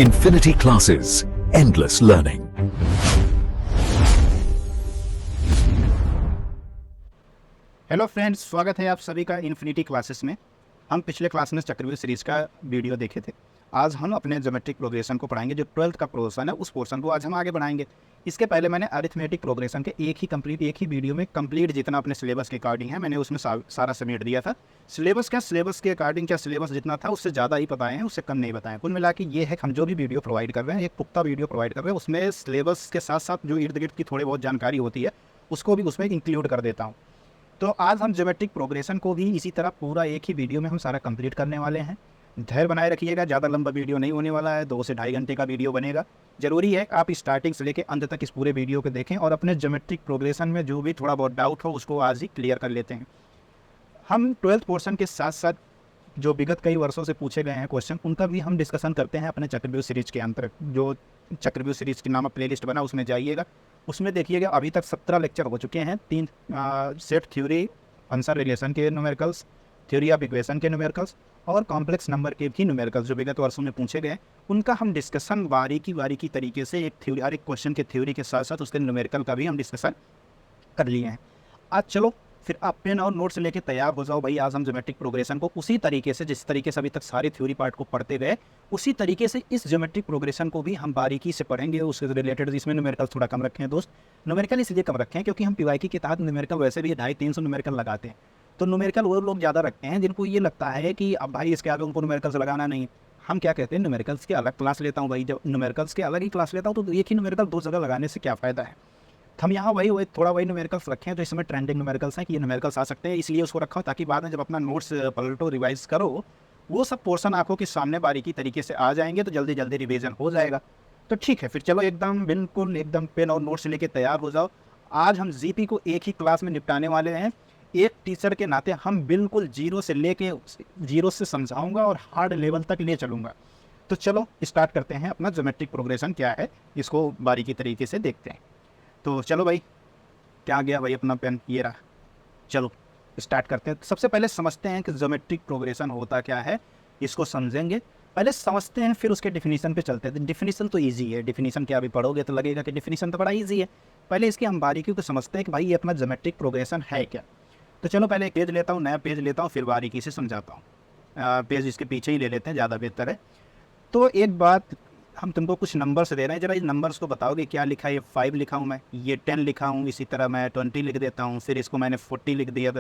Infinity Classes, endless learning. Hello friends, स्वागत है आप सभी का इन्फिनिटी क्लासेस में। हम पिछले क्लास में चक्रव्यूह सीरीज का वीडियो देखे थे। आज हम अपने ज्योमेट्रिक प्रोग्रेशन को पढ़ाएंगे। जो 12th का पोर्शन है उस पोर्शन को आज हम आगे बढ़ाएंगे। इसके पहले मैंने अरिथमेटिक प्रोग्रेशन के एक ही वीडियो में कंप्लीट जितना अपने सिलेबस के अकॉर्डिंग है मैंने उसमें सारा समेट दिया था। सिलेबस के अकॉर्डिंग क्या सिलेबस जितना था उससे ज़्यादा ही बताए हैं, उससे कम नहीं बताएं। कुल मिला के ये है हम जो भी वीडियो प्रोवाइड कर रहे हैं एक पुख्ता वीडियो प्रोवाइड कर रहे हैं। उसमें सिलेबस के साथ साथ जो इर्द गिर्द की थोड़ी बहुत जानकारी होती है उसको भी उसमें इंक्लूड कर देता हूँ। तो आज हम ज्योमेट्रिक प्रोग्रेशन को भी इसी तरह पूरा एक ही वीडियो में हम सारा कंप्लीट करने वाले हैं। धैर्य बनाए रखिएगा, ज़्यादा लंबा वीडियो नहीं होने वाला है, 2 से ढाई घंटे का वीडियो बनेगा। जरूरी है आप स्टार्टिंग से लेकर अंत तक इस पूरे वीडियो को देखें और अपने ज्योमेट्रिक प्रोग्रेशन में जो भी थोड़ा बहुत डाउट हो उसको आज ही क्लियर कर लेते हैं। हम 12th पोर्शन के साथ साथ जो विगत कई वर्षों से पूछे गए हैं क्वेश्चन उनका भी हम डिस्कशन करते हैं अपने चक्रव्यूह सीरीज के अंतर्गत। जो चक्रव्यूह सीरीज के नाम प्ले लिस्ट बना उसमें जाइएगा, उसमें देखिएगा अभी तक 17 लेक्चर हो चुके हैं। 3 सेट थ्योरी फंक्शन रिलेशन के न्यूमेरिकल्स, थ्योरी ऑफ इक्वेशन के न्यूमेरिकल्स और कॉम्प्लेक्स नंबर के भी न्यूमेरिकल्स जो विगत वर्षों में पूछे गए उनका हम डिस्कशन बारीकी तरीके से एक थ्योरी हर एक क्वेश्चन के थ्योरी के साथ साथ उसके न्यूमेरिकल का भी हम डिस्कशन कर लिए हैं। आज चलो फिर आप पेन और नोट्स लेके तैयार हो जाओ भाई। आज हम ज्योमेट्रिक प्रोग्रेशन को उसी तरीके से जिस तरीके से अभी तक सारी थ्योरी पार्ट को पढ़ते गए उसी तरीके से इस ज्योमेट्रिक प्रोग्रेशन को भी हम बारीकी से पढ़ेंगे। उससे रिलेटेड इसमें न्यूमेरिकल थोड़ा कम रखे हैं दोस्त। न्यूमेरिकल इसलिए कम रखे हैं क्योंकि हम पीवाईक्यू के तहत न्यूमेरिकल वैसे भी 250-300 न्यूमेरिकल लगाते हैं। तो न्यूमेरिकल वो लोग ज़्यादा रखते हैं जिनको ये लगता है कि अब भाई इसके आगे उनको न्यूमेरिकल्स लगाना नहीं। हम क्या कहते हैं, न्यूमेरिकल्स के अलग क्लास लेता हूँ भाई। जब न्यूमेरिकल्स के अलग ही क्लास लेता हूँ तो एक ही न्यूमेरिकल 2 जगह लगाने से क्या फ़ायदा है। हम यहाँ वही थोड़ा वही न्यूमेरिकल्स रखें तो इसमें ट्रेंडिंग न्यूमेरिकल्स हैं कि ये न्यूमेरिकल्स आ सकते हैं, इसलिए उसको रखा हो ताकि बाद में जब अपना नोट्स पलटो रिवाइज करो वो सब पोर्शन आंखों के सामने बारीकी तरीके से आ जाएंगे तो जल्दी जल्दी रिवीजन हो जाएगा। तो ठीक है, फिर चलो बिल्कुल एकदम पेन और नोट्स लेके तैयार हो जाओ। आज हम जीपी को एक ही क्लास में निपटाने वाले हैं। एक टीचर के नाते हम बिल्कुल जीरो से समझाऊंगा और हार्ड लेवल तक ले चलूँगा। तो चलो स्टार्ट करते हैं। अपना ज्योमेट्रिक प्रोग्रेशन क्या है इसको बारीकी तरीके से देखते हैं। तो चलो भाई, क्या गया भाई अपना पेन, ये रहा। चलो स्टार्ट करते हैं। सबसे पहले समझते हैं कि ज्योमेट्रिक प्रोग्रेशन होता क्या है, इसको समझेंगे। पहले समझते हैं फिर उसके डिफिनीशन पे चलते हैं। डिफिनीशन तो इजी है, डिफिनीशन क्या अभी पढ़ोगे तो लगेगा कि डिफिनीशन तो बड़ा इजी है। पहले इसकी हम बारीकी को समझते हैं कि भाई ये अपना ज्योमेट्रिक प्रोग्रेशन है क्या। तो चलो पहले एक पेज लेता हूँ, नया पेज लेता हूँ, फिर बारीकी से समझाता हूँ। पेज इसके पीछे ही ले लेते हैं, ज़्यादा बेहतर है। तो एक बात, हम तुमको कुछ नंबर्स दे रहे हैं, जरा इन नंबर्स को बताओगे क्या लिखा है। ये 5 लिखा हूँ मैं, ये 10 लिखा हूँ, इसी तरह मैं 20 लिख देता हूँ, फिर इसको मैंने 40 लिख दिया,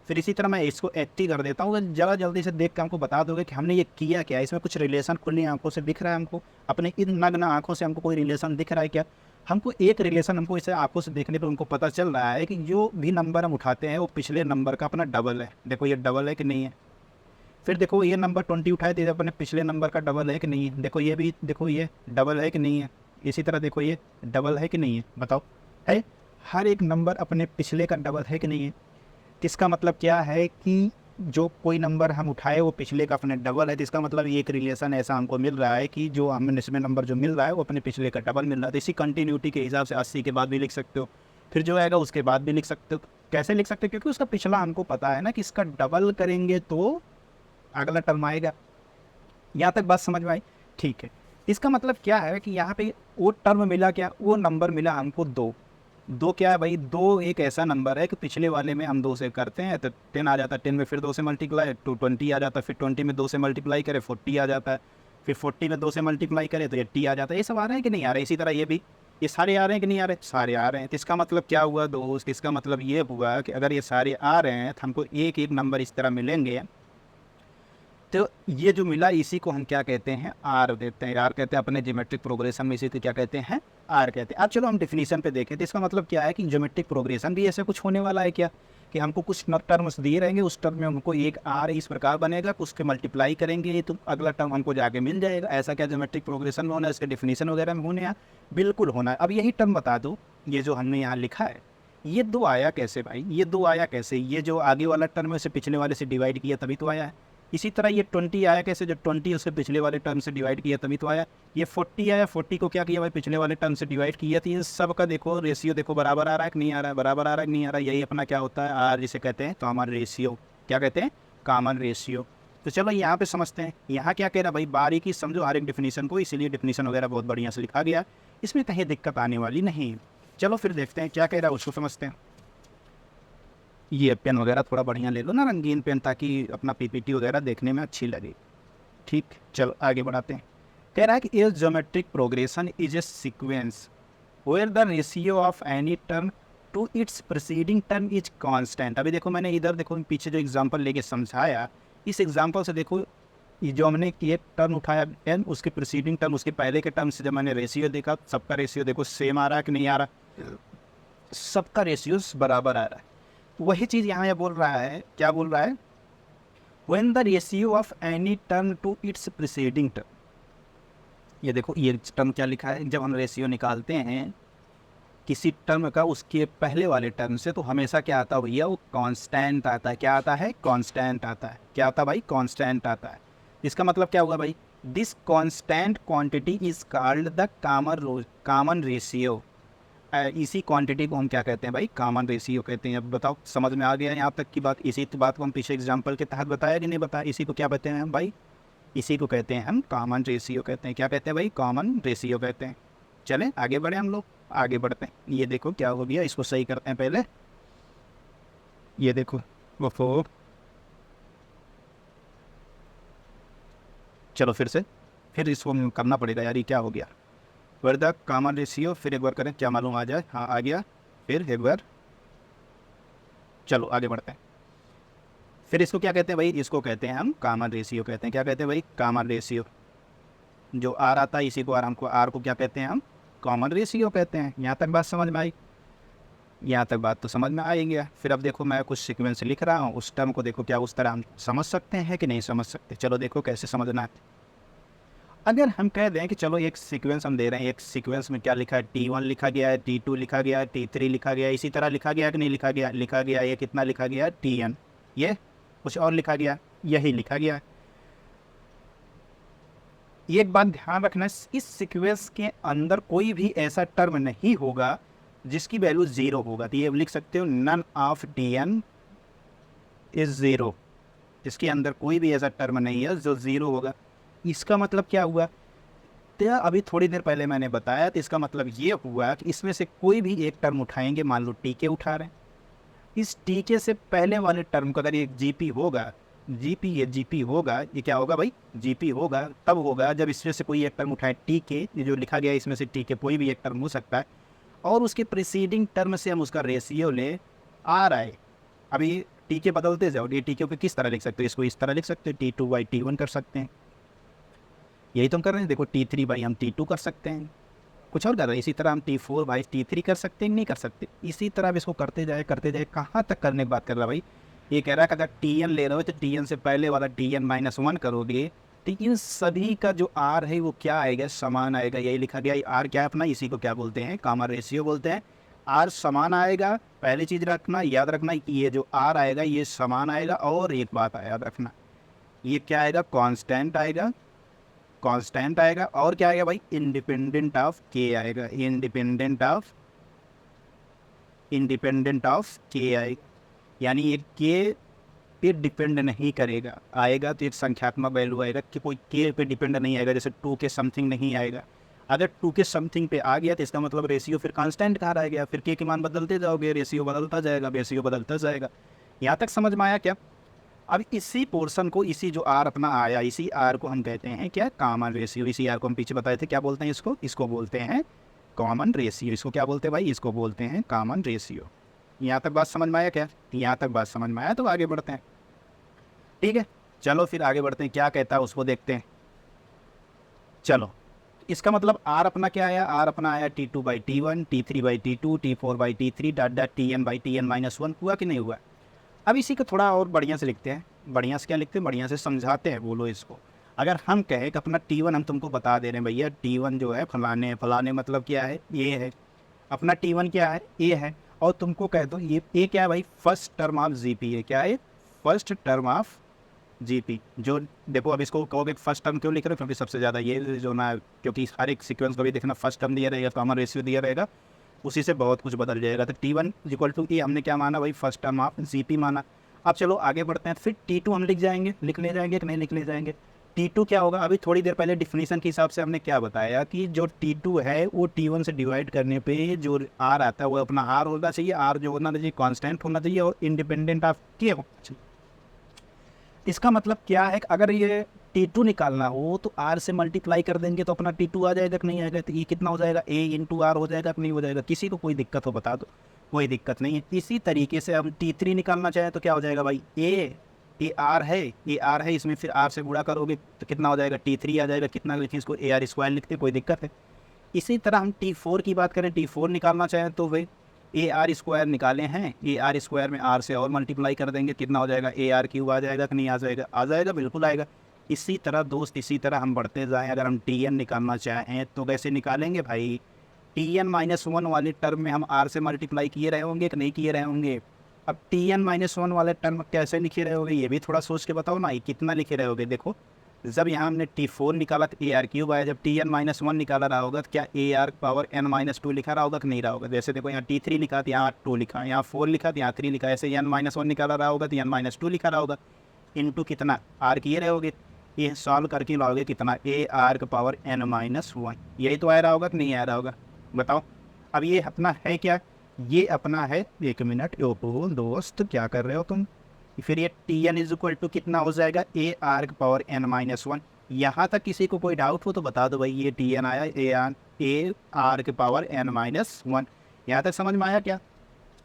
फिर इसी तरह मैं इसको 80 कर देता हूँ। जरा जल्दी से देख के हमको बता दोगे कि हमने ये किया क्या है। इसमें कुछ रिलेशन खुली आंखों से दिख रहा है हमको, अपने इन नग्न आंखों से हमको कोई रिलेशन दिख रहा है क्या। हमको एक रिलेशन हमको इसे आंखों से देखने पर हमको पता चल रहा है कि जो भी नंबर हम उठाते हैं वो पिछले नंबर का अपना डबल है। देखो ये डबल है कि नहीं है। फिर देखो ये नंबर 20 उठाए थे, अपने पिछले नंबर का डबल है कि नहीं है। देखो ये भी, देखो ये डबल है कि नहीं है। इसी तरह देखो ये डबल है कि नहीं है, बताओ है। हर एक नंबर अपने पिछले का डबल है कि नहीं है। इसका मतलब क्या है कि जो कोई नंबर हम उठाए वो पिछले का अपने डबल है। तो इसका मतलब एक रिलेशन ऐसा हमको मिल रहा है कि जो हमें इसमें नंबर जो मिल रहा है वो अपने पिछले का डबल मिल रहा है। तो इसी कंटिन्यूटी के हिसाब से 80 के बाद भी लिख सकते हो, फिर जो आएगा उसके बाद भी लिख सकते हो। कैसे लिख सकते हो, क्योंकि उसका पिछला हमको पता है ना कि इसका डबल करेंगे तो अगला टर्म आएगा। यहाँ तक बात समझ में आई, ठीक है। इसका मतलब क्या है कि यहाँ पे वो टर्म मिला क्या, वो नंबर मिला हमको 2 क्या है भाई, 2 एक ऐसा नंबर है कि पिछले वाले में हम 2 से करते हैं तो 10 आ जाता है, 10 में फिर 2 से मल्टीप्लाई तो 20 आ जाता है, फिर 20 में 2 से मल्टीप्लाई करे 40 आ जाता है, फिर 40 में 2 से मल्टीप्लाई करे तो 80 आ जाता है। ये सब आ रहे हैं कि नहीं आ रहे। इसी तरह ये भी, ये सारे आ रहे हैं कि नहीं आ रहे, सारे आ रहे हैं। तो इसका मतलब क्या हुआ दोस्त, इसका मतलब ये हुआ कि अगर ये सारे आ रहे हैं तो हमको एक एक नंबर इस तरह मिलेंगे। तो ये जो मिला इसी को हम क्या कहते हैं, आर देते हैं। आर कहते हैं अपने ज्योमेट्रिक प्रोग्रेशन में, इसी को क्या कहते हैं, आर कहते हैं। अब चलो हम डिफिनीशन पे देखें। तो इसका मतलब क्या है कि ज्योमेट्रिक प्रोग्रेशन भी ऐसे कुछ होने वाला है क्या कि हमको कुछ टर्म्स दिए रहेंगे, उस टर्म में हमको एक आर इस प्रकार बनेगा, उसके मल्टीप्लाई करेंगे तो अगला टर्म हमको जाके मिल जाएगा। ऐसा क्या ज्योमेट्रिक प्रोग्रेशन में होना है, इसके डिफिनीशन वगैरह में होने हैं, बिल्कुल होना है। अब यही टर्म बता दो, ये जो हमने यहाँ लिखा है ये 2 आया कैसे भाई, ये 2 आया कैसे। ये जो आगे वाला टर्म है उसे पिछले वाले से डिवाइड किया तभी तो आया है। इसी तरह ये 20 आया कैसे, जब 20 उसके पिछले वाले टर्म से डिवाइड किया तभी तो आया। ये 40 आया, 40 को क्या किया भाई, पिछले वाले टर्म से डिवाइड किया। तो ये सब का देखो रेशियो देखो बराबर आ रहा है कि नहीं आ रहा है, बराबर आ रहा है कि नहीं आ रहा है। यही अपना क्या होता है, आर जिसे कहते हैं कॉमन रेशियो। क्या कहते हैं, कॉमन रेशियो। तो चलो यहाँ पे समझते हैं, यहाँ क्या कह रहा है भाई, बारीकी समझो हर एक डिफिनीशन को, इसीलिए डिफिनीशन वगैरह बहुत बढ़िया से लिखा गया, इसमें कहीं दिक्कत आने वाली नहीं। चलो फिर देखते हैं क्या कह रहा है, उसको समझते हैं। ये पेन वगैरह थोड़ा बढ़िया ले लो ना, रंगीन पेन, ताकि अपना पीपीटी वगैरह देखने में अच्छी लगे। ठीक, चलो आगे बढ़ाते हैं। कह रहा है कि a geometric progression is a sequence where the ratio of any term to its preceding term is constant. अभी देखो मैंने इधर देखो पीछे जो एग्जांपल लेके समझाया, इस एग्जांपल से देखो ये जो हमने एक टर्म उठाया एन, उसके प्रीसीडिंग टर्म उसके पहले के टर्म से जब मैंने रेशियो देखा, सबका रेशियो देखो सेम आ रहा है कि नहीं आ रहा, सबका रेशियो बराबर आ रहा है। वही चीज़ यहाँ ये बोल रहा है, क्या बोल रहा है, when the ratio of any term to its preceding term. ये देखो ये टर्म क्या लिखा है, जब हम रेशियो निकालते हैं किसी टर्म का उसके पहले वाले टर्म से, तो हमेशा क्या आता है भैया, वो कांस्टेंट आता है। क्या आता है, कांस्टेंट आता है। क्या आता है भाई, कांस्टेंट आता है। इसका मतलब क्या होगा भाई, this constant quantity is called the common ratio. इसी क्वांटिटी को हम क्या कहते हैं भाई, कॉमन रेशियो कहते हैं। अब बताओ समझ में आ गया यहाँ तक की बात। इसी बात को हम पीछे एग्जाम्पल के तहत बताया कि नहीं बताया, इसी को क्या कहते हैं हम भाई, इसी को कहते हैं हम कॉमन रेशियो कहते हैं। क्या कहते हैं भाई, कॉमन रेशियो कहते हैं। चलें आगे बढ़े, हम लोग आगे बढ़ते हैं। ये देखो क्या हो गया, इसको सही करते हैं पहले। ये देखो वो, चलो फिर इसको करना पड़ेगा यार, ये क्या हो गया, वेयर द कॉमन रेशियो, फिर एक बार करें, क्या मालूम आ जाए। हाँ आ गया, फिर एक बार, चलो आगे बढ़ते हैं। फिर इसको क्या कहते हैं भाई, इसको कहते हैं हम कॉमन रेशियो कहते हैं। क्या कहते हैं भाई, कॉमन रेशियो। जो आर आता है इसी को आर को क्या कहते हैं हम, कॉमन रेशियो कहते हैं। यहाँ तक बात समझ में आई, यहाँ तक बात तो समझ में आएंगे। फिर अब देखो मैं कुछ सीक्वेंस लिख रहा हूँ, उस टर्म को देखो क्या उस तरह हम समझ सकते हैं कि नहीं समझ सकते। चलो देखो कैसे समझना है। अगर हम कह दें कि चलो एक सीक्वेंस हम दे रहे हैं, एक सीक्वेंस में क्या लिखा है, T1 लिखा गया है, T2 लिखा गया है, T3 लिखा गया है, इसी तरह लिखा गया है कि नहीं लिखा गया, लिखा गया। ये कितना लिखा गया है, Tn। ये कुछ और लिखा गया, यही लिखा गया है। एक बात ध्यान रखना, इस सीक्वेंस के अंदर कोई भी ऐसा टर्म नहीं होगा जिसकी वैल्यू 0 होगा। तो ये लिख सकते हो, नन ऑफ Tn इज 0। इसके अंदर कोई भी ऐसा टर्म नहीं है जो 0 होगा। इसका मतलब क्या हुआ, तो अभी थोड़ी देर पहले मैंने बताया, तो इसका मतलब ये हुआ कि इसमें से कोई भी एक टर्म उठाएंगे, मान लो टीके उठा रहे हैं, इस टीके से पहले वाले टर्म का अगर एक जीपी होगा, ये जीपी होगा, ये क्या होगा भाई, जीपी होगा। तब होगा जब इसमें से कोई एक टर्म उठाए, टीके, ये जो लिखा गया है इसमें से टीके कोई भी एक टर्म हो सकता है, और उसके प्रीसीडिंग टर्म से हम उसका रेशियो ले आ रहा है। अभी टीके बदलते जाओ, ये टीके को किस तरह लिख सकते हो, इसको इस तरह लिख सकते हो, T2/T1 कर सकते हैं। यही तो हम कर रहे हैं, देखो T3 हम T2 कर सकते हैं, कुछ और कर रहे हैं। इसी तरह हम T4/T3 कर सकते हैं, नहीं कर सकते। इसी तरह अब इसको करते जाए, कहाँ तक करने की बात कर रहा है भाई, ये कह रहा है कि अगर Tn ले रहे हो तो Tn से पहले वाला Tn-1 करोगे, तो इन सभी का जो R है वो क्या आएगा, समान आएगा। यही लिखा गया, R क्या है अपना, इसी को क्या बोलते हैं, कॉमन रेशियो बोलते हैं। R समान आएगा, पहली चीज़ रखना, याद रखना कि ये जो R आएगा ये समान आएगा। और एक बात याद रखना, ये क्या आएगा, कांस्टेंट आएगा, कांस्टेंट आएगा। और क्या आएगा भाई, इंडिपेंडेंट ऑफ के आएगा, इंडिपेंडेंट ऑफ के आएगा। यानी ये के पे डिपेंड नहीं करेगा, आएगा तो एक संख्यात्मक वैल्यू आएगा, कि कोई के पे डिपेंड नहीं आएगा। जैसे 2 के समथिंग नहीं आएगा, अगर 2 के समथिंग पे आ गया तो इसका मतलब रेशियो फिर कांस्टेंट कहाँ रह गया, फिर के मान बदलते जाओगे, रेशियो बदलता जाएगा। यहाँ तक समझ में आया क्या। अब इसी पोर्शन को, इसी जो आर अपना आया, इसी आर को हम कहते हैं क्या, कॉमन रेशियो। इसी आर को हम पीछे बताए थे, क्या बोलते हैं इसको बोलते हैं कॉमन रेशियो। इसको क्या बोलते हैं भाई, इसको बोलते हैं कॉमन रेशियो। यहाँ तक बात समझ में आया क्या, यहाँ तक बात समझ में आया तो आगे बढ़ते हैं। ठीक है, चलो फिर आगे बढ़ते हैं, क्या कहता है उसको देखते हैं। चलो इसका मतलब आर अपना क्या आया, आर अपना आया T2/T1, T3/T2, T4/T3, Tn/Tn-1 हुआ कि नहीं हुआ। अब इसी को थोड़ा और बढ़िया से लिखते हैं, बढ़िया से क्या लिखते हैं, बढ़िया से समझाते हैं, बोलो इसको। अगर हम कहें कि अपना T1 हम तुमको बता दे रहे हैं भैया, T1 जो है फलाने मतलब क्या है, ये है अपना T1 क्या है, ये है। और तुमको कह दो ये क्या है भाई, फर्स्ट टर्म ऑफ जीपी है। क्या है, फर्स्ट टर्म ऑफ जीपी। जो देखो अब इसको कहोगे फर्स्ट टर्म क्यों लिख रहे हो, क्योंकि सबसे ज़्यादा ये जो ना, क्योंकि हर एक सीक्वेंस को भी देखना फर्स्ट टर्म दिया रहेगा, कॉमन रेशियो दिया रहेगा, उसी से बहुत कुछ बदल जाएगा। तो T1 = ये हमने क्या माना भाई, फर्स्ट टर्म ऑफ जीपी माना। अब चलो आगे बढ़ते हैं, फिर T2 हम लिख ले जाएंगे कि नहीं लिख ले जाएंगे। T2 क्या होगा, अभी थोड़ी देर पहले डिफिनीशन के हिसाब से हमने क्या बताया कि जो T2 है वो T1 से डिवाइड करने पे जो R आता है वो अपना R होना चाहिए, R जो होना चाहिए कांस्टेंट होना चाहिए और इंडिपेंडेंट ऑफ K होना चाहिए। इसका मतलब क्या है कि अगर ये T2 निकालना हो तो R से मल्टीप्लाई कर देंगे तो अपना T2 आ जाएगा कि नहीं आएगा, तो ये कितना हो जाएगा, A इंटू R हो जाएगा कि नहीं हो जाएगा। किसी को कोई दिक्कत हो बता दो, कोई दिक्कत नहीं है। इसी तरीके से हम T3 निकालना चाहें तो क्या हो जाएगा भाई, ए आर है, इसमें फिर R से गुणा करोगे तो कितना हो जाएगा, T3 आ जाएगा। कितना लिखें इसको, AR स्क्वायर लिखते, कोई दिक्कत है। इसी तरह हम T4 की बात करें, T4 निकालना चाहें तो भाई AR स्क्वायर निकाले हैं, AR स्क्वायर में R से और मल्टीप्लाई कर देंगे, कितना हो जाएगा, AR क्यूब आ जाएगा कि नहीं आ जाएगा, आ जाएगा, बिल्कुल आएगा। इसी तरह दोस्त, इसी तरह हम बढ़ते जाएं। अगर हम TN निकालना चाहें तो कैसे निकालेंगे भाई, TN-1 वाले टर्म में हम R से मल्टीप्लाई किए रहे होंगे कि नहीं किए रहे होंगे। अब TN-1 वाले टर्म कैसे लिखे रहे होगे, ये भी थोड़ा सोच के बताओ ना, ये कितना लिखे रहे होगे। देखो जब यहाँ हमने T4 निकाला तो AR क्यूब आया, जब TN-1 निकाला रहा होगा तो क्या AR पावर N-2 लिखा रहा होगा कि नहीं रहा होगा। जैसे देखो यहाँ T3 लिखा तो यहाँ 2 लिखा, यहाँ 4 लिखा तो यहाँ 3 लिखा, ऐसे N-1 निकाला रहा होगा तो N-2 लिखा रहा होगा। इनटू कितना R किए रहे होगे, ये सॉल्व करके लाओगे कितना, AR का पावर N-1, यही तो आ रहा होगा कि नहीं आ रहा होगा, बताओ। अब ये अपना है क्या, ये अपना है, एक मिनट ओपो दोस्त क्या कर रहे हो तुम, फिर ये TN इज इक्वल टू कितना हो जाएगा, AR का पावर N-1। यहाँ तक किसी को कोई डाउट हो तो बता दो भाई, ये TN आया AR के पावर N-1, यहाँ तक समझ में आया क्या,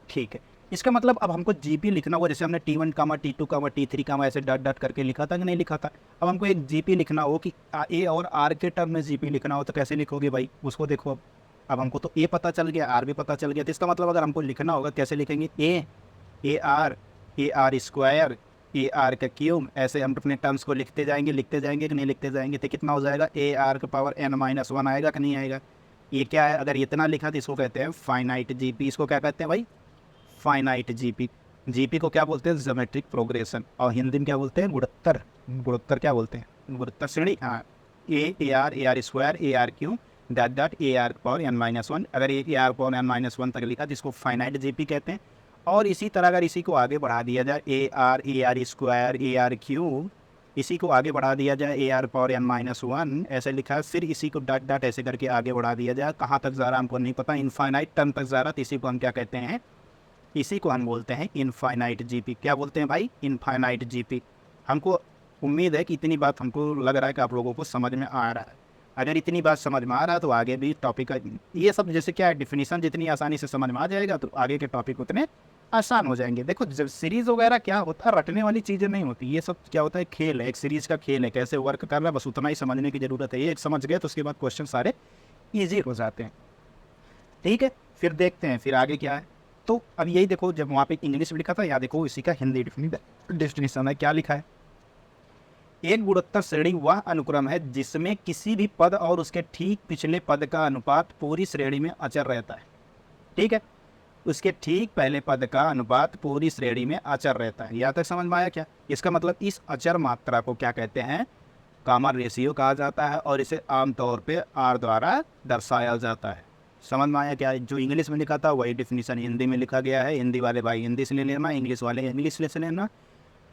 ठीक है। इसका मतलब अब हमको GP लिखना होगा, जैसे हमने T1, T2, T3 ऐसे डॉट डॉट करके लिखा था कि नहीं लिखा था। अब हमको एक GP लिखना हो कि A और R के टर्म में GP लिखना हो तो कैसे लिखोगे भाई, उसको देखो। अब हमको तो A पता चल गया, R भी पता चल गया, तो इसका मतलब अगर हमको लिखना होगा कैसे लिखेंगे, AR स्क्वायर, AR का क्यूब, ऐसे हम अपने टर्म्स को लिखते जाएंगे कि नहीं लिखते जाएंगे, तो कितना हो जाएगा, AR का पावर N-1 आएगा कि नहीं आएगा। ये क्या है, अगर इतना लिखा तो इसको कहते हैं फाइनाइट GP। इसको क्या कहते हैं भाई, फाइनाइट GP को क्या बोलते हैं, ज्योमेट्रिक प्रोग्रेशन, और हिंदी में क्या बोलते हैं, गुणोत्तर क्या बोलते हैं, गुणोत्तर श्रेणी। हाँ, AR square, AR cube dot dot AR power N-1। अगर AR पावर N-1 तक लिखा तो इसको फाइनाइट GP कहते हैं। और इसी तरह अगर इसी को आगे बढ़ा दिया जाए, AR स्क्वायर, AR क्यूब, इसी को आगे बढ़ा दिया जाए AR पावर N-1 ऐसे लिखा है, फिर इसी को डॉट डॉट ऐसे करके आगे बढ़ा दिया जाए, कहाँ तक जा रहा हमको नहीं पता, इनफाइनाइट टर्म तक जा रहा, तो इसी को हम क्या कहते हैं, इसी को हम बोलते हैं इनफाइनाइट GP। क्या बोलते हैं भाई, इनफाइनाइट GP। हमको उम्मीद है कि इतनी बात हमको लग रहा है कि आप लोगों को समझ में आ रहा है। अगर इतनी बात समझ में आ रहा है तो आगे भी टॉपिक का ये सब जैसे क्या है, डिफिनीशन जितनी आसानी से समझ में आ जाएगा तो आगे के टॉपिक उतने आसान हो जाएंगे। देखो जब सीरीज़ वगैरह क्या होता है, रटने वाली चीज़ें नहीं होती, ये सब क्या होता है, खेल है, एक सीरीज़ का खेल है, कैसे वर्क कर रहा है, बस उतना ही समझने की ज़रूरत है। ये एक समझ गए तो उसके बाद क्वेश्चन सारे ईजी हो जाते हैं, ठीक है। फिर देखते हैं फिर आगे क्या है। तो अब यही देखो, जब वहाँ पे इंग्लिश में लिखा था, यहाँ देखो इसी का हिंदी डिफिनीशन है, क्या लिखा है, एक गुणोत्तर श्रेणी वह अनुक्रम है जिसमें किसी भी पद और उसके ठीक पिछले पद का अनुपात पूरी श्रेणी में अचर रहता है, ठीक है। उसके ठीक पहले पद का अनुपात पूरी श्रेणी में अचर रहता है। यहाँ तक समझ में आया क्या, इसका मतलब इस अचर मात्रा को क्या कहते हैं, कॉमन रेशियो कहा जाता है, और इसे आमतौर पे R द्वारा दर्शाया जाता है। समझ में आया क्या, जो इंग्लिश में लिखा था वही डिफिनीशन हिंदी में लिखा गया है। हिंदी वाले भाई हिंदी से ले लेना, इंग्लिश वाले इंग्लिश से लेना।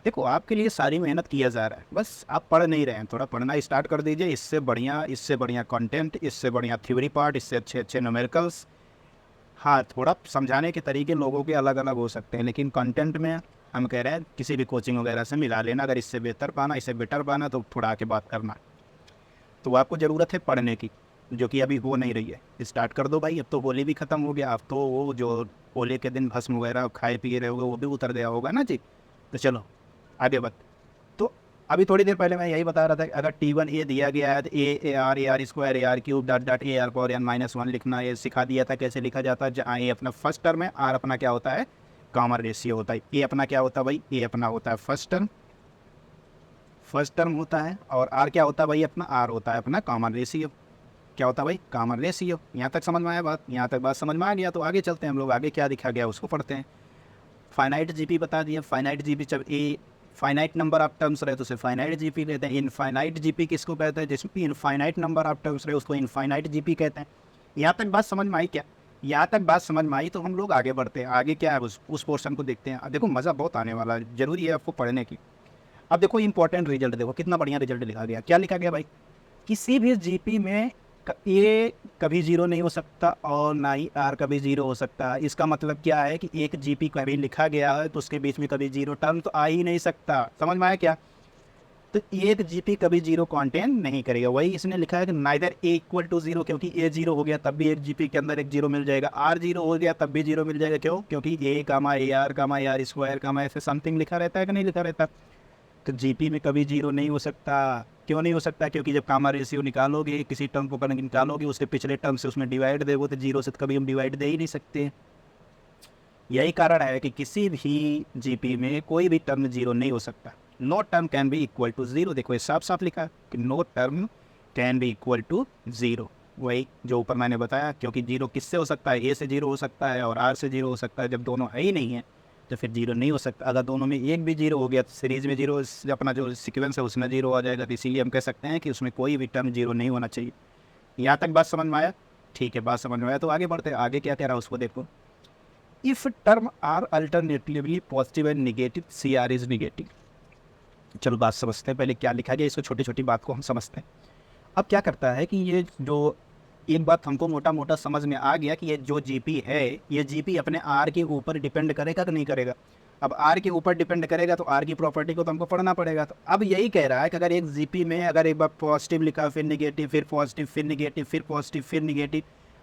देखो आपके लिए सारी मेहनत किया जा रहा है, बस आप पढ़ नहीं रहे हैं, थोड़ा पढ़ना स्टार्ट कर दीजिए। इससे बढ़िया कंटेंट, इससे बढ़िया थ्योरी पार्ट, इससे अच्छे न्यूमेरिकल्स। हाँ, थोड़ा समझाने के तरीके लोगों के अलग अलग हो सकते हैं, लेकिन कंटेंट में हम कह रहे हैं किसी भी कोचिंग वगैरह से मिला लेना। अगर इससे बेहतर पाना, इससे बेटर पाना तो थोड़ा आके बात करना। तो आपको ज़रूरत है पढ़ने की, जो कि अभी हो नहीं रही है। स्टार्ट कर दो भाई, अब तो होली भी ख़त्म हो गया, अब तो वो जो होली के दिन भस्म वगैरह खाए पिए रहे होगे वो भी उतर गया होगा ना जी। तो चलो आगे बढ़। तो अभी थोड़ी देर पहले मैं यही बता रहा था कि अगर T1 A दिया गया है तो AR square, AR cube dot dot AR power N-1 लिखना, ये सिखा दिया था कैसे लिखा जाता है। जहाँ A अपना फर्स्ट टर्म है, R अपना क्या होता है, कॉमन रेशियो होता है। A अपना क्या होता है भाई, A अपना होता है फर्स्ट टर्म होता है, और R क्या होता है भाई, अपना R होता है अपना कॉमन रेशियो। क्या होता है भाई, कॉमन रेशियो। यहाँ तक समझ में आया बात, यहाँ तक बात समझ में आ गया। तो आगे चलते हैं हम लोग, आगे क्या दिखा गया उसको पढ़ते हैं। फाइनाइट GP बता दिया। फाइनाइट GP जब A finite number of terms रहे तो उसे फाइनाइट GP कहते हैं। इनफाइनाइट GP किसको कहते हैं, जिसमें इनफाइनाइट नंबर ऑफ टर्म्स रहे उसको इनफाइनाइट GP कहते हैं। यहाँ तक बात समझ में आई क्या। यहाँ तक बात समझ में आई तो हम लोग आगे बढ़ते हैं। आगे क्या है उस पोर्शन को देखते हैं। अब देखो मज़ा बहुत आने वाला है, जरूरी है आपको पढ़ने की। अब देखो इंपॉर्टेंट रिजल्ट देखो, कितना बढ़िया रिजल्ट लिखा गया। क्या लिखा गया भाई, किसी भी जीपी में ए कभी जीरो नहीं हो सकता और ना ही आर कभी जीरो हो सकता। इसका मतलब क्या है कि एक जीपी कभी लिखा गया है तो उसके बीच में कभी जीरो टर्म तो आ ही नहीं सकता। समझ में आया क्या? तो एक जीपी कभी जीरो कॉन्टेन नहीं करेगा। वही इसने लिखा है कि neither a equal to zero, क्योंकि ए जीरो हो गया तब भी एक जीपी के अंदर एक जीरो मिल जाएगा, आर जीरो हो गया तब भी जीरो मिल जाएगा। क्यों? क्योंकि ए कामा ए आर स्क्वायर कामा ऐसे समथिंग लिखा रहता है कि नहीं लिखा रहता। तो जीपी में कभी जीरो नहीं हो सकता। क्यों नहीं हो सकता? क्योंकि जब कामा रेशियो निकालोगे, किसी टर्म को करके निकालोगे, उसके पिछले टर्म से उसमें डिवाइड देवो, तो जीरो से तो कभी हम डिवाइड दे ही नहीं सकते। यही कारण है कि किसी भी जीपी में कोई भी टर्म जीरो नहीं हो सकता। No term can be equal to zero. देखो ये साफ साफ लिखा है कि no term can be equal to zero. वही जो ऊपर मैंने बताया, क्योंकि जीरो किससे हो सकता है? ए से जीरो हो सकता है और आर से जीरो हो सकता है। जब दोनों है ही नहीं है तो फिर जीरो नहीं हो सकता। अगर दोनों में एक भी जीरो हो गया तो सीरीज में जीरो, अपना जो सीक्वेंस है उसमें जीरो आ जाएगा। तो इसीलिए हम कह सकते हैं कि उसमें कोई भी टर्म जीरो नहीं होना चाहिए। यहाँ तक बात समझ में आया? ठीक है, बात समझ में आया तो आगे बढ़ते हैं। आगे क्या कह रहा है उसको देखो। If term are alternatively positive and negative, c r is negative. चलो बात समझते हैं, पहले क्या लिखा गया इसको, छोटी छोटी बात को हम समझते हैं। अब क्या करता है कि ये जो एक बात हमको मोटा मोटा समझ में आ गया कि ये जो जीपी है, ये जीपी अपने आर के ऊपर डिपेंड करेगा कि नहीं करेगा। अब आर के ऊपर डिपेंड करेगा तो आर की प्रॉपर्टी को तो हमको पढ़ना पड़ेगा। तो अब यही कह रहा है कि अगर एक जीपी में अगर एक बार पॉजिटिव लिखा, फिर निगेटिव, फिर पॉजिटिव, फिर निगेटिव, फिर पॉजिटिव, फिर निगेटिव,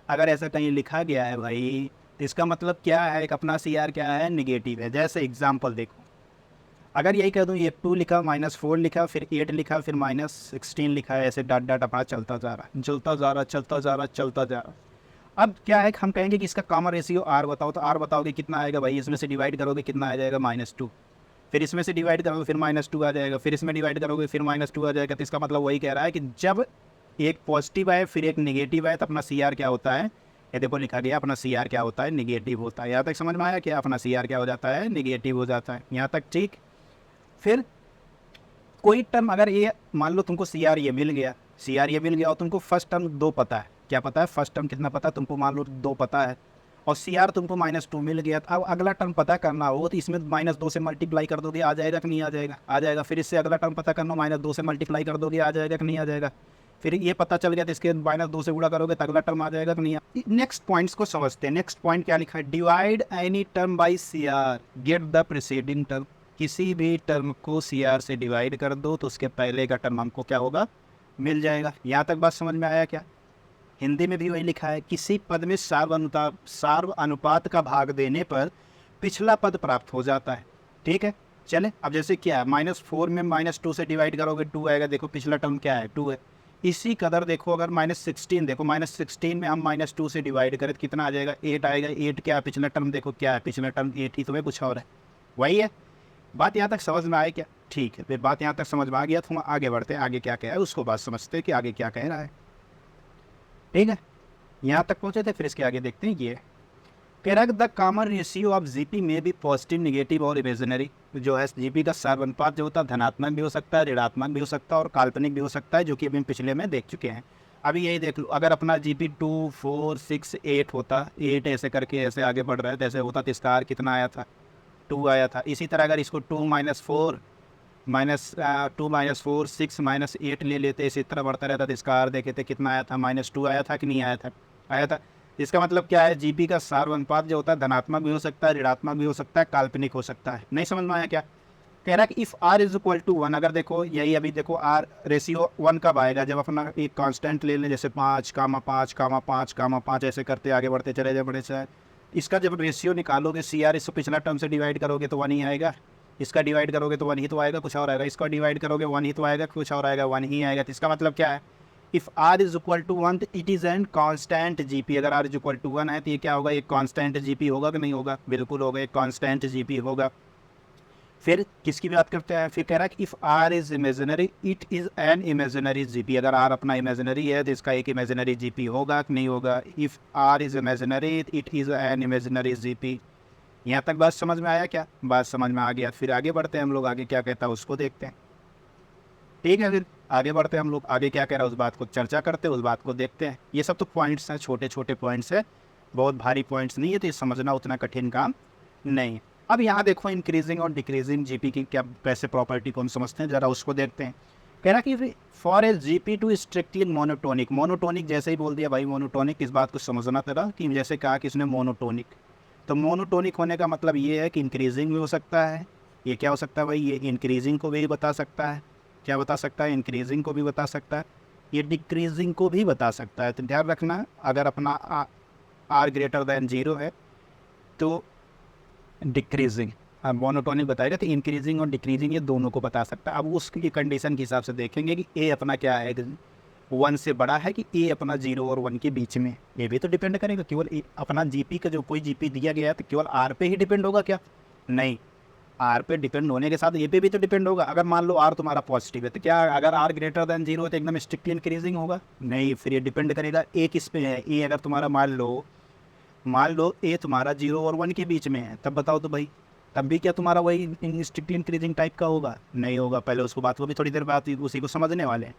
अगर ऐसा कहीं लिखा गया है भाई, तो इसका मतलब क्या है कि अपना सी आर क्या है? निगेटिव है। जैसे एग्जाम्पल देखो, अगर यही कह दूँ ये 2 लिखा, -4 लिखा, फिर 8 लिखा, फिर -16 लिखा है, ऐसे डॉट डॉट अपना चलता जा रहा है, चलता जा रहा, चलता जा रहा, चलता जा रहा। अब क्या है कि हम कहेंगे कि इसका कॉमन रेशियो आर बताओ, तो आर बताओगे कितना आएगा भाई? इसमें से डिवाइड करोगे कितना आ जाएगा? -2। फिर इसमें से डिवाइड करोगे फिर -2 आ जाएगा, फिर इसमें डिवाइड करोगे फिर -2 आ जाएगा। तो इसका मतलब वही कह रहा है कि जब एक पॉजिटिव आए फिर एक निगेटिव आए तो अपना सी आर क्या होता है? ये देखो लिखा गया, अपना सी आर क्या होता है? निगेटिव होता है। यहाँ तक समझ में आया क्या? अपना सी आर क्या हो जाता है? निगेटिव हो जाता है। यहाँ तक ठीक। फिर कोई टर्म अगर ये मान लो तुमको सी आर ये मिल गया, सी आर ये मिल गया और तुमको फर्स्ट टर्म 2 पता है। क्या पता है? फर्स्ट टर्म कितना पता है तुमको? मान लो 2 पता है और सी आर तुमको -2 मिल गया। तो अब अगला टर्म पता करना हो तो इसमें -2 से मल्टीप्लाई कर दोगे, आ जाएगा कि नहीं आ जाएगा? आ जाएगा। फिर इससे अगला टर्म पता करना, -2 से मल्टीप्लाई कर दोगे, आ जाएगा कि नहीं आ जाएगा? फिर ये पता चल गया तो इसके -2 से गुणा करोगे तो अगला टर्म आ जाएगा कि नहीं? नेक्स्ट पॉइंट्स को समझते हैं। नेक्स्ट पॉइंट क्या लिखा है? Divide any term by c r, get the preceding term. किसी भी टर्म को सी आर से डिवाइड कर दो तो उसके पहले का टर्म हमको क्या होगा? मिल जाएगा। यहाँ तक बात समझ में आया क्या? हिंदी में भी वही लिखा है, किसी पद में सार्व अनुपात का भाग देने पर पिछला पद प्राप्त हो जाता है। ठीक है, चले। अब जैसे क्या है, -4 में -2 से डिवाइड करोगे 2 आएगा। देखो पिछला टर्म क्या है? 2 है। इसी कदर देखो अगर -16 देखो, -16 में हम -2 से डिवाइड करें तो कितना आ जाएगा? 8 आएगा। 8 क्या है? पिछला टर्म देखो क्या है? पिछला टर्म 8 ही, तुम्हें कुछ और है। वही है। बात यहाँ तक समझ में आए क्या? ठीक है, फिर बात यहाँ तक समझ में आ गया तो हम आगे बढ़ते हैं। आगे क्या कह रहा है उसको बात समझते हैं कि आगे क्या कह रहा है। ठीक है, यहाँ तक पहुँचे थे, फिर इसके आगे देखते हैं। ये कह रहा है the common ratio of GP में भी पॉजिटिव, निगेटिव और इमेजिनरी। जो है जीपी का सार्वनुपात जो होता है धनात्मक भी हो सकता है, ऋणात्मक भी हो सकता है और काल्पनिक भी हो सकता है, जो कि अभी हम पिछले में देख चुके हैं। अभी यही देख लो, अगर अपना जीपी 2, 4, 6, 8 होता, 8 ऐसे करके ऐसे आगे बढ़ रहा है, जैसे होता तो इसका आर कितना आया था? 2 आया था। इसी तरह अगर इसको 2 -4 6 -8 ले लेते, इसी तरह बढ़ता रहता तो इसका आर देखे थे कितना आया था? -2 आया था कि नहीं आया था? आया था। इसका मतलब क्या है? जीपी का सार्वनुपात जो होता है धनात्मक भी हो सकता है, ऋणात्मक भी हो सकता है, काल्पनिक हो सकता है। नहीं समझ में आया क्या? कह रहा है कि if r is equal to 1, अगर देखो यही अभी देखो आर रेशियो 1 कब आएगा? जब अपना एक कांस्टेंट ले लें, जैसे 5, 5, 5, 5 ऐसे करते आगे बढ़ते चले जाए बड़े से। इसका जब रेशियो निकालोगे सी आर, इसको पिछला टर्म से डिवाइड करोगे तो 1 ही आएगा। इसका डिवाइड करोगे तो 1 ही तो आएगा, कुछ और आएगा। इसका डिवाइड करोगे 1 ही तो आएगा, कुछ और आएगा, 1 ही आएगा। तो इसका मतलब क्या है? If r is equal to 1 तो it is an constant GP. अगर आर इज इक्वल टू 1 है तो ये क्या होगा? एक कांस्टेंट जीपी होगा कि नहीं होगा? बिल्कुल होगा, एक कांस्टेंट जीपी होगा। फिर किसकी बात करते हैं? फिर कह रहा है कि if r is imaginary it is an imaginary GP. अगर आर अपना इमेजिनरी है तो इसका एक इमेजिनरी जीपी होगा कि नहीं होगा? If r is imaginary it is an imaginary GP. यहाँ तक बात समझ में आया क्या? बात समझ में आ गया। फिर आगे बढ़ते हैं हम लोग, आगे क्या कहता है उसको देखते हैं। ठीक है, फिर आगे बढ़ते हैं हम लोग, आगे क्या कह रहा है उस बात को चर्चा करते हैं, उस बात को देखते हैं। ये सब तो पॉइंट्स हैं, छोटे छोटे पॉइंट्स हैं, बहुत भारी पॉइंट्स नहीं है, तो ये समझना उतना कठिन काम नहीं है। अब यहाँ देखो इंक्रीजिंग और डिक्रीजिंग जीपी की क्या कैसे प्रॉपर्टी को हम समझते हैं, ज़रा उसको देखते हैं। कह रहा कि for a GP to strictly monotonic, monotonic जैसे ही बोल दिया भाई मोनोटोनिक, इस बात को समझना तेरा कि जैसे कहा कि इसने मोनोटोनिक, तो मोनोटोनिक होने का मतलब ये है कि इंक्रीजिंग भी हो सकता है। ये क्या हो सकता है भाई, ये इंक्रीजिंग को भी बता सकता है। क्या बता सकता है, इंक्रीजिंग को भी बता सकता है, ये डिक्रीजिंग को भी बता सकता है। तो ध्यान रखना, अगर अपना आर ग्रेटर दैन 0 है तो डिक्रीजिंग, अब मोनोटोनिक बताएगा तो इंक्रीजिंग और डिक्रीजिंग ये दोनों को बता सकता है। अब उसकी कंडीशन के हिसाब से देखेंगे कि ए अपना क्या है, 1 से बड़ा है कि ए अपना 0 और 1 के बीच में, ये भी तो डिपेंड करेगा। केवल अपना जीपी का जो कोई जीपी दिया गया है तो केवल आर पे ही डिपेंड होगा क्या, नहीं, आर पे डिपेंड होने के साथ ए पे भी तो डिपेंड होगा। अगर मान लो आर तुम्हारा पॉजिटिव है तो क्या अगर आर ग्रेटर दैन 0 है तो एकदम स्ट्रिक्टली इंक्रीजिंग होगा, नहीं, फिर ये डिपेंड करेगा ए किस पे है। ए अगर तुम्हारा मान लो ए तुम्हारा 0 और 1 के बीच में है, तब बताओ तो भाई, तब भी क्या तुम्हारा वही स्ट्रिक्टली इंक्रीजिंग टाइप का होगा, नहीं होगा। पहले उसको बात को भी थोड़ी देर बाद उसी को समझने वाले हैं।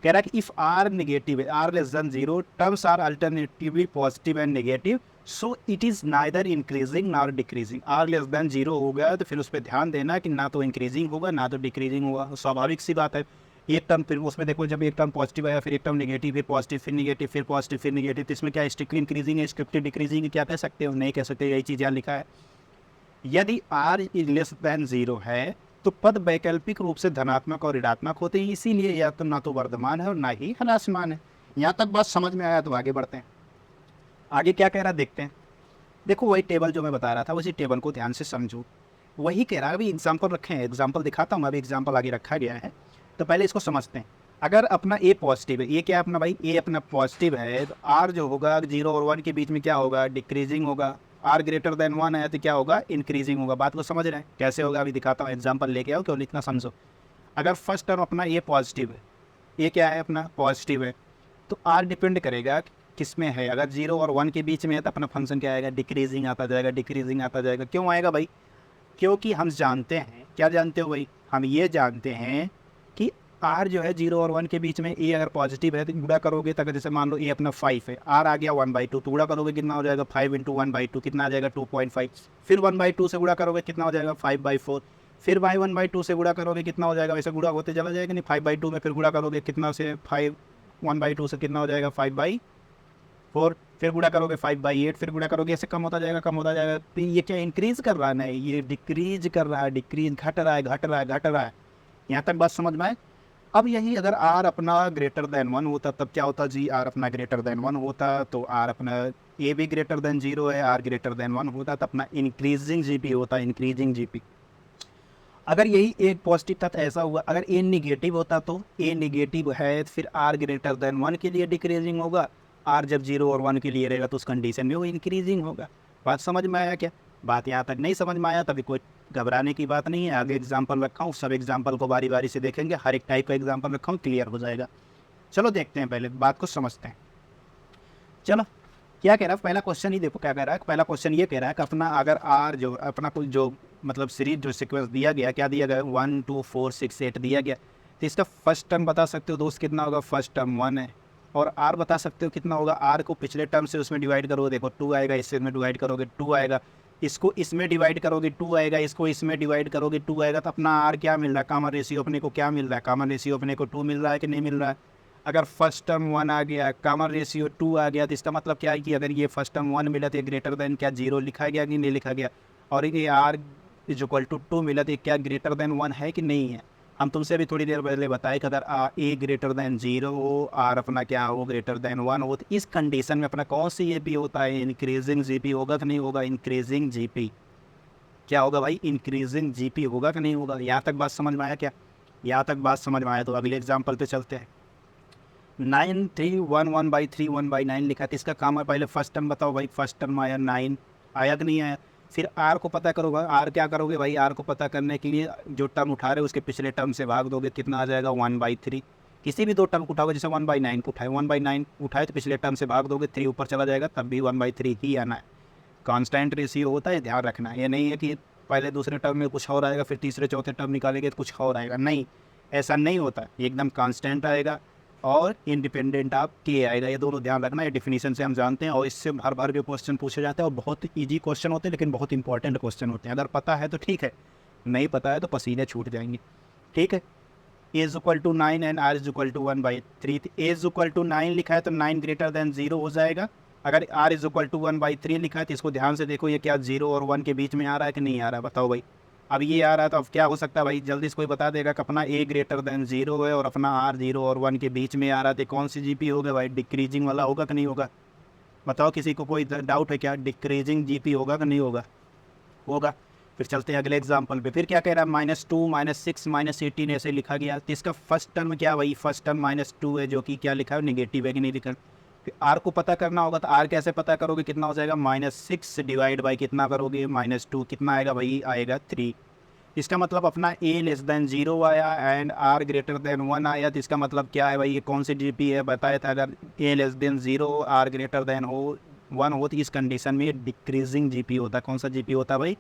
कह रहा है कि इफ़ आर नेगेटिव है, r less than 0, terms are alternatively positive and negative, so it is neither increasing nor decreasing. R less than 0 हो गया तो फिर उस पर ध्यान देना कि ना तो इंक्रीजिंग होगा ना तो डिक्रीजिंग होगा, स्वाभाविक सी बात है। एक टर्म फिर उसमें देखो, जब एक टर्म पॉजिटिव आया फिर एक टर्म नेगेटिव, फिर पॉजिटिव फिर नेगेटिव फिर पॉजिटिव फिर नेगेटिव, तो इसमें क्या स्ट्रिक्टली इंक्रीजिंग है स्ट्रिक्टली डिक्रीजिंग क्या कह सकते हो, नहीं कह सकते, यही चीज़ यहाँ लिखा है। यदि आर लेस देन 0 है तो पद वैकल्पिक रूप से धनात्मक और ऋणात्मक होते हैं, इसीलिए या तो ना तो वर्धमान है और ना ही ह्रासमान है। यहाँ तक बात समझ में आया तो आगे बढ़ते हैं। आगे क्या कह रहा है देखते हैं। देखो वही टेबल जो मैं बता रहा था उसी टेबल को ध्यान से समझो। वही कह रहा है, अभी एग्जाम्पल रखे हैं, एग्जाम्पल दिखाता हूँ, अभी एग्जाम्पल आगे रखा गया है, तो पहले इसको समझते हैं। अगर अपना ए पॉजिटिव है, ये क्या है अपना भाई, ए अपना पॉजिटिव है, तो आर जो होगा 0 और 1 के बीच में क्या होगा, डिक्रीजिंग होगा। आर ग्रेटर देन 1 है तो क्या होगा, इंक्रीजिंग होगा। बात को समझ रहे हैं कैसे होगा, अभी दिखाता हूँ, एग्जाम्पल लेके आओ, क्यों इतना समझो। अगर फर्स्ट टर्म अपना ए पॉजिटिव है, ये क्या है अपना पॉजिटिव है, तो आर डिपेंड करेगा किस में है। अगर 0 और 1 के बीच में है तो अपना फंक्शन क्या आएगा, डिक्रीजिंग आता जाएगा, डिक्रीजिंग आता जाएगा। क्यों आएगा भाई, क्योंकि हम जानते हैं, क्या जानते हो भाई, हम ये जानते हैं कि आर जो है 0 और 1 के बीच में, ए अगर पॉजिटिव है तो गुणा करोगे तो अगर जैसे मान लो ए अपना 5 है, आर आ गया 1/2, तो गुणा करोगे कितना हो जाएगा, 5 × 1/2 कितना आ जाएगा, 2.5। फिर 1/2 से गुणा करोगे कितना हो जाएगा, 5/4। फिर y 1/2 से गुणा करोगे कितना हो जाएगा, वैसे गुणा होते चला जाएगा नहीं, 5/2 में फिर गुणा करोगे कितना से 5, 1/2 से कितना हो जाएगा 5/4, फिर गुणा करोगे 5/8, फिर गुणा करोगे, ऐसे कम होता जाएगा कम होता जाएगा। तो ये क्या इंक्रीज कर रहा है, नहीं ये डिक्रीज कर रहा है, डिक्रीज घट रहा है घट रहा है घट रहा है। यहाँ तक बात समझ में आए। अब यही अगर आर अपना ग्रेटर देन 1 होता तब क्या होता जी, आर अपना ग्रेटर देन 1 होता तो आर अपना ए भी ग्रेटर देन 0 है, आर ग्रेटर देन 1 होता तो अपना इंक्रीजिंग जीपी होता, इंक्रीजिंग जीपी। अगर यही एक पॉजिटिव था तो ऐसा हुआ, अगर ए निगेटिव होता तो ए निगेटिव है तो फिर आर ग्रेटर देन 1 के लिए डिक्रीजिंग होगा, आर जब 0 और 1 के लिए रहेगा तो उस कंडीशन में वो इंक्रीजिंग होगा। बात समझ में आया क्या, बात यहाँ तक नहीं समझ में आया तभी कोई घबराने की बात नहीं है। आगे एग्जाम्पल रखा हूँ, सब एग्जाम्पल को बारी बारी से देखेंगे, हर एक टाइप का एग्जाम्पल रखा हूँ, क्लियर हो जाएगा। चलो देखते हैं, पहले बात को समझते हैं। चलो क्या कह रहा है, पहला क्वेश्चन ही देखो क्या कह रहा है। पहला क्वेश्चन ये कह रहा है कि अपना अगर आर जो अपना कुछ जो मतलब सीरीज जो सीक्वेंस दिया गया, क्या दिया गया, 1 2 4 6 8 दिया गया, तो इसका फर्स्ट टर्म बता सकते हो दोस्त कितना होगा, फर्स्ट टर्म 1 है, और आर बता सकते हो कितना होगा। आर को पिछले टर्म से उसमें डिवाइड करोगे, देखो 2 आएगा, इससे में डिवाइड करोगे 2 आएगा, इसको इसमें डिवाइड करोगे 2 आएगा, इसको इसमें डिवाइड करोगे 2 आएगा। तो अपना आर क्या मिल रहा है, कॉमन रेशियो अपने को क्या मिल रहा है, कॉमन रेशियो अपने को 2 मिल रहा है कि नहीं मिल रहा है। अगर फर्स्ट टर्म 1 आ गया, कॉमन रेशियो 2 आ गया, तो इसका मतलब क्या है कि अगर ये फर्स्ट टर्म 1 मिला तो ग्रेटर देन क्या 0 लिखा गया कि नहीं लिखा गया, और ये आर इज इक्वल टू 2 मिला तो क्या ग्रेटर देन 1 है कि नहीं है। हम तुमसे अभी थोड़ी देर पहले बताए कि अगर ए ग्रेटर देन 0 हो, आर अपना क्या हो ग्रेटर देन 1 हो, तो इस कंडीशन में अपना कौन सी ए पी होता है, इंक्रीजिंग जीपी होगा कि नहीं होगा, इंक्रीजिंग जीपी क्या होगा भाई, इंक्रीजिंग जीपी होगा कि नहीं होगा। यहाँ तक बात समझ में आया क्या, यहाँ तक बात समझ में आया तो अगले एग्जाम्पल पे चलते हैं। 9 3 1 1/3 1/9 लिखा था, इसका काम है पहले फर्स्ट टर्म बताओ भाई, फर्स्ट टर्म आया 9 आया कि नहीं आया। फिर आर को पता करोगे, आर क्या करोगे भाई, आर को पता करने के लिए जो टर्म उठा रहे हो उसके पिछले टर्म से भाग दोगे, कितना आ जाएगा 1/3। किसी भी दो टर्म को उठाओगे, जैसे 1/9 को उठाए, 1/9 उठाए तो पिछले टर्म से भाग दोगे, 3 ऊपर चला जाएगा, तब भी 1/3 ही आना है। कांस्टेंट रेशियो होता है, ध्यान रखना। ये नहीं है कि पहले दूसरे टर्म में कुछ और आएगा फिर तीसरे चौथे टर्म निकालेंगे तो कुछ और आएगा, नहीं, ऐसा नहीं होता, एकदम कांस्टेंट आएगा। और इंडिपेंडेंट ऑफ के आएगा। ये दोनों ध्यान रखना, ये डेफिनेशन से हम जानते हैं और इससे भर भर के क्वेश्चन पूछे जाते हैं और बहुत ईजी क्वेश्चन होते हैं लेकिन बहुत इंपॉर्टेंट क्वेश्चन होते हैं। अगर पता है तो ठीक है, नहीं पता है तो पसीने छूट जाएंगे। ठीक है, A is equal to 9 and R is equal to 1/3। A is equal to 9 लिखा है तो 9 ग्रेटर देन 0 हो जाएगा। अगर आर इज इक्वल टू 1/3 लिखा है तो इसको ध्यान से देखो, ये क्या 0 और 1 के बीच में आ रहा है कि नहीं आ रहा है, बताओ भाई। अब ये आ रहा है तो अब क्या हो सकता है भाई, जल्दी से कोई बता देगा कि अपना ए ग्रेटर देन 0 है और अपना आर 0 और 1 के बीच में आ रहा है, तो कौन सी जीपी होगा भाई, डिक्रीजिंग वाला होगा कि नहीं होगा, बताओ। किसी को कोई डाउट है क्या, डिक्रीजिंग जीपी होगा कि नहीं होगा, होगा। फिर चलते हैं अगले एग्जाम्पल पे। फिर क्या कह रहा है, -2 -6 -18 ऐसे लिखा गया, तो इसका फर्स्ट टर्म क्या भाई, फर्स्ट टर्म -2 है जो कि क्या लिखा है, नेगेटिव है कि नहीं लिखा। फिर आर को पता करना होगा, तो आर कैसे पता करोगे, कितना हो जाएगा, -6 डिवाइड बाई कितना करोगे, -2, कितना आएगा भाई, आएगा 3। इसका मतलब अपना ए लेस देन 0 आया एंड आर ग्रेटर देन 1 आया, तो इसका मतलब क्या है भाई, ये कौन सी जीपी है बताया था। अगर A less than 0 R greater than 1 हो तो इस कंडीशन में डिक्रीजिंग जीपी होता है। कौन सा जीपी होता है भाई,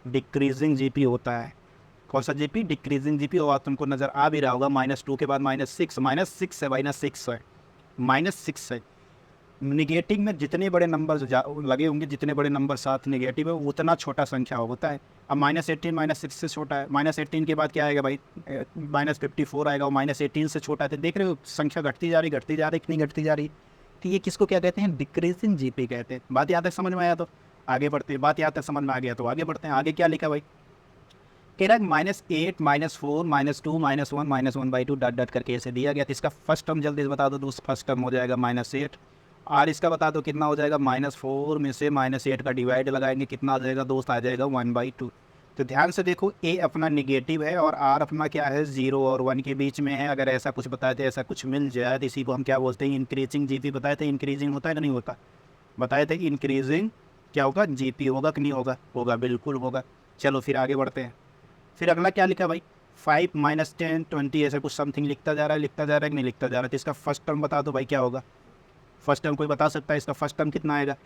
डिक्रीजिंग जीपी होता है। कौन सा जीपी, डिक्रीजिंग जीपी। और तुमको नज़र आ भी रहा होगा, -2 के बाद -6 है भाई, -6 है। निगेटिव में जितने बड़े नंबर लगे होंगे, जितने बड़े नंबर साथ निगेटिव है उतना छोटा संख्या होता है। अब -18 -6 से छोटा है, -18 के बाद क्या आएगा भाई, -54 आएगा, और -18 से छोटा है। तो देख रहे हो संख्या घटती जा रही कितनी घटती जा रही। तो ये किसको क्या कहते हैं, डिक्रीजिंग जीपी कहते हैं। बात यहाँ तक समझ में आया तो आगे बढ़ते हैं, बात यहाँ तक समझ में आ गया तो आगे बढ़ते हैं। आगे क्या लिखा भाई, कह रहा है -8 -4 -2 -1 -1/2 डॉट डॉट करके ऐसे दिया गया। तो इसका फर्स्ट टर्म जल्दी से बता दो दोस्त, फर्स्ट टर्म हो जाएगा -8 और इसका बता दो कितना हो जाएगा, -4 में से -8 का डिवाइड लगाएंगे, कितना आ जाएगा दोस्त, आ जाएगा 1/2। तो ध्यान से देखो, ए अपना निगेटिव है और आर अपना क्या है, 0 और 1 के बीच में है। अगर ऐसा कुछ बताए थे, ऐसा कुछ मिल जाए तो इसी को हम क्या बोलते हैं, इंक्रीजिंग जीपी। बताए थे इंक्रीजिंग होता है कि नहीं होता, बताए थे इंक्रीजिंग क्या होगा, जीपी होगा कि नहीं होगा, होगा, बिल्कुल होगा। चलो फिर आगे बढ़ते हैं। फिर अगला क्या लिखा भाई, 5 -10 20 ऐसा कुछ समथिंग लिखता जा रहा है कि नहीं लिखता जा रहा है। तो इसका फर्स्ट टर्म बता दो भाई क्या होगा, फर्स्ट टर्म कोई बता सकता है, इसका फर्स्ट टर्म कितना आएगा।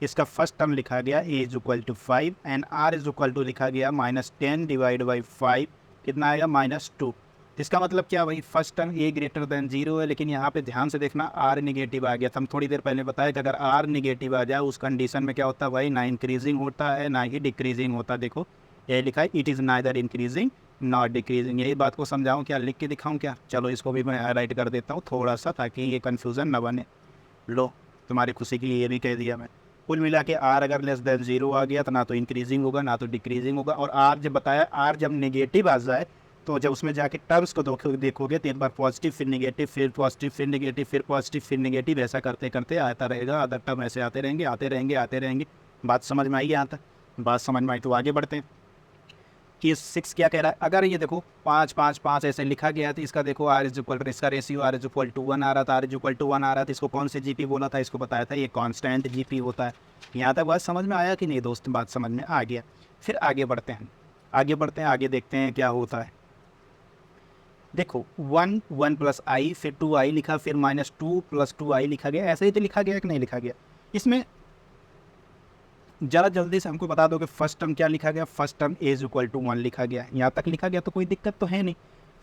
इसका फर्स्ट टर्म लिखा गया A is equal to 5 and R is equal to लिखा गया -10 डिवाइड बाई 5, कितना आएगा, -2। इसका मतलब क्या भाई, फर्स्ट टर्म ए ग्रेटर देन 0 है, लेकिन यहाँ पे ध्यान से देखना आर निगेटिव आ गया। तो हम थोड़ी देर पहले बताया कि अगर आर निगेटिव आ जाए उस कंडीशन में क्या होता है भाई, ना इंक्रीजिंग होता है ना ही डिक्रीजिंग होता है। देखो ये लिखा है, it is neither increasing not decreasing. यही बात को समझाऊँ क्या, लिख के दिखाऊँ क्या, चलो इसको भी मैं हाईलाइट कर देता हूँ थोड़ा सा ताकि ये कन्फ्यूज़न ना बने। लो तुम्हारी खुशी के लिए ये भी कह दिया मैं। कुल मिला के आर अगर लेस देन 0 आ गया तो ना तो इंक्रीजिंग होगा ना तो डिक्रीजिंग होगा। और आर जब बताया, आर जब नेगेटिव आ जाए तो जब उसमें जाके टर्म्स को देखोगे तो एक बार पॉजिटिव फिर नेगेटिव फिर पॉजिटिव फिर नेगेटिव फिर पॉजिटिव फिर नेगेटिव, ऐसा करते करते आता रहेगा। अदर टर्म ऐसे आते रहेंगे। बात समझ में आई यहाँ तक, बात समझ में आई तो आगे बढ़ते हैं कि 6 क्या कह रहा है। अगर ये देखो 5 5 5 ऐसे लिखा गया है तो इसका देखो आर इज इक्वल टू, इसका ratio r is equal to 1 आ रहा था, आर इज इक्वल टू 1 आ रहा था। इसको कौन से जीपी बोला था, इसको बताया था ये कांस्टेंट जीपी होता है। यहाँ तक बात समझ में आया कि नहीं दोस्त, बात समझ में आ गया। फिर आगे बढ़ते हैं, आगे देखते हैं क्या होता है। देखो 1 1 प्लस आई, फिर 2i लिखा, फिर -2 + 2i लिखा गया। ऐसे ही तो लिखा गया कि नहीं लिखा गया। इसमें ज़रा जल्दी से हमको बता दो कि फर्स्ट टर्म क्या लिखा गया, first term a is equal to 1 लिखा गया। यहाँ तक लिखा गया तो कोई दिक्कत तो है नहीं।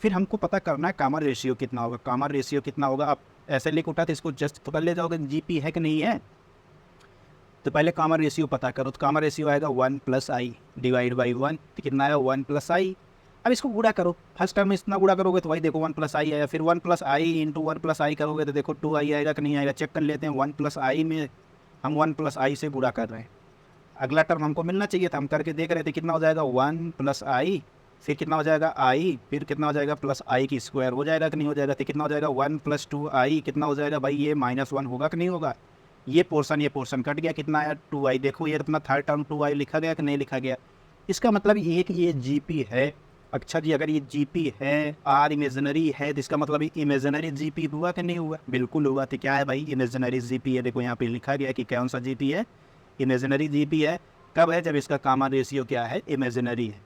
फिर हमको पता करना है कॉमन रेशियो कितना होगा। कॉमन रेशियो कितना होगा, आप ऐसे लिख उठा तो इसको जस्ट पकड़ ले जाओगे जीपी है कि नहीं है। तो पहले कॉमन रेशियो पता करो, तो कॉमन रेशियो आएगा 1 + i डिवाइड बाई 1, तो कितना आया 1 + i। अब इसको गुणा करो, फर्स्ट टर्म में इतना गुणा करोगे तो भाई देखो 1 + i आया। फिर 1 + i इंटू 1 + i करोगे तो देखो 2i आएगा कि नहीं आएगा। चेक कर लेते हैं, 1 + i में हम 1 + i से गुणा कर रहे हैं। अगला टर्म हमको मिलना चाहिए था, हम करके देख रहे थे कितना हो जाएगा 1 + i, फिर कितना हो जाएगा i, फिर कितना हो जाएगा +i² हो जाएगा कि नहीं हो जाएगा। तो कितना हो जाएगा 1 + 2i, कितना हो जाएगा भाई ये -1 होगा कि नहीं होगा। ये पोर्शन कट गया, कितना आया 2i। देखो ये अपना थर्ड टर्म 2i लिखा गया कि नहीं लिखा गया। इसका मतलब एक ये जीपी है। अच्छा जी, अगर ये जीपी है, आर इमेजनरी है, तो इसका मतलब ये इमेजनरी जीपी हुआ कि नहीं हुआ, बिल्कुल हुआ। तो क्या है भाई, इमेजनरी जीपी है। देखो यहाँ पे लिखा गया कि कौन सा जीपी है, इमेजिनरी जीपी है। कब है, जब इसका कॉमन रेशियो क्या है, इमेजिनरी है।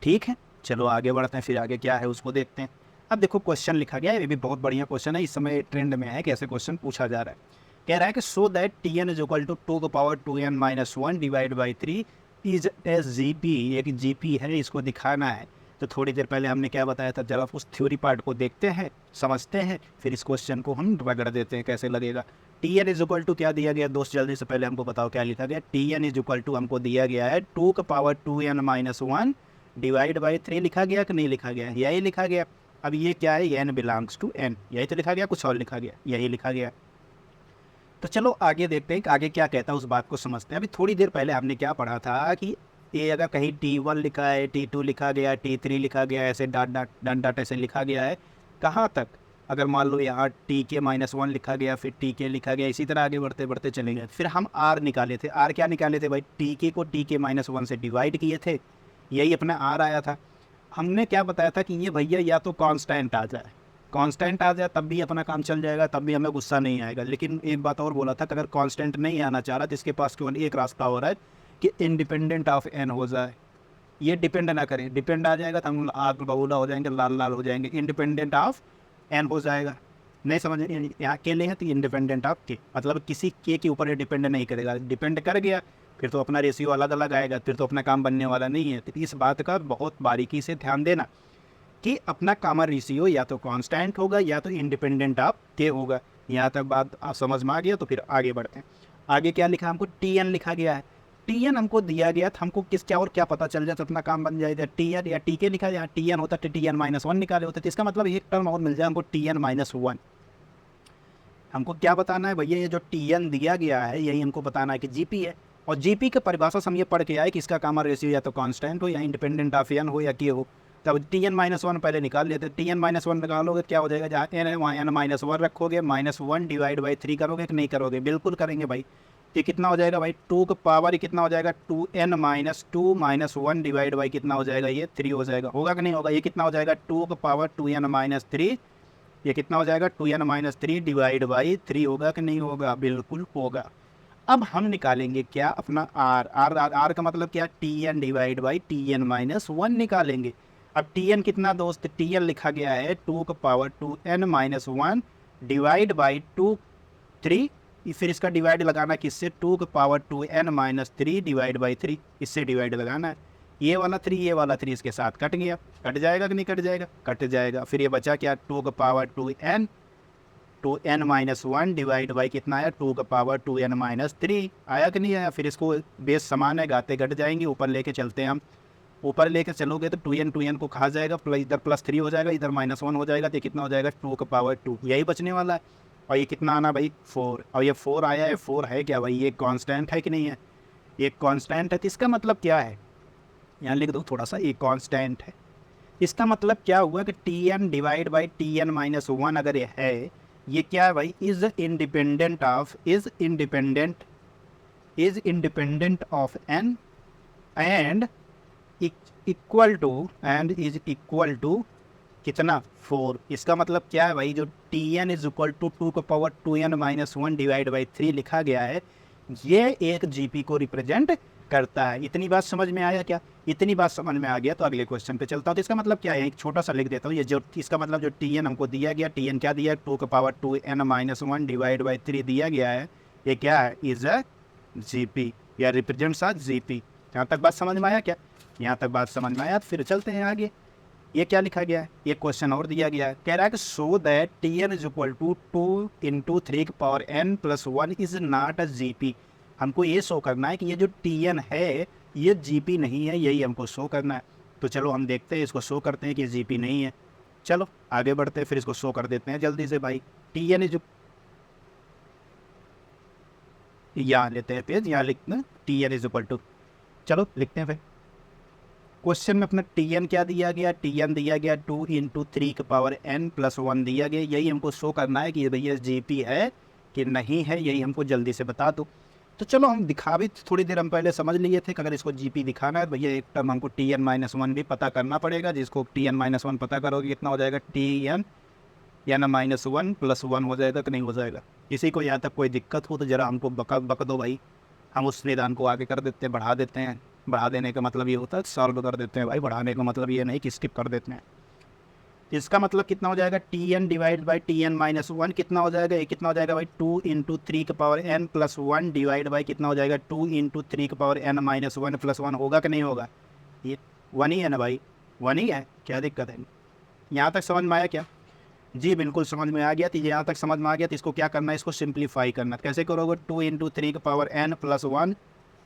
ठीक है, चलो आगे बढ़ते हैं। फिर आगे क्या है उसको देखते हैं। अब देखो क्वेश्चन लिखा गया है, ये भी बहुत बढ़िया क्वेश्चन है, इस समय ट्रेंड में है कि ऐसे क्वेश्चन पूछा जा रहा है। कह रहा है कि so that Tn is equal to 2^2n - 1 divide by 3 is a GP. एक जीपी है, इसको दिखाना है। तो थोड़ी देर पहले हमने क्या बताया था, जब आप उस थ्योरी पार्ट को देखते हैं, समझते हैं, फिर इस क्वेश्चन को हम रगड़ देते हैं कैसे लगेगा। T N is equal to क्या दिया गया दोस्त, जल्दी से पहले हमको बताओ क्या लिखा गया। T N is equal to हमको दिया गया है 2 का power 2n minus 1 divide by 3 लिखा गया कि नहीं लिखा गया, यही लिखा गया। अब ये क्या है, n बिलोंग्स टू n, यही तो लिखा गया, कुछ और लिखा गया, यही लिखा गया। तो चलो आगे देखते हैं कि आगे क्या कहता है, उस बात को समझते हैं। अभी थोड़ी देर पहले हमने क्या पढ़ा था कि ये अगर कहीं T1 लिखा है, T2 लिखा गया, T3 लिखा गया, ऐसे डॉट डॉट डॉट डॉट ऐसे लिखा गया है, कहाँ तक, अगर मान लो यहाँ Tk-1 लिखा गया, फिर Tk लिखा गया, इसी तरह आगे बढ़ते बढ़ते चलेंगे। फिर हम R निकाले थे, R क्या निकाले थे भाई, Tk को Tk-1 से डिवाइड किए थे, यही अपना R आया था। हमने क्या बताया था कि ये भैया या तो कांस्टेंट आ जाए, कांस्टेंट आ जाए तब भी अपना काम चल जाएगा, तब भी हमें गुस्सा नहीं आएगा। लेकिन एक बात और बोला था कि अगर कांस्टेंट नहीं आना चाह रहा तो इसके पास केवल एक रास्ता हो रहा है कि इंडिपेंडेंट ऑफ n हो जाए, ये डिपेंड ना करे। डिपेंड आ जाएगा तो हम आग बबूला हो जाएंगे, लाल लाल हो जाएंगे। इंडिपेंडेंट ऑफ n हो जाएगा, नहीं समझ, यहाँ के लिए है तो इंडिपेंडेंट ऑफ के, मतलब किसी के ऊपर ये डिपेंड नहीं करेगा। डिपेंड कर गया फिर तो अपना रेशियो अलग अलग आएगा, फिर तो अपना काम बनने वाला नहीं है। तो इस बात का बहुत बारीकी से ध्यान देना कि अपना कॉमन रेशियो या तो कांस्टेंट होगा या तो इंडिपेंडेंट ऑफ के होगा। यहाँ तक बात आप समझ में आ गया, तो फिर आगे बढ़ते हैं। आगे क्या लिखा, हमको Tn लिखा गया है, Tn हमको दिया गया था, हमको किस क्या और क्या पता चल जाए तो अपना काम बन जाएगा। Tn या Tk लिखा जाए, Tn होता तो Tn-1 निकाले होते, तो इसका मतलब एक टर्म और मिल जाए हमको Tn-1। हमको क्या बताना है भैया, ये जो Tn दिया गया है यही हमको बताना है कि Gp है। और Gp का परिभाषा हम ये पढ़ के आए कि इसका कॉमन रेशियो या तो कांस्टेंट हो या इंडिपेंडेंट ऑफ n हो या के हो। तब Tn-1 पहले निकाल लेते। Tn-1 निकालोगे क्या हो जाएगा, जहाँ n है वहाँ n-1 रखोगे, -1 डिवाइड बाई 3 करोगे कि नहीं करोगे, बिल्कुल करेंगे भाई। ये कितना हो जाएगा भाई, 2 का पावर कितना हो जाएगा, 2n-2 -1 डिवाइड बाई कितना हो जाएगा, ये 3 हो जाएगा, होगा कि नहीं होगा। ये कितना हो जाएगा, 2 का पावर 2n-3, ये कितना हो जाएगा, 2n-3 डिवाइड बाई 3 होगा कि नहीं होगा, बिल्कुल होगा। अब हम निकालेंगे क्या, अपना r का मतलब क्या, Tn डिवाइड बाई Tn-1 निकालेंगे। अब Tn कितना दोस्त, Tn लिखा गया है 2 का पावर 2n-1 डिवाइड बाई 3, फिर इसका डिवाइड लगाना किससे, 2 का पावर 2n-3 डिवाइड बाई 3, इससे डिवाइड लगाना है। ये वाला 3 ये वाला 3 इसके साथ कट गया, कट जाएगा कि नहीं कट जाएगा, कट जाएगा। फिर ये बचा क्या, 2 का पावर 2n-1 डिवाइड बाई कितना आया, 2 का पावर 2n-3 आया कि नहीं आया। फिर इसको बेस समान है, गाते घट जाएंगे, ऊपर लेके चलते हैं हम। ऊपर लेके चलोगे तो 2n को खा जाएगा, इधर +3 हो जाएगा, इधर -1 हो जाएगा, तो कितना हो जाएगा, 2 का पावर 2, यही बचने वाला है। और ये कितना आना भाई, 4, और ये 4 आया है। 4 है क्या भाई, ये कांस्टेंट है कि नहीं है, ये कांस्टेंट है। तो इसका मतलब क्या है, यहाँ लिख दो थोड़ा सा, ये कांस्टेंट है। इसका मतलब क्या हुआ कि Tn डिवाइड बाई Tn-1 अगर ये है, ये क्या है भाई, is independent of n and equal to कितना, 4। इसका मतलब क्या है भाई, जो Tn इज इक्वल टू 2 का पावर 2n-1 डिवाइड बाई 3 लिखा गया है, ये एक Gp को रिप्रेजेंट करता है। इतनी बात समझ में आया क्या, इतनी बात समझ में आ गया तो अगले क्वेश्चन पे चलता हूँ। तो इसका मतलब क्या है, एक छोटा सा लिख देता हूँ। ये जो इसका मतलब जो Tn हमको दिया गया, Tn क्या दिया है, 2 का पावर 2n-1 डिवाइड बाई 3 दिया गया है, ये क्या है, इज अ Gp या रिप्रेजेंट्स अ Gp। यहाँ तक बात समझ में आया क्या, यहाँ तक बात समझ में आया। फिर चलते हैं आगे। ये क्या लिखा गया है, ये क्वेश्चन और दिया गया है, कह रहा है कि so that Tn is equal to 2 × 3 की power n+1 is not a Gp। हमको ये शो करना है कि ये जो Tn है ये Gp नहीं है, यही हमको शो करना है। तो चलो हम देखते हैं, इसको शो करते हैं कि Gp नहीं है। चलो आगे बढ़ते हैं, फिर इसको शो कर देते हैं जल्दी से भाई। Tn इज, यहाँ लेते हैं पेज, यहाँ लिखते हैं Tn इज इक्वल टू, चलो लिखते हैं फिर। क्वेश्चन में अपना Tn क्या दिया गया, Tn दिया गया 2 × 3 की पावर n+1 दिया गया, यही हमको शो करना है कि भैया Gp है कि नहीं है, यही हमको जल्दी से बता दो। तो चलो हम दिखा भी, थोड़ी देर हम पहले समझ लिए थे कि अगर इसको Gp दिखाना है तो भैया एक टर्म हमको Tn-1 भी पता करना पड़ेगा, जिसको Tn-1 पता करोगे कितना हो जाएगा, Tn या ना -1 + 1 हो जाएगा कि नहीं हो जाएगा। किसी को यहाँ तक कोई दिक्कत हो तो ज़रा हमको बक दो भाई, हम उस निदान को आगे कर देते हैं, बढ़ा देते हैं। बढ़ा देने का मतलब ये होता है सॉल्व कर देते हैं भाई, बढ़ाने का मतलब ये नहीं कि स्किप कर देते हैं। इसका मतलब कितना हो जाएगा, Tn डिवाइड बाई Tn-1 कितना हो जाएगा, ये कितना हो जाएगा भाई, 2 × 3 की पावर n+1 डिवाइड बाई कितना हो जाएगा, 2 × 3 की पावर n-1 + 1 होगा कि नहीं होगा, ये 1 ही है ना भाई। 1 ही है, क्या दिक्कत है? यहाँ तक समझ में आया क्या? जी बिल्कुल समझ में आ गया। तो यहाँ तक समझ में आ गया तो इसको क्या करना है, इसको सिंप्लीफाई करना है। कैसे करोगे? 2 इंटू 3 की power n plus 1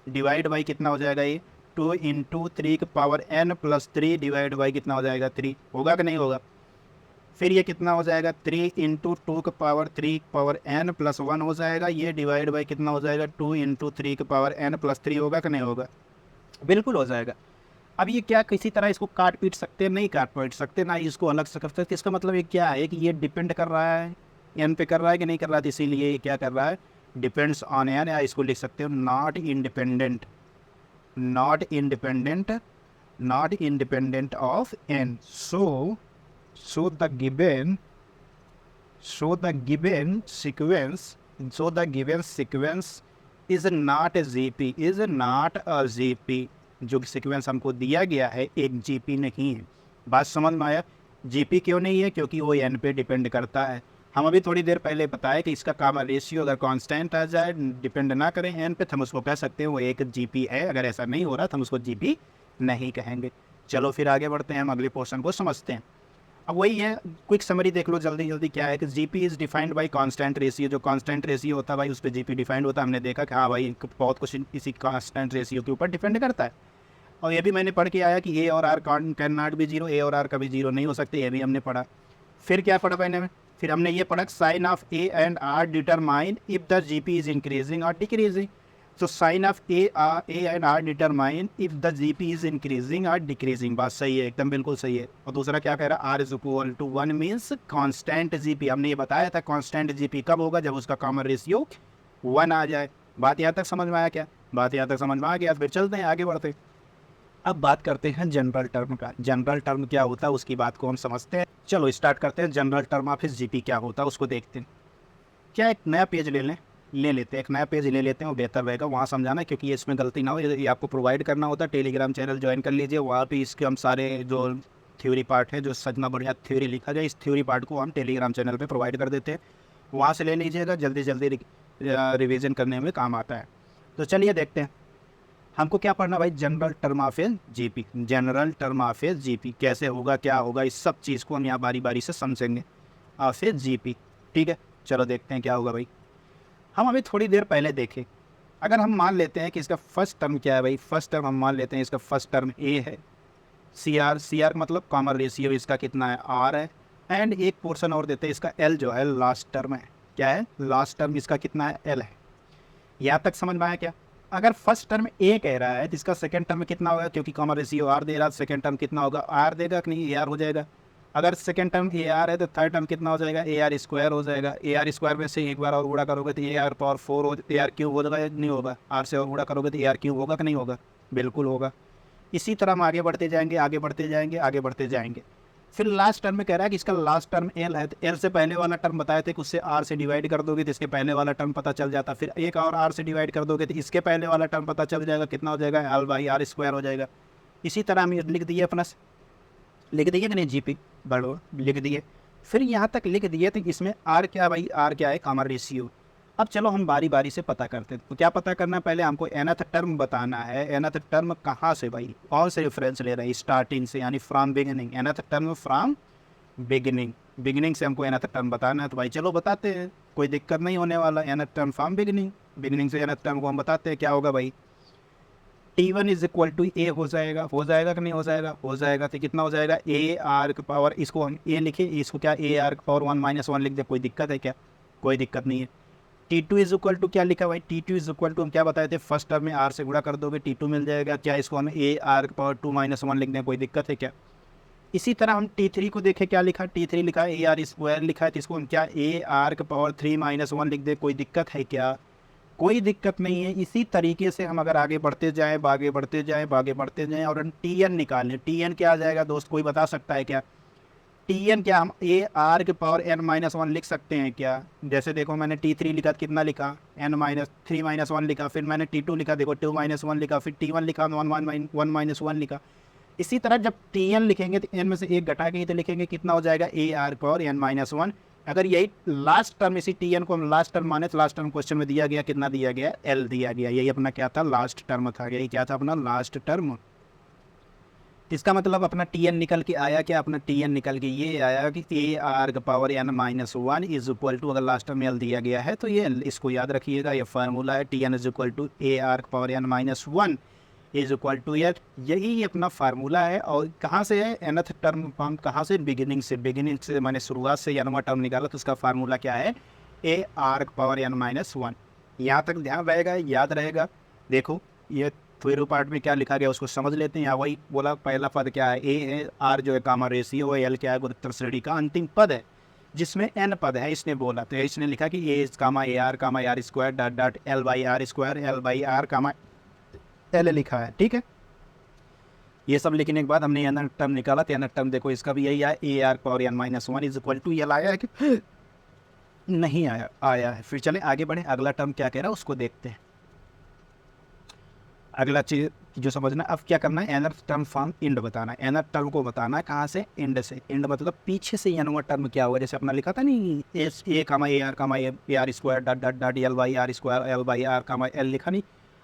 divide by कितना हो जाएगा ये 2 इंटू 3 की power n plus 3 divide by कितना हो जाएगा 3, होगा कि नहीं होगा? फिर ये कितना हो जाएगा 3 इंटू 2 की पावर 3 पावर n प्लस 1 हो जाएगा, ये डिवाइड बाई कितना हो जाएगा 2 इंटू 3 की पावर n प्लस 3, होगा कि नहीं होगा? बिल्कुल हो जाएगा। अब ये क्या किसी तरह इसको काट पीट सकते, नहीं काट पीट सकते, ना ही इसको अलग से कर सकते। इसका मतलब ये क्या है कि ये डिपेंड कर रहा है एन पे, कर रहा है कि नहीं कर रहा है, तो इसीलिए ये क्या कर रहा है, डिपेंड्स ऑन एन, या इसको लिख सकते हो not independent, not independent, not independent of n. So the given sequence is not a GP, is not a GP. जो सीक्वेंस हमको दिया गया है एक जीपी नहीं है। बात समझ में आया? जीपी क्यों नहीं है? क्योंकि वो एन पे डिपेंड करता है। हम अभी थोड़ी देर पहले बताया कि इसका कॉमन रेशियो अगर कांस्टेंट आ जाए, डिपेंड ना करें एन पे, तो हम उसको कह सकते हैं वो एक जीपी है। अगर ऐसा नहीं हो रहा तो हम उसको जीपी नहीं कहेंगे। चलो फिर आगे बढ़ते हैं, हम अगले पोर्शन को समझते हैं। अब वही है, क्विक समरी देख लो जल्दी जल्दी। क्या है कि GP is defined by constant ratio. जो कांस्टेंट रेशियो होता है भाई उस पर जीपी डिफाइंड होता है। हमने देखा कि हाँ भाई बहुत कुछ इसी कांस्टेंट रेशियो के ऊपर डिपेंड करता है। और ये भी मैंने पढ़ के आया कि ए और R can not be zero, A और आर कभी जीरो नहीं हो सकते, ये भी हमने पढ़ा। फिर क्या पढ़ा मैंने में? फिर हमने ये पढ़ा sign of a and r determine if the GP is increasing और डिक्रीजिंग। तो sign of a and r determine if the GP is increasing और डिक्रीजिंग। बात सही है, एकदम बिल्कुल सही है। और दूसरा क्या कह रहा है, r is equal to 1 means constant GP. हमने ये बताया था कांस्टेंट जीपी कब होगा, जब उसका कॉमन रेशियो 1 आ जाए। बात यहाँ तक समझ में आया क्या? बात यहाँ तक समझ में आ गया। फिर चलते हैं आगे बढ़ते हैं। अब बात करते हैं जनरल टर्म का। जनरल टर्म क्या होता है उसकी बात को हम समझते हैं। चलो स्टार्ट करते हैं। जनरल टर्म ऑफ जीपी क्या होता है उसको देखते हैं। क्या एक नया पेज ले लेते हैं, एक नया पेज ले लेते हैं, वो बेहतर रहेगा, वहाँ समझाना, क्योंकि ये इसमें गलती ना हो। ये आपको प्रोवाइड करना होता है, टेलीग्राम चैनल ज्वाइन कर लीजिए, वहाँ पे इसके हम सारे जो थ्योरी पार्ट है, जो सजना बढ़िया थ्योरी लिखा जाए, इस थ्योरी पार्ट को हम टेलीग्राम चैनल पे प्रोवाइड कर देते हैं, वहाँ से ले लीजिएगा, जल्दी जल्दी रिवीजन करने में काम आता है। तो चलिए देखते हैं हमको क्या पढ़ना भाई, general term of A GP. General term of A GP कैसे होगा, क्या होगा, इस सब चीज़ को हम यहाँ बारी बारी से समझेंगे ऑफ ए जीपी। ठीक है, चलो देखते हैं क्या होगा भाई। हम अभी थोड़ी देर पहले देखें, अगर हम मान लेते हैं कि इसका फर्स्ट टर्म क्या है भाई, फर्स्ट टर्म हम मान लेते हैं इसका फर्स्ट टर्म ए है, सी आर मतलब कॉमन रेशियो इसका कितना है, आर है, एंड एक पोर्शन और देते हैं इसका एल जो है लास्ट टर्म है। क्या है? लास्ट टर्म इसका कितना है, एल है। यहाँ तक समझ में आया क्या? अगर फर्स्ट टर्म ए कह रहा है तो इसका सेकंड टर्म कितना होगा, क्योंकि कॉमन रेशियो आर दे रहा है, सेकंड टर्म कितना होगा, आर देगा कि नहीं, ए आर हो जाएगा। अगर सेकंड टर्म ए आर है तो थर्ड टर्म कितना हो जाएगा, ए आर स्क्वायर हो जाएगा। ए आर स्क्वायर में से एक बार और गुणा करोगे तो ए आर पावर 4 हो, ए आर क्यूब हो जाएगा, नहीं होगा। आर से और गुणा करोगे तो ए आर क्यूब होगा कि नहीं होगा, बिल्कुल होगा। इसी तरह हम आगे बढ़ते जाएंगे, आगे बढ़ते जाएंगे, आगे बढ़ते जाएंगे। फिर लास्ट टर्म में कह रहा है कि इसका लास्ट टर्म एल है, तो एल से पहले वाला टर्म बताए थे कि उससे आर से डिवाइड कर दोगे तो इसके पहले वाला टर्म पता चल जाता। फिर एक और आर से डिवाइड कर दोगे तो इसके पहले वाला टर्म पता चल जाएगा, कितना हो जाएगा, एल बाई आर स्क्वायर हो जाएगा। इसी तरह हम लिख दिए अपना, लिख दिए कि नहीं, जीपी बढ़ो लिख दिए। फिर यहाँ तक लिख दिए तो इसमें आर क्या भाई, आर क्या है, कॉमन रेशियो। अब चलो हम बारी बारी से पता करते हैं। तो क्या पता करना है, पहले हमको एनथ टर्म बताना है। एनथ टर्म कहाँ से भाई, कौन से रेफरेंस ले रहे हैं, स्टार्टिंग से, यानी from beginning. Nth term from beginning, beginning से हमको एनथ टर्म बताना है। तो भाई चलो बताते हैं, कोई दिक्कत नहीं होने वाला। Nth term from beginning, beginning से एनथ टर्म को हम बताते हैं। क्या होगा भाई, T1 इज इक्वल टू ए हो जाएगा, हो जाएगा कि नहीं हो जाएगा, हो जाएगा। तो कितना हो जाएगा, ए आर की पावर, इसको हम ए लिखे, इसको क्या ए आर की पावर 1 - 1 लिख दे, कोई दिक्कत है क्या, कोई दिक्कत नहीं है। T2 इज इक्वल टू क्या लिखा भाई, T2 इज इक्वल टू हम क्या बताए थे, फर्स्ट टर्म में आर से गुणा कर दोगे T2 मिल जाएगा। क्या इसको हम ए आर की पावर 2 - 1 लिख दें, कोई दिक्कत है क्या। इसी तरह हम T3 को देखें, क्या लिखा, T3 लिखा है ए आर स्क्वायर लिखा है, तो इसको हम क्या ए आर की पावर 3 - 1 लिख दे, कोई दिक्कत है क्या, कोई दिक्कत नहीं है। इसी तरीके से हम अगर आगे बढ़ते जाएं, आगे बढ़ते जाएं, आगे बढ़ते जाएं, और हम Tn निकालें। Tn क्या आ जाएगा दोस्त, कोई बता सकता है क्या। Tn क्या हम ए आर के पावर n - 1 लिख सकते हैं क्या। जैसे देखो मैंने T3 लिखा, कितना लिखा, n-3 - 1 लिखा, फिर मैंने T2 लिखा, देखो 2 - 1 लिखा, फिर T1 लिखा, 1 - 1 लिखा। इसी तरह जब Tn लिखेंगे तो n में से एक घटा के ही तो लिखेंगे, कितना हो जाएगा, ए आर पावर n - 1। अगर यही लास्ट टर्म, इसी Tn को हम लास्ट टर्म माने, तो लास्ट टर्म क्वेश्चन में दिया गया, कितना दिया गया, L दिया गया। यही अपना क्या था, लास्ट टर्म था, यही क्या था अपना लास्ट टर्म। इसका मतलब अपना टी एन निकल के आया क्या, अपना टी एन निकल के ये आया कि ए आर का power N minus one is equal to, अगर लास्ट टर्म एल दिया गया है तो ये इसको याद रखिएगा, ये फार्मूला है T N is equal to A are का power N minus one is equal to L, यही अपना फार्मूला है। और कहाँ से है, nth टर्म फॉर्म कहाँ से, बिगिनिंग से मैंने शुरुआत से nवां टर्म निकाला तो उसका फार्मूला क्या है, ए आर का पावर एन माइनस वन। यहाँ तक ध्यान रहेगा, याद रहेगा। देखो ये थ्योरी पार्ट में क्या लिखा गया उसको समझ लेते हैं। यहाँ वही बोला, पहला पद क्या है, ए है, आर जो है कामा रेशियो है, एल क्या है गुरुत्तर श्रेणी का अंतिम पद है जिसमें एन पद है, इसने बोला। तो इसने लिखा कि A comma R square dot dot L by R square L by R comma L लिखा है, ठीक है। ये सब लिखने के बाद हमने एन टर्म निकाला, तो एन टर्म देखो इसका भी यही है, A R power N minus one is equal to l आया है कि नहीं आया, आया है। फिर चले आगे बढ़े, अगला टर्म क्या कह रहा है उसको देखते हैं। अगला चीज जो समझना, अब क्या करना है, एनर टर्म फॉर्म इंड बताना है। एनर टर्म को बताना है कहाँ से, इंड से। इंड मतलब पीछे से एनवा टर्म क्या होगा, जैसे अपना लिखा था नहीं, A comma A R square dot dot dot L by R square L by R comma L लिखा नहीं।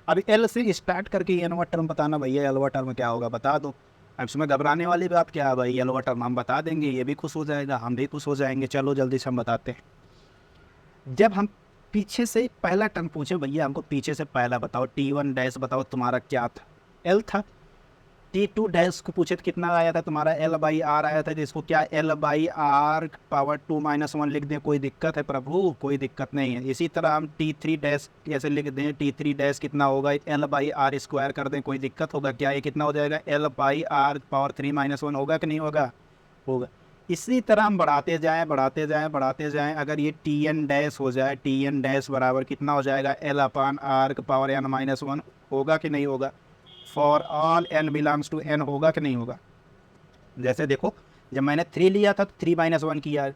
अब एल से स्टार्ट करके एनवा टर्म बताना, भैया एलवा टर्म क्या होगा बता दो। अब इसमें घबराने वाली बात क्या है भाई, एलवा टर्म हम बता देंगे, ये भी खुश हो जाएगा, हम भी खुश हो जाएंगे। चलो जल्दी से हम बताते हैं। जब हम पीछे से पहला टर्म पूछे, भैया हमको पीछे से पहला बताओ, T1 डैश बताओ तुम्हारा क्या था, L था। T2 डैश को पूछे तो कितना आया था तुम्हारा, L बाई आर आया था, तो इसको क्या L by r power 2 minus one लिख दें, कोई दिक्कत है प्रभु, कोई दिक्कत नहीं है। इसी तरह हम T3 डैश कैसे लिख दें, T3 डैश कितना होगा, L बाई आर स्क्वायर कर दें, कोई दिक्कत होगा क्या, ये कितना हो जाएगा, L by r power 3 minus one होगा कि नहीं होगा, होगा। इसी तरह हम बढ़ाते जाएं बढ़ाते जाएं बढ़ाते जाएं, अगर ये टी एन डैश हो जाए, टी एन डैश बराबर कितना हो जाएगा, एल अपान आर का पावर एन माइनस वन होगा कि नहीं होगा, for all n belongs to n होगा कि नहीं होगा। जैसे देखो, जब मैंने 3 लिया था तो 3 माइनस वन किया,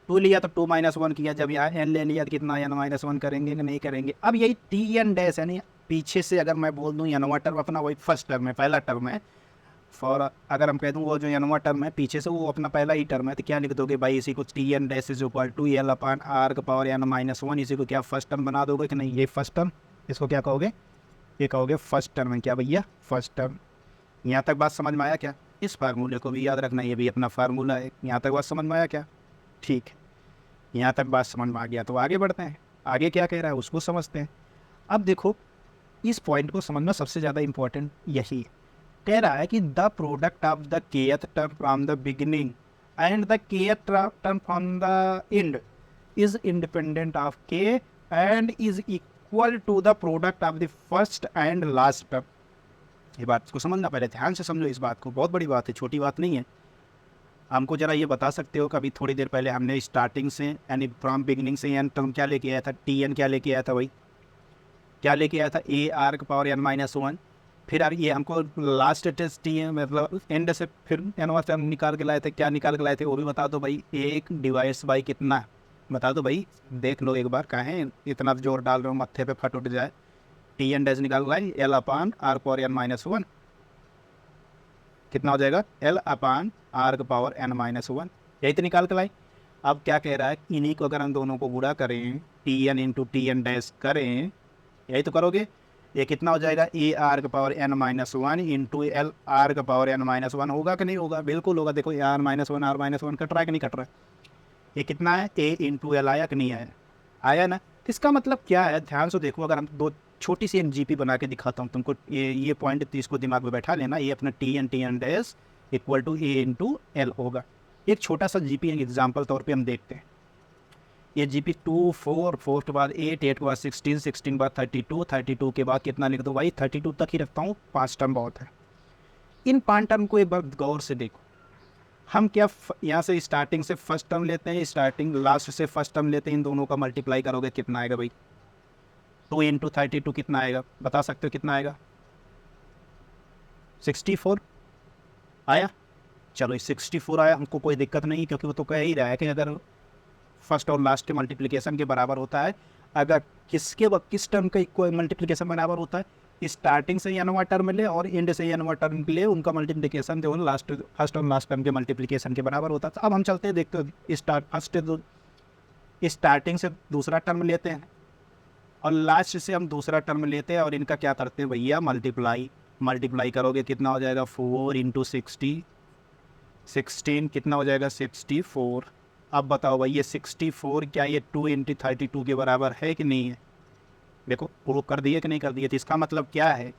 2 लिया तो 2 माइनस वन किया, जब यहाँ एन ले लिया तो कितना एन माइनस वन करेंगे कि नहीं करेंगे। अब यही टी एन डैश यानी पीछे से अगर मैं बोल दूँ एनवा टर्म अपना वही फर्स्ट टर्म है, पहला टर्म है, फॉर अगर हम कह दूँ वो जो एनवा टर्म है पीछे से वो अपना पहला ही टर्म है, तो क्या लिख दोगे भाई, इसी को t n dash is equal to l upon r का पावर एन माइनस वन, इसी को क्या फर्स्ट टर्म बना दोगे कि नहीं, ये फर्स्ट टर्म, इसको क्या कहोगे, ये कहोगे फर्स्ट टर्म है, क्या भैया फर्स्ट टर्म। यहाँ तक बात समझ में आया क्या, इस फार्मूले को भी याद रखना, ये भी अपना फार्मूला है। यहाँ तक बात समझ में आया क्या, ठीक है, यहाँ तक बात समझ में आ गया तो आगे बढ़ते हैं। आगे क्या कह रहा है उसको समझते हैं। अब देखो इस पॉइंट को समझना सबसे ज़्यादा इंपॉर्टेंट यही है। कह रहा है कि the product of the kth term from the beginning and the kth term from the end is independent of k and is equal to the product of the first and last term. ये बात को समझना, पहले ध्यान से समझो इस बात को, बहुत बड़ी बात है, छोटी बात नहीं है। हमको जरा ये बता सकते हो, कभी थोड़ी देर पहले हमने स्टार्टिंग से यानी फ्रॉम बिगिनिंग से एन टर्म क्या लेके आया था, टी एन क्या लेके आया था भाई, क्या लेके आया था, ए आर का पावर एन माइनस वन। फिर अब ये हमको लास्ट टेस्ट टी है मतलब एंड से फिर एन टर्म निकाल के लाए थे, क्या निकाल के लाए थे वो भी बता दो भाई, एक डिवाइस बाई कितना बता दो भाई, देख लो एक बार, कहें इतना जोर डाल रहे हो मत्थे पे फट उठ जाए। टी एन डैश निकाल लाए, l upon r power N minus one कितना हो जाएगा, एल अपान आर का पावर एन माइनस वन, यही तो निकाल के लाई। अब क्या कह रहा है, इन्हीं को अगर हम दोनों को गुणा करें, t n into t n dash करें, यही तो करोगे, ये कितना हो जाएगा, ए आर का power N minus one into l r का पावर एन माइनस वन होगा कि नहीं होगा, बिल्कुल होगा। देखो आर माइनस वन कट रहा है कि नहीं कट रहा है, ये कितना है, ए इंटू एल आया कि नहीं आया, आया ना। इसका मतलब क्या है, ध्यान से देखो, अगर हम दो छोटी सी जीपी बना के दिखाता हूँ तुमको, ये पॉइंट इसको दिमाग में बैठा लेना, ये अपना t n dash equal to a into l होगा। एक छोटा सा जीपी एग्जाम्पल तौर पे हम देखते हैं, ये जीपी 2 4 4 के बाद 8 8 के बाद 16 16 के बाद 32 32 के बाद कितना लिख दो भाई, 32 तक ही रखता हूँ, 5 टर्म बहुत है। इन 5 टर्म को एक बार गौर से देखो, हम क्या यहाँ से स्टार्टिंग से फर्स्ट टर्म लेते हैं, स्टार्टिंग लास्ट से फर्स्ट टर्म लेते हैं, इन दोनों का मल्टीप्लाई करोगे कितना आएगा भाई, 2 इंटू 32 कितना आएगा, बता सकते हो कितना आएगा, 64 आया। चलो 64 आया, हमको कोई दिक्कत नहीं, क्योंकि वो तो कह ही रहा है कि अगर फर्स्ट और लास्ट के मल्टीप्लिकेशन के बराबर होता है, अगर किस टर्म का इक्वल मल्टीप्लिकेशन बराबर होता है, स्टार्टिंग से एनवा टर्म ले और एंड से एनवा टर्म ले, उनका मल्टीप्लिकेशन जो लास्ट फर्स्ट और लास्ट टर्म के मल्टीप्लिकेशन के बराबर होता है। अब हम चलते हैं, देखते हैं स्टार्टिंग से दूसरा टर्म लेते हैं और लास्ट से हम दूसरा टर्म लेते हैं और इनका क्या करते हैं भैया, मल्टीप्लाई। मल्टीप्लाई करोगे कितना हो जाएगा 4 इंटू 16 कितना हो जाएगा 64। अब बताओ भाई ये 64 क्या ये 2 इंटू 32 के बराबर है कि नहीं है? देखो प्रूव कर दिए कि नहीं कर दिए। तो इसका मतलब क्या है,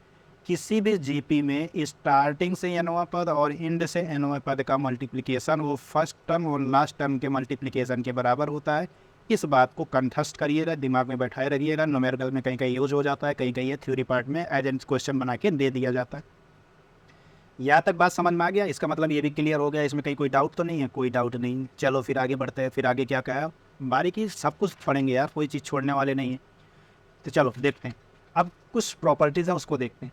किसी भी जीपी में स्टार्टिंग से nवां पद और एंड से nवां पद का मल्टीप्लिकेशन वो फर्स्ट टर्म और लास्ट टर्म के मल्टीप्लिकेशन के बराबर होता है। इस बात को कंठस्थ करिएगा, दिमाग में बैठाए रखिएगा। न्यूमेरिकल में कहीं कहीं यूज हो जाता है, कहीं कहीं ये थ्योरी पार्ट में एज एन क्वेश्चन बना के दे दिया जाता है। यहाँ तक बात समझ में आ गया? इसका मतलब ये भी क्लियर हो गया, इसमें कहीं कोई डाउट तो नहीं है? कोई डाउट नहीं। चलो फिर आगे बढ़ते हैं। फिर आगे क्या कहा, बारीकी सब कुछ पढ़ेंगे यार, कोई चीज़ छोड़ने वाले नहीं है। तो चलो देखते हैं। अब कुछ प्रॉपर्टीज़ है उसको देखते हैं।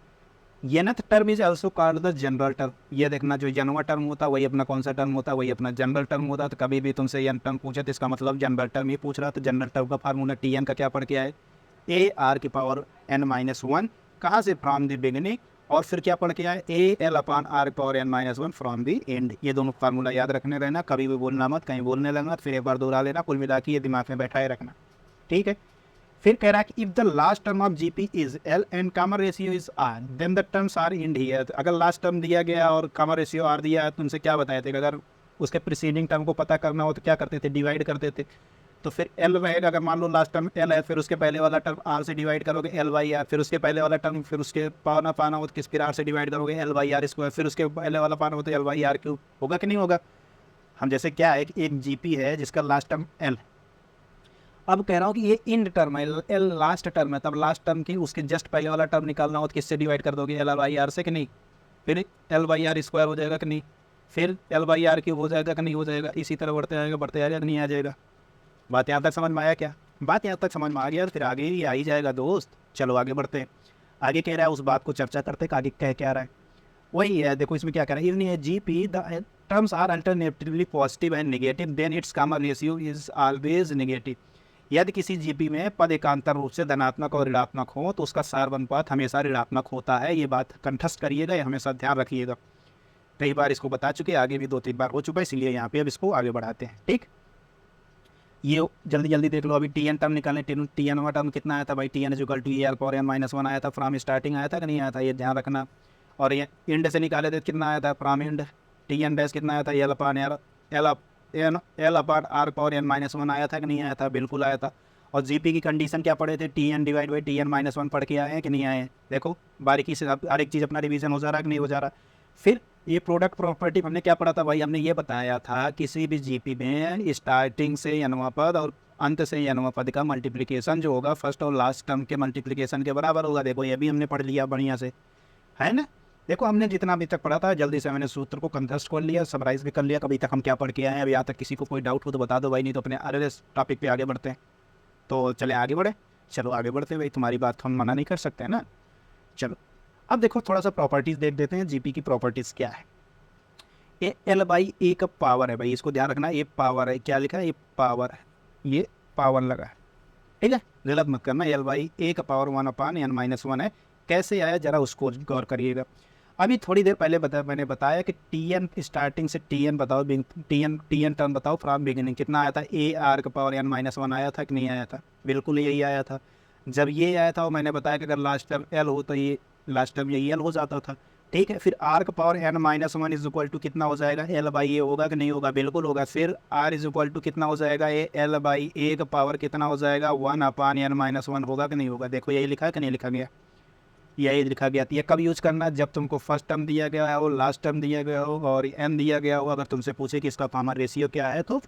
nth term is also called the general term. ये देखना, जो जनवा टर्म होता है वही अपना कौन सा टर्म होता है, वही अपना जनरल टर्म होता है। तो कभी भी तुमसे n टर्म पूछे तो इसका मतलब जनरल टर्म ही पूछ रहा है। तो जनरल टर्म का फार्मूला Tn का क्या पढ़ के आए, AR⁻n-1 कहाँ से, फ्रॉम द बिगिनिंग, और फिर क्या पढ़ के आए AL/R⁻n-1 फ्रॉम द एंड। ये दोनों फार्मूला याद रखने रहना, कभी भी बोलना मत, कहीं बोलने लगना फिर एक बार दोहरा लेना। कुल मिला के ये दिमाग में बैठाए रखना, ठीक है। फिर कह रहा है कि if the last term of GP is l and common ratio is r then the terms are in here. अगर लास्ट टर्म दिया गया और कॉमन रेशियो आर दिया है, तुमसे क्या बताए थे, अगर उसके प्रीसीडिंग टर्म को पता करना हो तो क्या करते थे, डिवाइड करते थे। तो फिर एल रहेगा, अगर मान लो लास्ट टर्म एल है, फिर उसके पहले वाला टर्म आर से डिवाइड करोगे L/R, फिर उसके पहले वाला टर्म, फिर उसके पाना हो तो फिर आर से डिवाइड करोगे L/R², फिर उसके पहले वाला पाना हो तो L/R³ होगा कि नहीं होगा। हम जैसे क्या है कि एक जीपी है जिसका लास्ट टर्म एल, अब कह रहा हूँ कि ये इंड टर्म है, एल लास्ट टर्म है, तब लास्ट टर्म की उसके जस्ट पहले वाला टर्म निकालना हो तो किससे डिवाइड कर दोगे, L/R से कि नहीं। फिर L/R² हो जाएगा कि नहीं, फिर L/R³ हो जाएगा कि नहीं हो जाएगा। इसी तरह बढ़ते आएगा नहीं आ जाएगा। बात यहाँ तक समझ में आया क्या? बात यहाँ तक समझ में आ गया, फिर आगे ही आ ही जाएगा दोस्त। चलो आगे बढ़ते हैं। आगे कह रहा है, उस बात को चर्चा करते हैं आगे कह क्या रहा है। वही है, देखो इसमें क्या कह रहा है, in GP the terms are alternatively positive and negative then its common ratio is always negative. यदि किसी जीपी में पद एकांतर रूप से धनात्मक और ऋणात्मक हो तो उसका सार अनुपात हमेशा ऋणात्मक होता है। ये बात कंठस्थ करिएगा, ये हमेशा ध्यान रखिएगा। कई बार इसको बता चुके, आगे भी 2-3 बार हो चुका है, इसलिए यहाँ पे अब इसको आगे बढ़ाते हैं, ठीक। ये जल्दी जल्दी देख लो। अभी Tn टर्म निकालने, Tn टर्म कितना आया था भाई, Tn = AL/n-1 आया था, फ्रॉम स्टार्टिंग आया था कि नहीं आया था, ये ध्यान रखना। और ये इंड से निकाले थे, कितना आया था फ्रॉम इंड, Tn डैश कितना आया था L/R/n-1 आया था कि नहीं आया था, बिल्कुल आया था। और जीपी की कंडीशन क्या पढ़े थे, Tn/Tn-1 पढ़ के आए हैं कि नहीं आए हैं। देखो बारीकी से हर एक चीज़ अपना रिवीजन हो जा रहा है कि नहीं हो जा रहा। फिर ये प्रोडक्ट प्रॉपर्टी हमने क्या पढ़ा था भाई, हमने ये बताया था किसी भी जीपी में स्टार्टिंग से nवां पद और अंत से nवां पद का मल्टीप्लिकेशन जो होगा फर्स्ट और लास्ट टर्म के मल्टीप्लिकेशन के बराबर होगा। देखो ये भी हमने पढ़ लिया बढ़िया से, है ना। देखो हमने जितना अभी तक पढ़ा था जल्दी से मैंने सूत्र को कंठस्थ कर लिया, समराइज भी कर लिया, कभी तक हम क्या पढ़ के आए हैं। अब यहाँ तक किसी को कोई डाउट हो तो बता दो भाई, नहीं तो अपने अगले टॉपिक पे आगे बढ़ते हैं। तो चले आगे बढ़े, चलो आगे बढ़ते हैं भाई, तुम्हारी बात हम मना नहीं कर सकते हैं ना। चलो अब देखो थोड़ा सा प्रॉपर्टीज़ देख देते हैं, जीपी की प्रॉपर्टीज़ क्या है। ये L/A का पावर है भाई, इसको ध्यान रखना। ये पावर है, क्या लिखा है, ये पावर है, ये पावर लगा है, ठीक है, गलत मत करना। L/A का पावर 1/n-1 है। कैसे आया जरा उसको गौर करिएगा। अभी थोड़ी देर पहले मैंने बताया कि Tn स्टार्टिंग से Tn बताओ, Tn टर्म बताओ फ्रॉम बिगिनिंग, कितना आया था, AR⁻n-1 आया था कि नहीं आया था, बिल्कुल यही आया था। जब ये आया था और मैंने बताया कि अगर लास्ट टर्म L हो तो ये लास्ट टर्म यही L हो जाता था, ठीक है। फिर R⁻n-1 इज इक्वल टू कितना हो जाएगा, L/A होगा कि नहीं होगा, बिल्कुल होगा। फिर R इज इक्वल टू कितना हो जाएगा, L/A का पावर कितना हो जाएगा, 1/n-1 होगा कि नहीं होगा। देखो यही लिखा है कि नहीं लिखा गया, यही लिखा गया। ये कब यूज करना, जब तुमको फर्स्ट टर्म दिया गया हो, लास्ट टर्म दिया गया हो और n दिया गया हो। अगर तुमसे पूछे कि इसका कॉमन रेशियो क्या है तो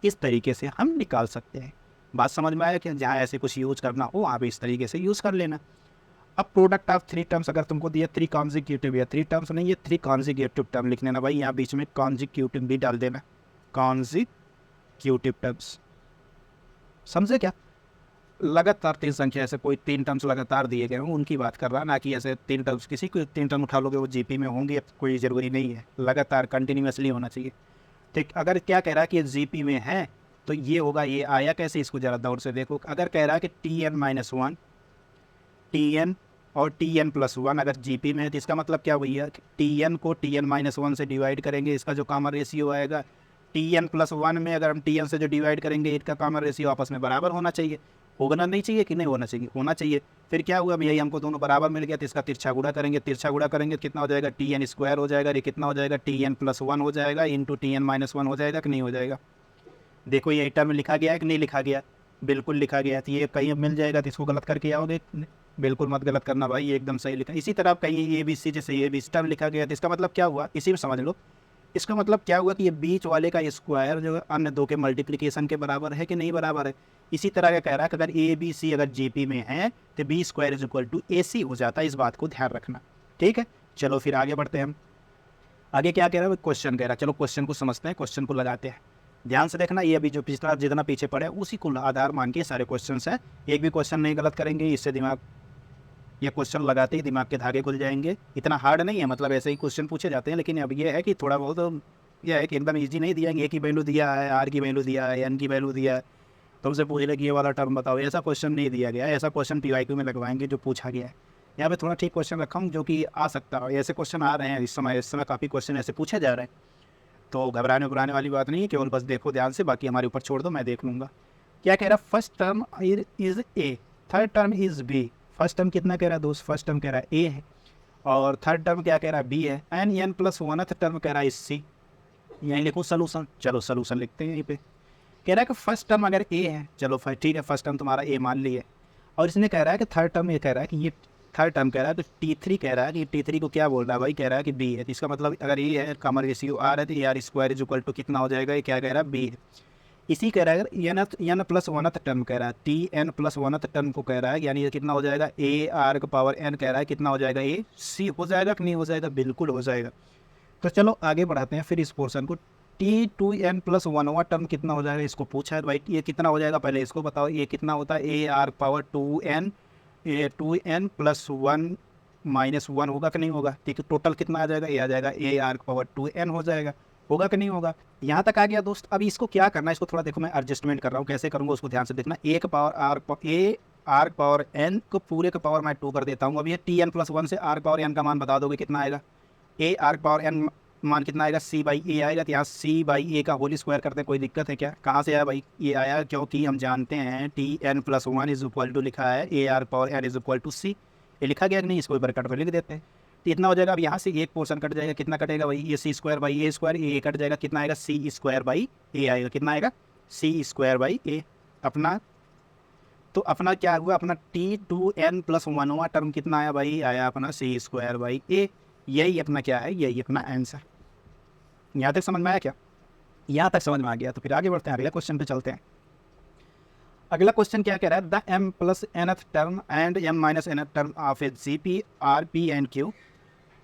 इस तरीके से हम निकाल सकते हैं। बात समझ में आया कि जहाँ ऐसे कुछ यूज करना हो वहाँ भी इस तरीके से यूज़ कर लेना। अब प्रोडक्ट ऑफ 3 टर्म्स अगर तुमको दिया 3 कॉन्जिक्यूटिव या 3 टर्म्स नहीं, ये 3 कॉन्जिक्यूटिव टर्म लिख लेना भाई, यहाँ बीच में कॉन्जिक्यूटिव भी डाल देना, कॉन्जिक्यूटिव टर्म्स, समझे क्या। लगातार 3 संख्या, ऐसे कोई 3 टर्म्स लगातार दिए गए हों उनकी बात कर रहा, ना कि ऐसे 3 टर्म्स, किसी को 3 टर्म उठा लोगे वो जीपी में होंगे, कोई ज़रूरी नहीं है, लगातार कंटिन्यूसली होना चाहिए, ठीक। अगर क्या कह रहा है कि ये जीपी में है तो ये होगा, ये आया कैसे, इसको ज़रा दौर से देखो। अगर कह रहा है कि Tn-1 Tn और Tn+1 अगर जीपी में है तो इसका मतलब क्या हुई है, Tn को Tn-1 से डिवाइड करेंगे, इसका जो कॉमन रेशियो आएगा Tn+1 में अगर हम Tn से जो डिवाइड करेंगे इनका कॉमन रेशियो आपस में बराबर होना चाहिए। होना नहीं चाहिए कि नहीं होना चाहिए, होना चाहिए। फिर क्या हुआ भैया, हमको दोनों बराबर मिल गया तो इसका तिरछा गुणा करेंगे, तिरछा गुणा करेंगे तो कितना हो जाएगा, टी एन स्क्वायर हो जाएगा, ये कितना हो जाएगा, टी एन प्लस वन हो जाएगा into t n minus one हो जाएगा कि नहीं हो जाएगा। देखो ये टर्म लिखा गया है कि नहीं लिखा गया, बिल्कुल लिखा गया है। तो ये कहीं मिल जाएगा तो इसको गलत करके आओगे, बिल्कुल मत गलत करना भाई, ये एकदम सही लिखा। इसी तरह कहीं ए बी सी, जैसे ए बी टर्म लिखा गया तो इसका मतलब क्या हुआ, इसी में समझ लो। इसका मतलब क्या हुआ कि ये बीच वाले का स्क्वायर जो अन्य दो के मल्टीप्लिकेशन के बराबर है कि नहीं बराबर है। इसी तरह का कह रहा है कि अगर ए बी सी अगर जीपी में है तो B square is equal to A C हो जाता है, इस बात को ध्यान रखना, ठीक है। चलो फिर आगे बढ़ते हैं हम। आगे क्या कह रहा है, क्वेश्चन कह रहा है, चलो क्वेश्चन को समझते हैं, क्वेश्चन को लगाते हैं। ध्यान से देखना, ये अभी जो पिछला जितना पीछे पड़े उसी को आधार मान के सारे क्वेश्चन हैं, एक भी क्वेश्चन नहीं गलत करेंगे, इससे दिमाग, ये क्वेश्चन लगाते ही दिमाग के धागे खुल जाएंगे। इतना हार्ड नहीं है, मतलब ऐसे ही क्वेश्चन पूछे जाते हैं, लेकिन अब ये है कि थोड़ा बहुत यह है कि एकदम ईजी नहीं दिया, ए की वैल्यू दिया है, आर की वैल्यू दिया है, एन की वैल्यू दिया है, तुमसे पूछ ले कि ये वाला टर्म बताओ, ऐसा क्वेश्चन नहीं दिया गया। ऐसा क्वेश्चन PYQ में लगवाएंगे जो पूछा गया है। यहाँ पे थोड़ा ठीक क्वेश्चन रखा हूँ जो कि आ सकता है, ऐसे क्वेश्चन आ रहे हैं इस समय काफ़ी क्वेश्चन ऐसे पूछे जा रहे हैं, तो घबराने वाली बात नहीं है, केवल बस देखो ध्यान से, बाकी हमारे ऊपर छोड़ दो, मैं देख लूँगा। क्या कह रहा है, first term is a, third term is b. First term कितना कह रहा है दोस्त, फर्स्ट टर्म कह रहा है ए है, और थर्ड टर्म क्या कह रहा है, बी है, एन एन प्लस वनथ टर्म कह रहा है सी। यहीं लिखो सोलूशन, चलो सोलूशन लिखते हैं यहीं पे। कह रहा है कि फर्स्ट टर्म अगर ए है, चलो फिर ठीक है, फर्स्ट टर्म तुम्हारा ए मान लिए, और इसने कह रहा है कि थर्ड टर्म ये कह रहा है कि ये थर्ड टर्म कह रहा है तो T3 कह रहा है कि T3 को क्या बोल रहा है भाई, कह रहा है कि बी है। तो इसका मतलब अगर ये है कॉमन रेशियो आर है तो r square is equal to कितना हो जाएगा, ये क्या कह रहा है, बी है। इसी कह रहा है अगर एन प्लस वनथ टर्म कह रहा है, टी एन प्लस वनथ टर्म को कह रहा है, यानी ये कितना हो जाएगा, ए आर का पावर एन कह रहा है कितना हो जाएगा, ए सी हो जाएगा कि नहीं हो जाएगा, बिल्कुल हो जाएगा। तो चलो आगे बढ़ाते हैं फिर इस पोर्शन को। T2n प्लस वनवा टर्म कितना हो जाएगा, इसको पूछा है भाई, ये कितना हो जाएगा, पहले इसको बताओ, ये कितना होता है, A R power 2n plus one minus one होगा कि नहीं होगा, ठीक है। टोटल कितना आ जाएगा, ये आ जाएगा ए आर पावर 2n हो जाएगा, होगा कि नहीं होगा। यहाँ तक आ गया दोस्त। अब इसको क्या करना है, इसको थोड़ा देखो, मैं एडजस्टमेंट कर रहा हूँ, कैसे करूँगा उसको ध्यान से देखना। एक पावर आर पावर एन को पूरे का पावर मैं 2 कर देता हूँ। अब ये Tn प्लस वन से आर पावर एन का मान बता दोगे कितना आएगा, ए आर पावर एन मान कितना आएगा, सी बाई ए आएगा। तो यहाँ सी बाई ए का होल स्क्वायर करते हैं, कोई दिक्कत है क्या, कहाँ से आया भाई, ये आया क्योंकि हम जानते हैं Tn plus one is equal to लिखा है A R power N is equal to C, ये लिखा गया कि नहीं, इसको ऊपर कट कर लिख देते हैं। तो इतना हो जाएगा। अब यहाँ से एक पोर्शन कट जाएगा, कितना कटेगा भाई, ये सी स्क्वायर बाई ए स्क्वायर, ये कट जाएगा, कितना आएगा, सी स्क्वायर बाई ए आएगा, कितना आएगा, सी स्क्वायर बाई ए अपना। तो अपना क्या हुआ, अपना T2n प्लस वनवा टर्म कितना आया भाई, आया अपना सी स्क्वायर बाई ए। यही अपना क्या है, यही अपना आंसर। यहाँ तक समझ में आया क्या, यहाँ तक समझ में आ गया। तो फिर आगे बढ़ते हैं, अगले क्वेश्चन पे चलते हैं। अगला क्वेश्चन क्या कह रहा है, the m plus nth term and m minus nth term of a GP R P एंड Q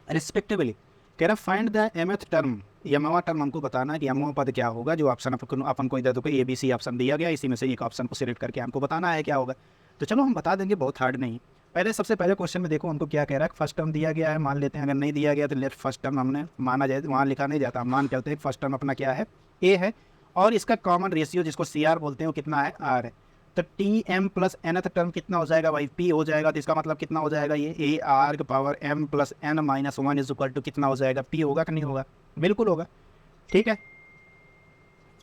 रिस्पेक्टिवली। कह रहा है फाइंड द mth टर्म, mवा टर्म हमको बताना है कि mवा पद क्या होगा। जो ऑप्शन अपन को इधर देखो ABC ऑप्शन दिया गया, इसी में से एक ऑप्शन को सिलेक्ट करके हमको बताना है क्या होगा। तो चलो हम बता देंगे, बहुत हार्ड नहीं। पहले सबसे पहले क्वेश्चन में देखो हमको क्या कह रहा है, फर्स्ट टर्म दिया गया है, मान लेते हैं। अगर नहीं दिया गया तो लेट फर्स्ट टर्म हमने माना जाए, वहाँ लिखा नहीं जाता, मान करते हैं फर्स्ट टर्म अपना क्या है, ए है, और इसका कॉमन रेशियो जिसको CR बोलते हैं वो कितना है, R है। तो Tm प्लस nth टर्म कितना हो जाएगा भाई, P हो जाएगा। तो इसका मतलब कितना हो जाएगा, ये ए आर का power m plus n minus one is equal to कितना हो जाएगा, P होगा कि नहीं होगा, बिल्कुल होगा, ठीक है।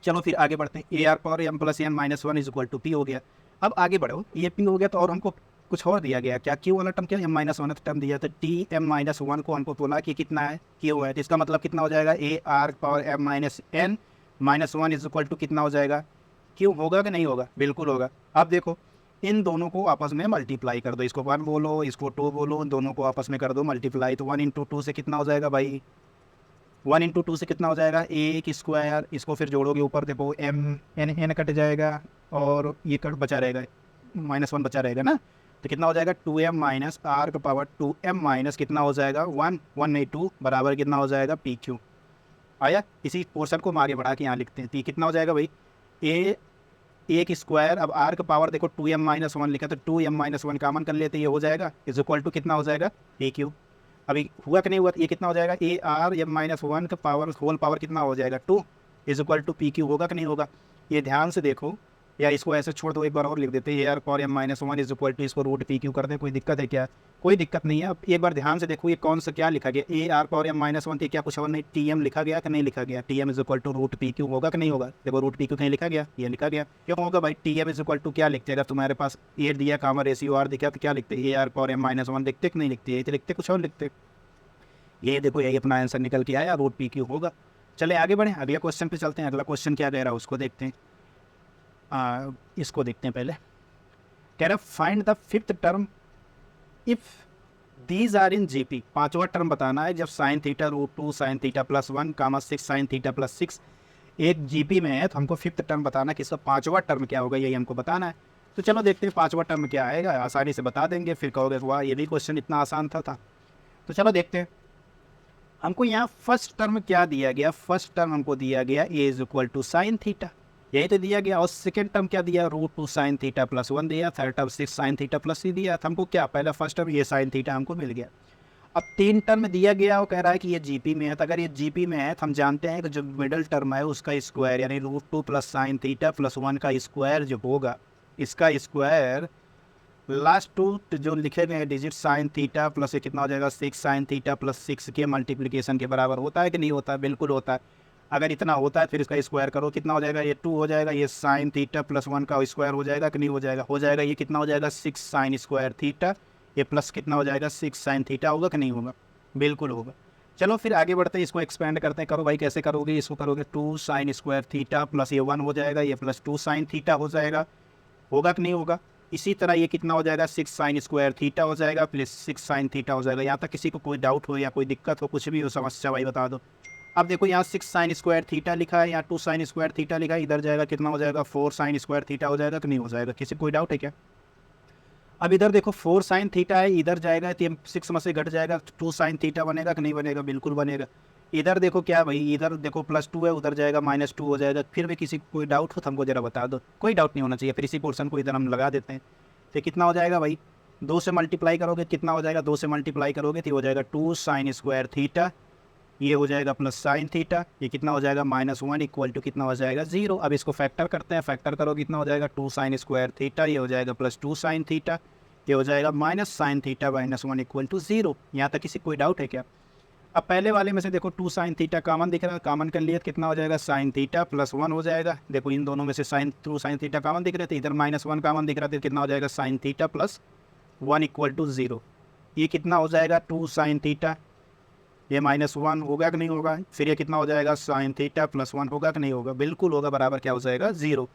चलो फिर आगे बढ़ते हैं, a are power m plus n minus one is equal to P हो गया। अब आगे बढ़ो, ये P हो गया तो और हमको कुछ और दिया गया, क्या Q वाला टर्म, क्या m माइनस वन टर्म दिया। तो Tm माइनस वन को हमको बोला कि कितना है, Q है। तो इसका मतलब कितना हो जाएगा, a are power m minus n minus one is equal to कितना हो जाएगा, Q होगा कि नहीं होगा, बिल्कुल होगा। अब देखो इन दोनों को आपस में मल्टीप्लाई कर दो, इसको 1 बोलो, इसको 2 बोलो, दोनों को आपस में कर दो मल्टीप्लाई। तो 1 इंटू 2 से कितना हो जाएगा भाई, 1 इंटू 2 से कितना हो जाएगा, ए की स्क्वायर, इसको फिर जोड़ोगे ऊपर देखो m n कट जाएगा और ये कट बचा रहेगा, -1 बचा रहेगा ना। तो कितना हो जाएगा, 2m माइनस आर का पावर 2m माइनस कितना हो जाएगा, 1 नहीं 2 बराबर कितना हो जाएगा, PQ आया। इसी पोर्शन को हम आगे बढ़ा के यहाँ लिखते हैं। तो कितना हो जाएगा भाई, ए की स्क्वायर, अब आर का पावर देखो 2m माइनस वन लिखा, तो 2m माइनस वन कामन कर लेते, ये हो जाएगा इज इक्वल टू कितना हो जाएगा, PQ। अभी हुआ कि नहीं हुआ, ये कितना हो जाएगा, a are m minus one का पावर होल पावर कितना हो जाएगा, 2 इज इक्वल टू PQ होगा कि नहीं होगा। ये ध्यान से देखो, या इसको ऐसे छोड़ दो, एक बार और लिख देते हैं, a are power m minus one is equal to, इसको रूट पी क्यू कर दे, कोई दिक्कत है क्या? कोई दिक्कत नहीं है। अब एक बार ध्यान से देखो ये कौन सा क्या लिखा गया, a are power m minus one, क्या कुछ और नहीं, टी एम लिखा गया कि नहीं लिखा गया? T m is equal to root p q होगा कि नहीं होगा? देखो रूट पी क्यू कहीं लिखा गया, ये लिखा गया, क्यों होगा भाई? T m is equal to क्या लिखते हैं? अगर तुम्हारे पास ए दिया, कामा रेशियो आर दिखा, तो क्या लिखते हैं? A are power m minus one लिखते कि नहीं लिखते? ये तो लिखते, कुछ और लिखते। ये देखो यही अपना आंसर निकल के आया, रूट पी क्यू होगा। चले आगे बढ़ें, अगले क्वेश्चन पे चलते हैं। अगला क्वेश्चन क्या कह रहा है उसको देखते हैं। इसको देखते हैं पहले। कह रहा find the fifth term if these are in GP. पांचवा टर्म बताना है जब sine theta root two sine theta plus one comma six sine theta plus six एक जीपी में है, तो हमको फिफ्थ टर्म बताना कि इसका पांचवा टर्म क्या होगा, यही हमको बताना है। तो चलो देखते हैं पांचवा टर्म क्या आएगा, आसानी से बता देंगे, फिर कहोगे वाह ये भी क्वेश्चन इतना आसान था। तो चलो देखते हैं। हमको यहाँ फर्स्ट टर्म क्या दिया गया? फर्स्ट टर्म हमको दिया गया A is equal to sine theta, यही तो दिया गया। और सेकेंड टर्म क्या दिया? Root two sine theta plus one दिया। Third term six sine theta plus three दिया। तो हमको क्या, पहला फर्स्ट टर्म ये साइन थीटा हमको मिल गया। अब तीन टर्म दिया गया, वो कह रहा है कि ये जीपी में है। तो अगर ये जीपी में है तो हम जानते हैं कि जो मिडल टर्म है उसका स्क्वायर यानी root two plus sine theta plus one का स्क्वायर जो होगा, इसका स्क्वायर लास्ट टू जो लिखे गए हैं डिजिट साइन थीटा प्लस ये कितना हो जाएगा? Six sine theta plus six के मल्टीप्लिकेशन के बराबर होता है कि नहीं होता है? बिल्कुल होता है। अगर इतना होता है फिर इसका स्क्वायर करो, कितना हो जाएगा? ये टू हो जाएगा, ये साइन थीटा प्लस वन का स्क्वायर हो जाएगा कि नहीं हो जाएगा? हो जाएगा। ये कितना हो जाएगा? सिक्स साइन स्क्वायर थीटा, ये प्लस कितना हो जाएगा? सिक्स साइन थीटा होगा कि नहीं होगा? बिल्कुल होगा। चलो फिर आगे बढ़ते हैं, इसको एक्सपेंड करते हैं। करो भाई, कैसे करोगे? इसको करोगे two sine square theta plus ये वन हो जाएगा, ये प्लस टू साइन थीटा हो जाएगा, होगा कि नहीं होगा? इसी तरह ये कितना हो जाएगा? सिक्स साइन स्क्वायर थीटा हो जाएगा प्लस सिक्स साइन थीटा हो जाएगा। यहाँ तक किसी को कोई डाउट हो या कोई दिक्कत हो, कुछ भी हो समस्या, भाई बता दो। अब देखो यहाँ सिक्स साइन स्क्वायर थीटा लिखा है, यहाँ टू साइन स्क्वायर थीटा लिखा है, इधर जाएगा कितना हो जाएगा? फोर साइन स्क्वायर थीटा हो जाएगा कि नहीं हो जाएगा? किसी कोई डाउट है क्या? अब इधर देखो फोर साइन थीटा है, इधर जाएगा तो ये सिक्स में से घट जाएगा, टू साइन थीटा बनेगा कि नहीं बनेगा? बिल्कुल बनेगा। इधर देखो क्या भाई, इधर देखो प्लस टू है, उधर जाएगा माइनस टू हो जाएगा। फिर भी किसी को कोई डाउट हो तो हमको जरा बता दो। कोई डाउट नहीं होना चाहिए। फिर इसी पोर्शन को इधर हम लगा देते हैं। तो कितना हो जाएगा भाई? दो से मल्टीप्लाई करोगे कितना हो जाएगा? दो से मल्टीप्लाई करोगे तो हो जाएगा टू साइन स्क्वायर थीटा, ये हो जाएगा प्लस साइन थीटा, ये कितना हो जाएगा? माइनस वन इक्वल टू कितना हो जाएगा? जीरो। अब इसको फैक्टर करते हैं, फैक्टर करो कितना हो जाएगा? टू साइन स्क्वायर थीटा, ये हो जाएगा प्लस टू साइन थीटा, ये हो जाएगा minus sine theta minus one equal to zero. यहाँ तक किसी कोई डाउट है क्या? अब पहले वाले में से देखो टू साइन थीटा कॉमन दिख रहा है, कॉमन कर लिए कितना हो जाएगा? साइन थीटा प्लस वन हो जाएगा। देखो इन दोनों में से sign to sine theta common दिख रहे थे, इधर माइनस वन कॉमन दिख रहा था, कितना हो जाएगा? Sine theta plus one equal to zero. ये कितना हो जाएगा? टू साइन थीटा, ये माइनस वन होगा कि नहीं होगा? फिर ये कितना हो जाएगा? साइन थीटा प्लस वन होगा कि नहीं होगा? बिल्कुल होगा, बराबर क्या हो जाएगा? जीरो।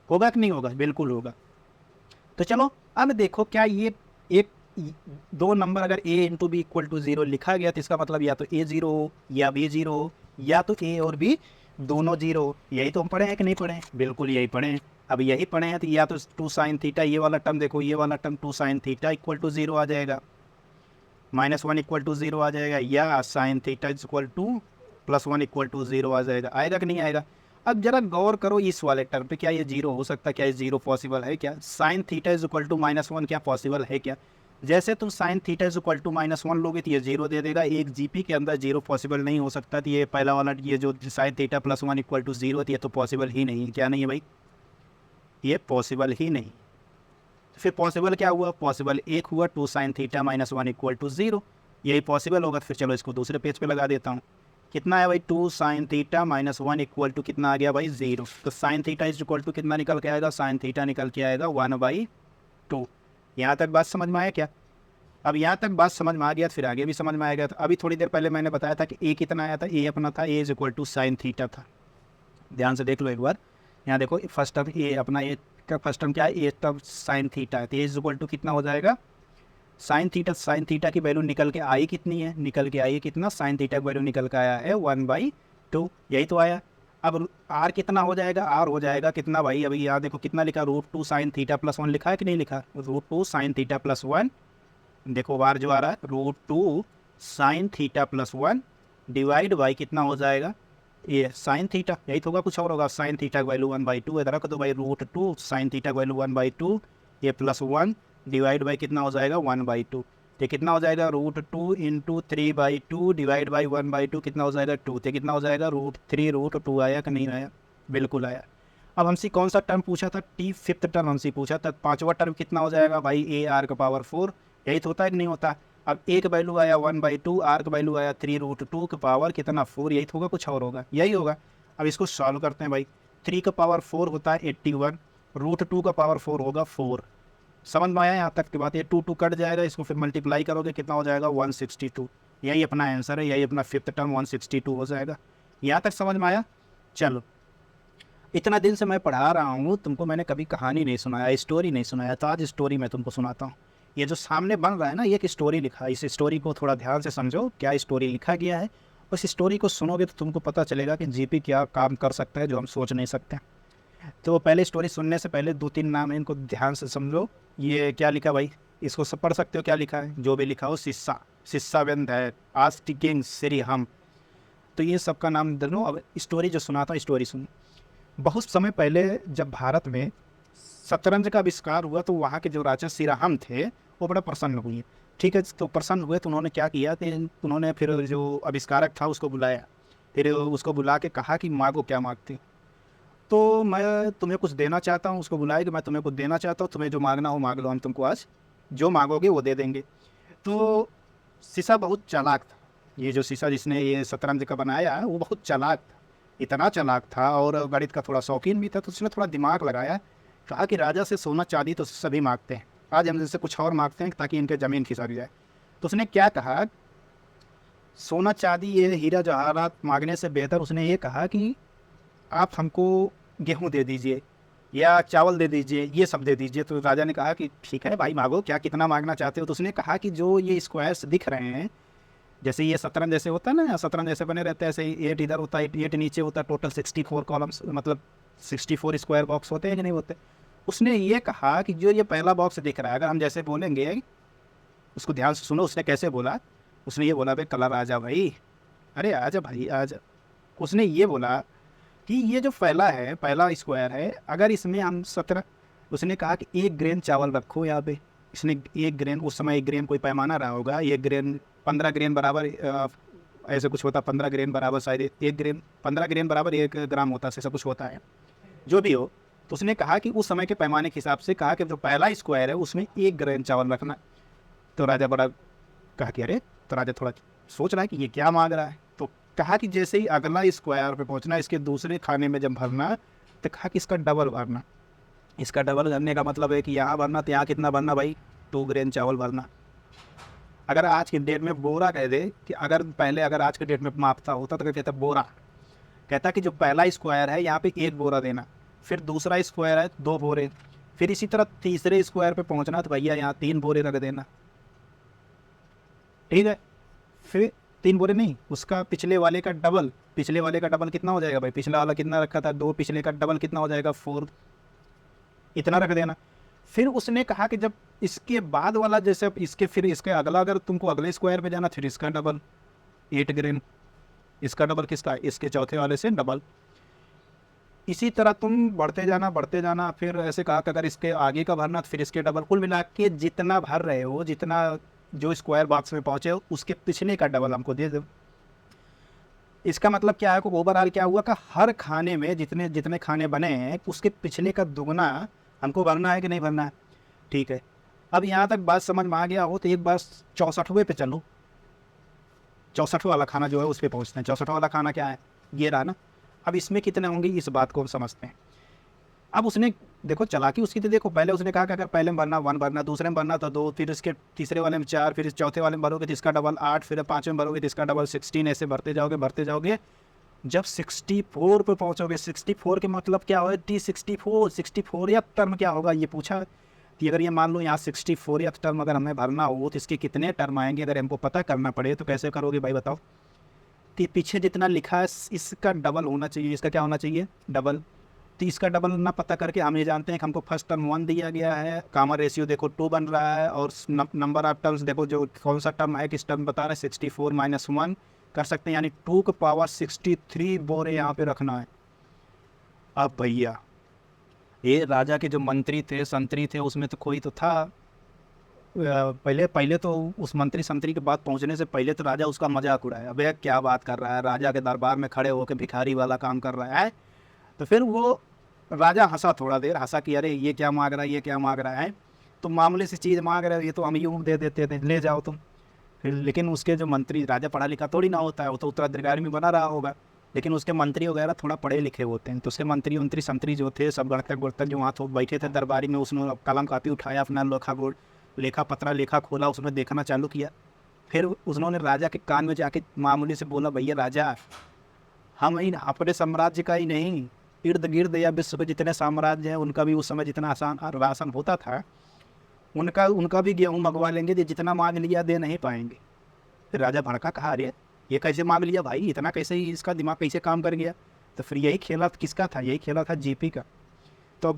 होगा कि नहीं होगा? बिल्कुल होगा। तो चलो अब देखो क्या ये एक दो नंबर अगर a into B equal to zero लिखा गया तो इसका मतलब या तो a जीरो हो या b जीरो हो, या तो a और b दोनों जीरो हो। यही तो हम पढ़े हैं कि नहीं पढ़े हैं? बिल्कुल यही पढ़े हैं। अब यही पढ़े हैं तो या तो टू साइन थीटा, ये वाला टर्म देखो, ये वाला term two sine theta equal to zero आ जाएगा, minus one equal to zero आ जाएगा, या sine theta equal to plus one equal to zero आ जाएगा। आएगा कि नहीं आएगा? अब जरा गौर करो इस वाले टर्म पे, क्या ये जीरो हो सकता है? क्या ये जीरो पॉसिबल है क्या? Sine theta is equal to minus one क्या पॉसिबल है क्या? जैसे तुम sine theta is equal to minus one लोगे तो ये जीरो दे देगा। एक जीपी के अंदर जीरो पॉसिबल नहीं हो सकता। तो ये पहला वाला ये जो sine theta plus one equal to zero है, ये तो पॉसिबल ही नहीं है। क्या नहीं है भाई? ये पॉसिबल ही नहीं। तो फिर पॉसिबल क्या हुआ? पॉसिबल एक हुआ, two sine theta minus one equal to zero, यही पॉसिबल होगा। फिर चलो इसको दूसरे पेज पे लगा देता हूँ। कितना है भाई? Two sine theta minus one equal to कितना आ गया भाई? जीरो। तो sine theta is equal to कितना निकल के आएगा? साइन थीटा निकल के आएगा वन बाई टू। यहाँ तक बात समझ में आया क्या? अब यहाँ तक बात समझ में आ गया, फिर आगे भी समझ में आएगा। तो अभी थोड़ी देर पहले मैंने बताया था कि ए कितना आया था? ए अपना था A is equal to sine theta था। ध्यान से देख लो एक बार। यहाँ देखो फर्स्ट टर्म ए अपना ए का फर्स्ट टर्म क्या है? ए टर्म साइन थीटा है। तो ए इज इक्वल टू कितना हो जाएगा? Sine theta. साइन थीटा की वैल्यू निकल के आई कितनी है? निकल के आई कितना? साइन थीटा की वैल्यू निकल के आया है वन बाई टू, यही तो आया। अब आर कितना हो जाएगा? आर हो जाएगा कितना भाई? अभी यहाँ देखो कितना लिखा? Root two sine theta plus one लिखा है कि नहीं लिखा? Root two sine theta plus one, देखो बार जो आ रहा है root two sine theta plus one divide by कितना हो जाएगा? ये साइन थीटा, यही तो होगा, कुछ और होगा। साइन थीटा की वैल्यू वन बाई टू, इधर रख दो भाई रूट टू साइन थीटा की वैल्यू वन बाई टू, ये प्लस वन डिवाइड बाई कितना हो जाएगा? One by two. तो कितना हो जाएगा? Root two into three by two divide by one by two, कितना हो जाएगा? टू। तो कितना हो जाएगा? रूट थ्री रूट टू आया कि नहीं आया? बिल्कुल आया। अब हमसे कौन सा टर्म पूछा था, टी फिफ्थ टर्म हमसे पूछा था। पांचवा टर्म कितना हो जाएगा भाई, ए आर का पावर 4, यही तो होता है कि नहीं होता। अब ए का वैल्यू आया 1/2, आर का वैल्यू आया 3√2 का पावर कितना 4, यही तो होगा, कुछ और होगा, यही होगा। अब इसको सॉल्व करते हैं भाई। 3 का पावर 4 होता है 81, √2 का पावर 4 होगा 4। समझ में आया यहाँ तक की बात। ये 2 कट जाएगा, इसको फिर मल्टीप्लाई करोगे कितना हो जाएगा 162। यही अपना आंसर है, यही अपना फिफ्थ टर्म 162 हो जाएगा। यहाँ तक समझ में आया। चलो, इतना दिन से मैं पढ़ा रहा हूँ तुमको, मैंने कभी कहानी नहीं सुनाया, स्टोरी नहीं सुनाया, तो आज स्टोरी मैं तुमको सुनाता हूँ। ये जो सामने बन रहा है ना, ये एक स्टोरी लिखा है। इस स्टोरी को थोड़ा ध्यान से समझो, क्या स्टोरी लिखा गया है। उस स्टोरी को सुनोगे तो तुमको पता चलेगा कि जीपी क्या काम कर सकता है जो हम सोच नहीं सकते। तो पहले स्टोरी सुनने से पहले 2-3 नाम है, इनको ध्यान से समझो। ये क्या लिखा भाई, इसको सब पढ़ सकते हो, क्या लिखा है, जो भी लिखा हो, सिस्सा, सिस्सावेंद है, आस्टिकिंग, श्री हम, तो ये सबका नाम दे दो। अब स्टोरी जो सुनाता हूँ, स्टोरी सुनो। बहुत समय पहले जब भारत में शतरंज का आविष्कार हुआ तो वहाँ के जो राजा सिराहम थे वो बड़ा प्रसन्न हुए। ठीक है, तो प्रसन्न हुए तो उन्होंने क्या किया कि उन्होंने फिर जो आविष्कारक था उसको बुलाया, फिर उसको बुला के कहा कि मांगो, क्या मांगते हो। तो मैं तुम्हें कुछ देना चाहता हूँ, उसको बुलाया कि मैं तुम्हें कुछ देना चाहता हूँ, तुम्हें जो मांगना हो मांग लो, हम तुमको आज जो मांगोगे वो दे देंगे। तो शीशा बहुत चालाक था, ये जो शीशा जिसने ये शतरंज का बनाया वो बहुत चालाक था, इतना चालाक था, और गणित का थोड़ा शौकीन भी था। तो उसने थोड़ा दिमाग लगाया, कहा कि राजा से सोना चांदी तो सभी मांगते हैं, आज हम जैसे कुछ और मांगते हैं ताकि इनके ज़मीन खिसक जाए। तो उसने क्या कहा, सोना चांदी ये हीरा जवाहरात मांगने से बेहतर उसने ये कहा कि आप हमको गेहूँ दे दीजिए या चावल दे दीजिए, ये सब दे दीजिए। तो राजा ने कहा कि ठीक है भाई, मांगो, क्या कितना मांगना चाहते हो। तो उसने कहा कि जो ये स्क्वायर्स दिख रहे हैं, जैसे ये शतरंज जैसे होता है ना, शतरंज जैसे बने रहते हैं, ऐसे 8 इधर होता है 8 नीचे होता है, टोटल 64 कॉलम्स, मतलब 64 स्क्वायर बॉक्स होते हैं कि नहीं होते। उसने ये कहा कि जो ये पहला बॉक्स दिख रहा है, अगर हम जैसे बोलेंगे, उसको ध्यान से सुनो, उसने कैसे बोला। उसने ये बोला, भाई कलर आजा भाई, अरे आजा भाई आजा। उसने ये बोला कि ये जो पहला है, पहला स्क्वायर है, अगर इसमें हम 17, उसने कहा कि 1 ग्रेन चावल रखो यहाँ पे। इसने 1 ग्रेन, उस समय 1 ग्रेन कोई पैमाना रहा होगा, 1 ग्रेन 15 ग्रेन बराबर ऐसे कुछ होता, 15 ग्रेन बराबर शायद 1 ग्रेन, 15 ग्रेन बराबर 1 ग्राम होता है, ऐसा कुछ होता है, जो भी हो। तो उसने कहा कि उस समय के पैमाने के हिसाब से कहा कि जो पहला स्क्वायर है उसमें 1 ग्रेन चावल रखना। तो राजा बड़ा कहा कि अरे, तो राजा थोड़ा सोच रहा है कि ये क्या मांग रहा है। तो कहा कि जैसे ही अगला स्क्वायर पे पहुंचना, इसके दूसरे खाने में जब भरना, तो कहा कि इसका डबल भरना। इसका डबल भरने का मतलब है कि यहाँ भरना, तो यहाँ कितना भरना भाई, 2 ग्रेन चावल भरना। अगर आज की डेट में बोरा कह दे, कि अगर पहले अगर आज के डेट में मापता होता तो कहता बोरा, कहता कि जो पहला स्क्वायर है यहाँ पे 1 बोरा देना, फिर दूसरा स्क्वायर है 2 बोरे, फिर इसी तरह तीसरे स्क्वायर पे पहुँचना तो भैया यहाँ 3 बोरे रख देना। ठीक है, फिर 3 बोरे नहीं, उसका पिछले वाले का डबल, पिछले वाले का डबल कितना हो जाएगा भाई, पिछला वाला कितना रखा था 2, पिछले का डबल कितना हो जाएगा 4, इतना रख देना। फिर उसने कहा कि जब इसके बाद वाला, जैसे इसके फिर इसके अगला, अगर तुमको अगले स्क्वायर पे जाना, फिर इसका डबल 8 ग्रेन, इसका डबल किसका, इसके चौथे वाले से डबल। इसी तरह तुम बढ़ते जाना, फिर ऐसे कहा कि अगर इसके आगे का भरना तो फिर इसके डबल। कुल मिला के जितना भर रहे हो, जितना जो स्क्वायर बॉक्स में पहुंचे हो, उसके पिछले का डबल हमको दे दो। इसका मतलब क्या है कि ओवरऑल क्या हुआ कि हर खाने में जितने जितने खाने बने हैं उसके पिछले का दुगना हमको भरना है कि नहीं भरना है। ठीक है, अब यहाँ तक बात समझ में आ गया हो तो एक बार 64वें पे चलो। 64 वाला खाना जो है उस पर पहुँचते हैं। 64 वाला खाना क्या है, ये रहा ना। अब इसमें कितने होंगे इस बात को हम समझते हैं। अब उसने देखो चालाकी उसकी, तो देखो पहले उसने कहा कि अगर पहले में भरना 1 भरना, दूसरे में भरना तो 2, फिर इसके तीसरे वाले में 4, फिर चौथे वाले में भरोगे तो इसका डबल 8, फिर 5वें में भरोगे तो इसका डबल 16, ऐसे भरते जाओगे। जब 64 पे पहुंचोगे, 64 के मतलब क्या होगा, T64 या टर्म क्या होगा ये पूछा कि अगर ये मान लो यहाँ 64 या टर्म अगर हमें भरना हो तो इसके कितने टर्म आएंगे, अगर हमको पता करना पड़े तो कैसे करोगे भाई बताओ। तो पीछे जितना लिखा है इसका डबल होना चाहिए, इसका क्या होना चाहिए, डबल। तो इसका डबल ना पता करके हम ये जानते हैं कि हमको फर्स्ट टर्म 1 दिया गया है, कॉमन रेशियो देखो 2 बन रहा है, और नंबर ऑफ टर्म्स देखो जो कौन सा टर्म है, किस टर्म बता रहा है, 64 - 1 कर सकते हैं, यानी 2 की पावर 63 बोरे यहाँ पे रखना है। अब भैया ये राजा के जो मंत्री थे, संतरी थे, उसमें तो कोई तो था, पहले तो उस मंत्री संतरी के बाद पहुंचने से पहले तो राजा उसका मजाक उड़ाया, अबे क्या बात कर रहा है, राजा के दरबार में खड़े होकर भिखारी वाला काम कर रहा है। तो फिर वो राजा हंसा, थोड़ा देर हंसा कि अरे ये क्या मांग रहा है, ये क्या मांग रहा है, तुम मामूली सी चीज़ मांग रहे हो, ये तो हम यूँ दे देते थे, ले जाओ तुम। फिर लेकिन उसके जो मंत्री, राजा पढ़ा लिखा थोड़ी ना होता है, वो तो उत्तराधिकारी में बना रहा होगा, लेकिन उसके मंत्री वगैरह थोड़ा पढ़े लिखे होते हैं, तो उसके मंत्री संतरी जो थे सब गणतक गुणतक जो वहाँ तो बैठे थे दरबारी में, उसने कलम कापी उठाया, अपना लेखा पत्रा लेखा खोला, उसमें देखना चालू किया। फिर उन्होंने राजा के कान में जाके मामूली से बोला, भैया राजा, हम ही अपने साम्राज्य का ही नहीं, इर्द गिर्द या विश्व के जितने साम्राज्य हैं उनका भी उस समय जितना आसान राशन होता था, उनका भी गेहूँ मंगवा लेंगे, जितना मांग लिया दे नहीं पाएंगे। फिर राजा भड़का, कहा अरे ये कैसे मांग लिया भाई, इतना कैसे, ही इसका दिमाग कैसे काम कर गया। तो फिर यही खेला किसका था, यही खेला था जीपी का। तो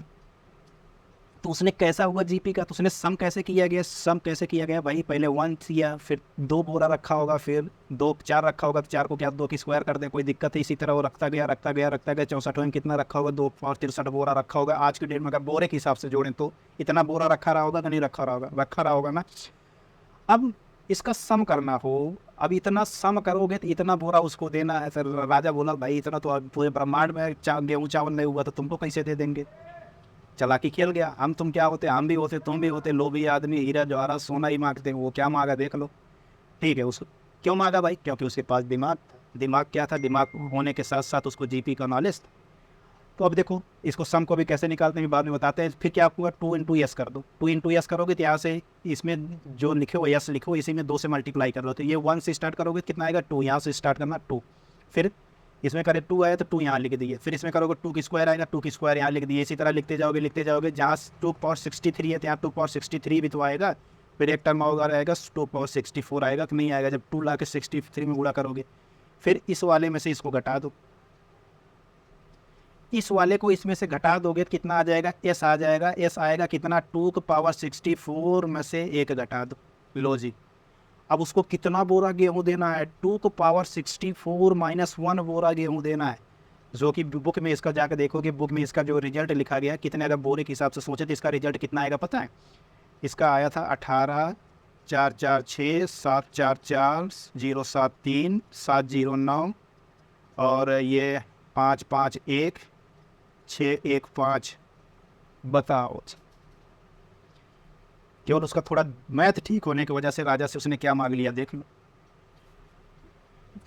उसने कैसा हुआ जीपी का, तो उसने सम कैसे किया गया भाई, पहले 1 किया, फिर 2 बोरा रखा होगा, फिर 2 4 रखा होगा, तो 4 को क्या 2 की स्क्वायर कर दे, कोई दिक्कत है। इसी तरह वो रखता गया 64 में कितना रखा होगा, 2 और 63 बोरा रखा होगा। आज के डेट में अगर बोरे के हिसाब से जोड़ें तो इतना बोरा रखा रहा होगा कि नहीं रखा रहा होगा ना। अब इसका सम करना हो, अब इतना सम करोगे तो इतना बोरा उसको देना है। सर राजा बोला, भाई इतना तो पूरे ब्रह्मांड में गेहूँ चावल नहीं हुआ, तो तुमको कैसे दे देंगे। चालाकी खेल गया, हम तुम क्या होते, हम भी होते, तुम भी होते, लोभी आदमी हीरा जवाहरात सोना ही मांगते हैं। वो क्या मांगा देख लो, ठीक है। उसको क्यों मांगा भाई, क्योंकि उसके पास दिमाग था। दिमाग क्या था, दिमाग होने के साथ साथ उसको जीपी का नॉलेज था। तो अब देखो इसको सम को भी कैसे निकालते हैं बाद में बताते हैं। फिर क्या हुआ, 2 इंटू एस कर दो, 2 इंटू एस करोगे तो यहाँ से इसमें जो लिखे हो एस लिखो, इसी में 2 से मल्टीप्लाई कर लो, तो ये 1 से स्टार्ट करोगे कितना आएगा 2, यहाँ से स्टार्ट करना 2, फिर इसमें करे 2 आया तो 2 यहाँ लिख दिए, फिर इसमें करोगे 2 की स्क्वायर आएगा, 2 की स्क्वायर यहाँ लिख दिए। इसी तरह लिखते जाओगे जहाँ 2 पावर 63 है तो यहाँ 2 पावर 63 भी तो आएगा। फिर एक टर्म होगा रहेगा 2 पावर 64 आएगा कि नहीं आएगा, जब 2 ला के 63 में गुणा करोगे। फिर इस वाले में से इसको घटा दो, इस वाले को इसमें से घटा दोगे तो कितना आ जाएगा, एस आ जाएगा। एस आएगा कितना, 2 की पावर 64 में से 1 घटा दो। लो जी, अब उसको कितना बोरा गेहूँ देना है, 2 की पावर 64 माइनस 1 बोरा गेहूँ देना है, जो कि बुक में इसका जाकर देखोगे, बुक में इसका जो रिजल्ट लिखा गया कितने, अगर बोरे के हिसाब से सोचे तो इसका रिजल्ट कितना आएगा पता है। इसका आया था 18 446 744 073 709 और ये 551 615। बताओ, केवल उसका थोड़ा मैथ ठीक होने की वजह से राजा से उसने क्या मांग लिया, देख लो।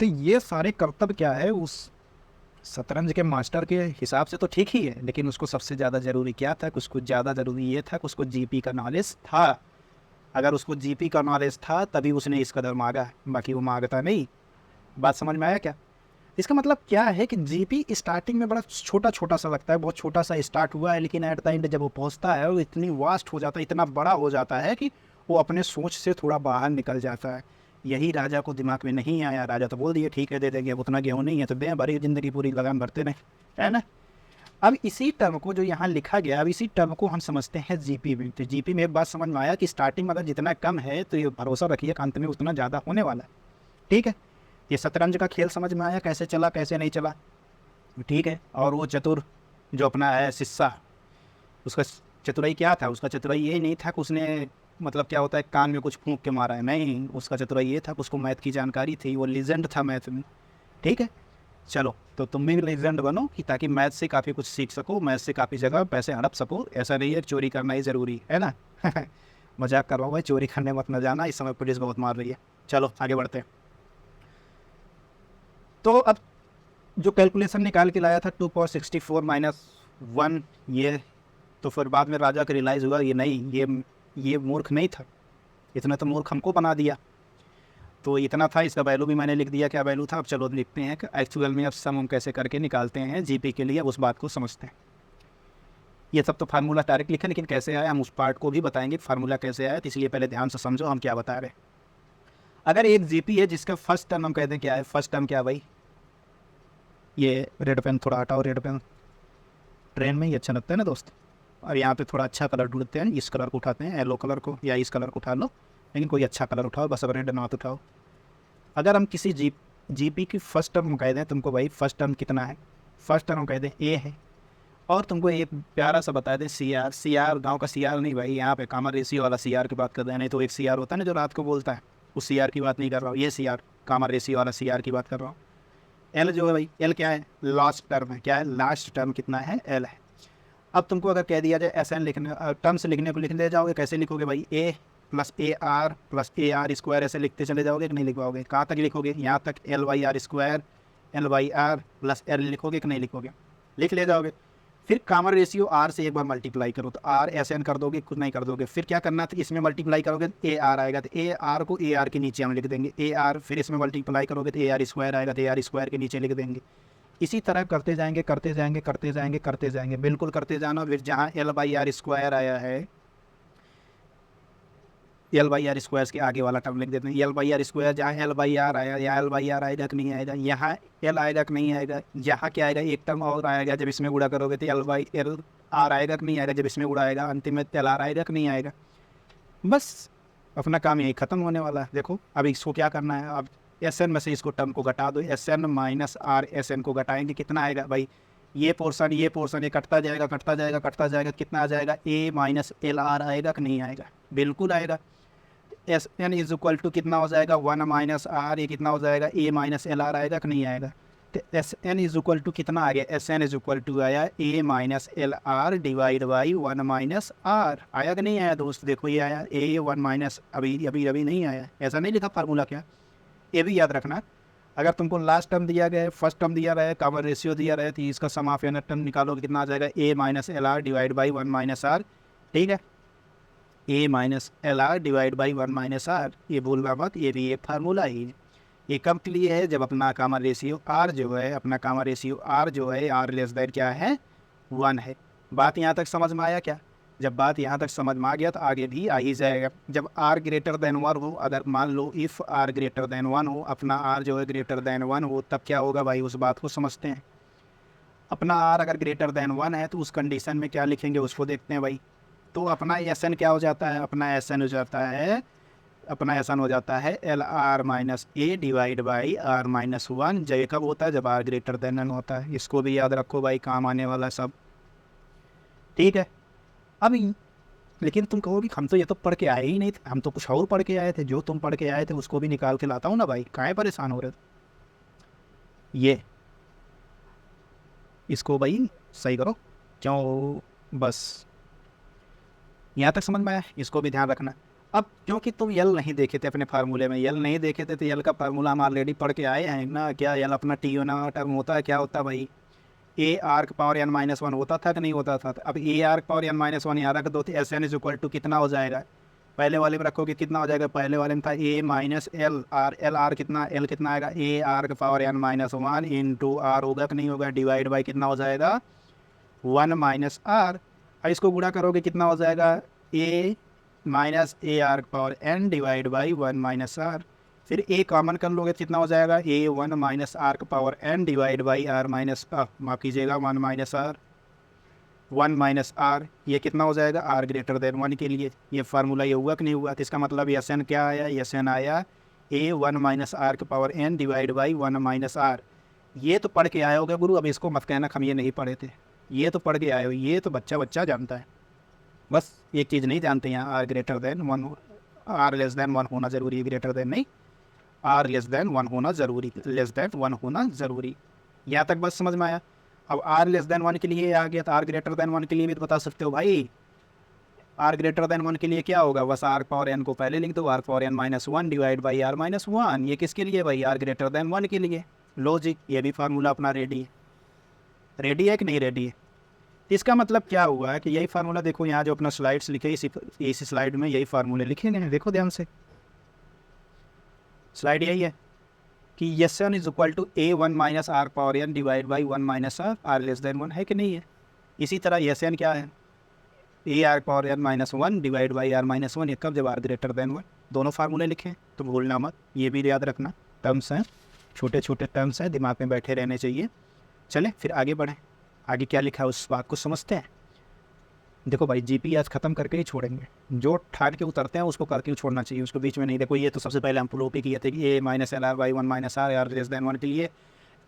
तो ये सारे कर्तव्य क्या है, उस शतरंज के मास्टर के हिसाब से तो ठीक ही है, लेकिन उसको सबसे ज़्यादा ज़रूरी क्या था, उसको ज़्यादा ज़रूरी ये था कि उसको जीपी का नॉलेज था। अगर उसको जीपी का नॉलेज था तभी उसने इस कदर मांगा, बाकी वो मांगता नहीं। बात समझ में आया क्या। इसका मतलब क्या है कि जीपी स्टार्टिंग में बड़ा छोटा छोटा सा लगता है, बहुत छोटा सा स्टार्ट हुआ है, लेकिन एट द एंड जब वो पहुंचता है वो इतनी वास्ट हो जाता है, इतना बड़ा हो जाता है कि वो अपने सोच से थोड़ा बाहर निकल जाता है। यही राजा को दिमाग में नहीं आया। राजा तो बोल दिए ठीक है दे देंगे, उतना गेहूँ नहीं है तो दें, भरी ज़िंदगी पूरी लगान भरते रहे, है ना। अब इसी टर्म को जो यहाँ लिखा गया, अब इसी टर्म को हम समझते हैं जीपी में। तो जीपी में एक बात समझ में आया कि स्टार्टिंग में अगर जितना कम है तो ये भरोसा रखिए अंत में उतना ज़्यादा होने वाला है, ठीक है। ये शतरंज का खेल समझ में आया, कैसे चला कैसे नहीं चला, ठीक है। और वो चतुर जो अपना है शिष्या, उसका चतुराई क्या था, उसका चतुराई ये नहीं था कि उसने मतलब क्या होता है कान में कुछ फूंक के मारा है, नहीं, उसका चतुराई ये था कि उसको मैथ की जानकारी थी, वो लीजेंड था मैथ में, ठीक है। चलो तो तुम भी लीजेंड बनो कि ताकि मैथ से काफ़ी कुछ सीख सको, मैथ से काफ़ी जगह पैसे हड़प सको। ऐसा नहीं है चोरी करना ही ज़रूरी है ना मजाक कर रहा हूँ भाई, चोरी करने मत न जाना, इस समय पुलिस बहुत मार रही है। चलो आगे बढ़ते हैं। तो अब जो कैलकुलेशन निकाल के लाया था 2 पावर 64 माइनस 1, ये तो फिर बाद में राजा को रियलाइज़ हुआ ये नहीं, ये मूर्ख नहीं था, इतना तो मूर्ख हमको बना दिया। तो इतना था, इसका वैल्यू भी मैंने लिख दिया, क्या वैल्यू था। अब चलो लिखते हैं कि एक्चुअल में अब सम हम कैसे करके निकालते हैं जीपी के लिए, उस बात को समझते हैं। ये सब तो फार्मूला डायरेक्ट लिखा, लेकिन कैसे आया हम उस पार्ट को भी बताएंगे, फार्मूला कैसे आया। तो इसलिए पहले ध्यान से समझो हम क्या बता रहे हैं। अगर एक जीपी है जिसका फर्स्ट टर्म हम कहते हैं क्या है, फर्स्ट टर्म क्या भाई, ये रेड पेन थोड़ा हटाओ, रेड पेन ट्रेन में ही अच्छा लगता है ना दोस्त। और यहाँ पे थोड़ा अच्छा कलर ढूंढते हैं, इस कलर को उठाते हैं, येलो कलर को या इस कलर को उठा लो, लेकिन कोई अच्छा कलर उठाओ बस, अब रेड मत उठाओ। अगर हम किसी जीपी की फर्स्ट टर्म कह दें तुमको, भाई फर्स्ट टर्म कितना है, फर्स्ट टर्म कह दें ए है, और तुमको एक प्यारा सा बता दें सी आर गाँव का सी आर नहीं भाई, यहाँ पे कामर रेशियो वाला सी आर की बात कर रहे हैं। नहीं तो एक सी आर होता है ना जो रात को बोलता है, उस सी आर की बात नहीं कर रहा हूँ, ये सी आर कामर रेशियो वाला सी आर की बात कर रहा हूँ। एल जो है भाई, एल क्या है, लास्ट टर्म है, क्या है लास्ट टर्म कितना है, एल है। अब तुमको अगर कह दिया जाए एस एन लिखने, टर्म्स लिखने को लिख ले जाओगे, कैसे लिखोगे भाई, ए प्लस ए आर स्क्वायर ऐसे लिखते चले जाओगे कि नहीं लिख पाओगे? कहाँ तक लिखोगे? यहाँ तक L Y R square L Y R plus L लिखोगे कि नहीं लिखोगे? लिख ले जाओगे। फिर कॉमन रेशियो आर से एक बार मल्टीप्लाई करो तो आर एस एन कर दोगे, कुछ नहीं कर दोगे। फिर क्या करना था, इसमें मल्टीप्लाई करोगे तो ए आर आएगा, तो ए आर को ए आर के नीचे हम लिख देंगे ए आर। फिर इसमें मल्टीप्लाई करोगे तो ए आर स्क्वायर आएगा, तो ए आर स्क्वायर के नीचे लिख देंगे। इसी तरह करते जाएंगे करते जाएंगे करते जाएंगे करते जाएंगे, बिल्कुल करते जाना। फिर जहाँ एल बाई आर स्क्वायर आया है, एल बाई आर स्क्वायर के आगे वाला टर्म लिख देते हैं एल बाई आर स्क्वायर। जहाँ एल बाई आर आया, यहाँ एल बाई आर आएगा कि नहीं आएगा? यहाँ एल आएगा कि नहीं आएगा? यहाँ क्या आएगा, एक टर्म और आएगा, जब इसमें गुणा करोगे तो एल बाई एल आर आएगा कि नहीं आएगा? जब इसमें गुणा आएगा अंतिम में एल आर आएगा कि नहीं आएगा? बस अपना काम यही खत्म होने वाला है। देखो अब इसको क्या करना है, अब एस एन में से इसको टर्म को घटा दो, S N minus R S N को घटाएंगे, कितना आएगा भाई? ये पोर्सन ये कटता जाएगा कटता जाएगा कटता जाएगा, कितना आ जाएगा? ए माइनस एल आर आएगा कि नहीं आएगा? बिल्कुल आएगा। S N is equal to कितना हो जाएगा? 1 माइनस आर, ये कितना हो जाएगा? ए माइनस एल आर आएगा कि नहीं आएगा? तो S N is equal to कितना आ गया? S N is equal to आया A minus L R divide by 1 minus R. आया कि नहीं आया दोस्त? देखो ये आया ए 1 माइनस, अभी नहीं आया, ऐसा नहीं लिखा फार्मूला क्या? ये भी याद रखना। अगर तुमको लास्ट टर्म दिया गया है, फर्स्ट टर्म दिया रहा है, कॉमन रेशियो दिया रहा है, तो इसका सम ऑफ टर्म निकालोगे कितना आ जाएगा? A minus L R divide by 1 minus R. ठीक है, A minus L R divide by 1 minus R, ये भूलना मत, ये भी एक फार्मूला ही है। ये कब के लिए है? जब अपना कॉमन रेशियो आर जो है, अपना कॉमन रेशियो आर जो है, आर लेस दैन क्या है? 1 है। बात यहाँ तक समझ में आया क्या? जब बात यहाँ तक समझ में आ गया तो आगे भी आ ही जाएगा। जब आर ग्रेटर देन 1 हो, अगर मान लो इफ़ आर ग्रेटर देन 1 हो, अपना आर जो है ग्रेटर देन 1 हो, तब क्या होगा भाई? उस बात को समझते हैं। अपना आर अगर ग्रेटर देन 1 है तो उस कंडीशन में क्या लिखेंगे उसको देखते हैं भाई। तो अपना एस एन क्या हो जाता है? अपना एस एन हो जाता है L R minus A divide by R minus 1। जब कब होता है? जब आर ग्रेटर देन 1 होता है। इसको भी याद रखो भाई, काम आने वाला सब। ठीक है, अभी लेकिन तुम कहोगे हम तो ये तो पढ़ के आए ही नहीं थे, हम तो कुछ और पढ़ के आए थे। जो तुम पढ़ के आए थे उसको भी निकाल के लाता हूँ ना भाई, काहे परेशान हो रहे थे? ये इसको भाई सही करो, क्यों? बस यहाँ तक समझ में आया, इसको भी ध्यान रखना। अब क्योंकि तुम यल नहीं देखे थे अपने फार्मूले में, यल नहीं देखे थे, तो यल का फार्मूला हम ऑलरेडी पढ़ के आए हैं ना। क्या यल अपना टी ना टर्म होता है, क्या होता है भाई? ए आर का पावर एन माइनस 1 होता था कि नहीं होता था? अब ए आर का पावर एन माइनस 1 यहाँ रख दो तो S N is equal to कितना हो जाएगा? पहले वाले में रखोगे कितना हो जाएगा? पहले वाले में था A minus L R, L R कितना, एल कितना आएगा? ए आर का power N minus 1 into R होगा कि नहीं होगा? डिवाइड बाई कितना हो जाएगा? 1 माइनस आर। और इसको गुणा करोगे कितना हो जाएगा? A minus A are power N divide by 1 minus R. फिर ए कॉमन कर लोगे कितना हो जाएगा? ए 1 माइनस आर का power N divide by R minus, माफ़ कीजिएगा 1 माइनस आर, 1 माइनस आर। ये कितना हो जाएगा? आर ग्रेटर देन 1 के लिए। ये फार्मूला ये हुआ कि नहीं हुआ? तो इसका मतलब एस एन क्या आया? एस एन आया ए 1 माइनस आर का power N divide by 1 minus R. ये तो पढ़ के आए होगा गुरु, अब इसको मत कहना हम ये नहीं पढ़े थे। ये तो पढ़ के आए हो, ये तो बच्चा जानता है। बस एक चीज़ नहीं जानते यहाँ, R greater than 1, R less than 1 होना ज़रूरी है, ग्रेटर देन नहीं, आर लेस देन 1 होना ज़रूरी, लेस देन 1 होना ज़रूरी। यहाँ तक बस समझ में आया। अब आर लेस देन 1 के लिए आ गया, तो आर ग्रेटर देन 1 के लिए भी तो बता सकते हो भाई। आर ग्रेटर देन 1 के लिए क्या होगा? बस आर पावर एन को पहले लिख दो, R power N minus 1 divide by R minus 1। ये किसके लिए भाई? आर ग्रेटर देन 1 के लिए। लॉजिक, ये भी फार्मूला अपना रेडी है। रेडी है कि नहीं रेडी है? इसका मतलब क्या हुआ है कि यही फार्मूला देखो, यहाँ जो अपना स्लाइड्स लिखे इसी स्लाइड में यही फार्मूले लिखे गए हैं, देखो ध्यान से। स्लाइड यही है कि S N is equal to A 1 minus R power N divide by 1 minus R, R less than 1 है कि नहीं है? इसी तरह एस एन क्या है? A R power N minus 1 divide by R minus 1। ये कब? जब आर ग्रेटर देन 1। दोनों फार्मूले लिखें तो भूलना मत, ये भी याद रखना। टर्म्स हैं, छोटे छोटे टर्म्स हैं, दिमाग में बैठे रहने चाहिए। चलें फिर आगे बढ़ें। आगे क्या लिखा है उस बात को समझते हैं। देखो भाई, जीपी आज ख़त्म करके ही छोड़ेंगे। जो ठान के उतरते हैं उसको करके छोड़ना चाहिए, उसको बीच में नहीं। देखो ये तो सबसे पहले हम प्रूफ ही किए थे कि A minus L R by 1 minus R, R less than 1 के लिए,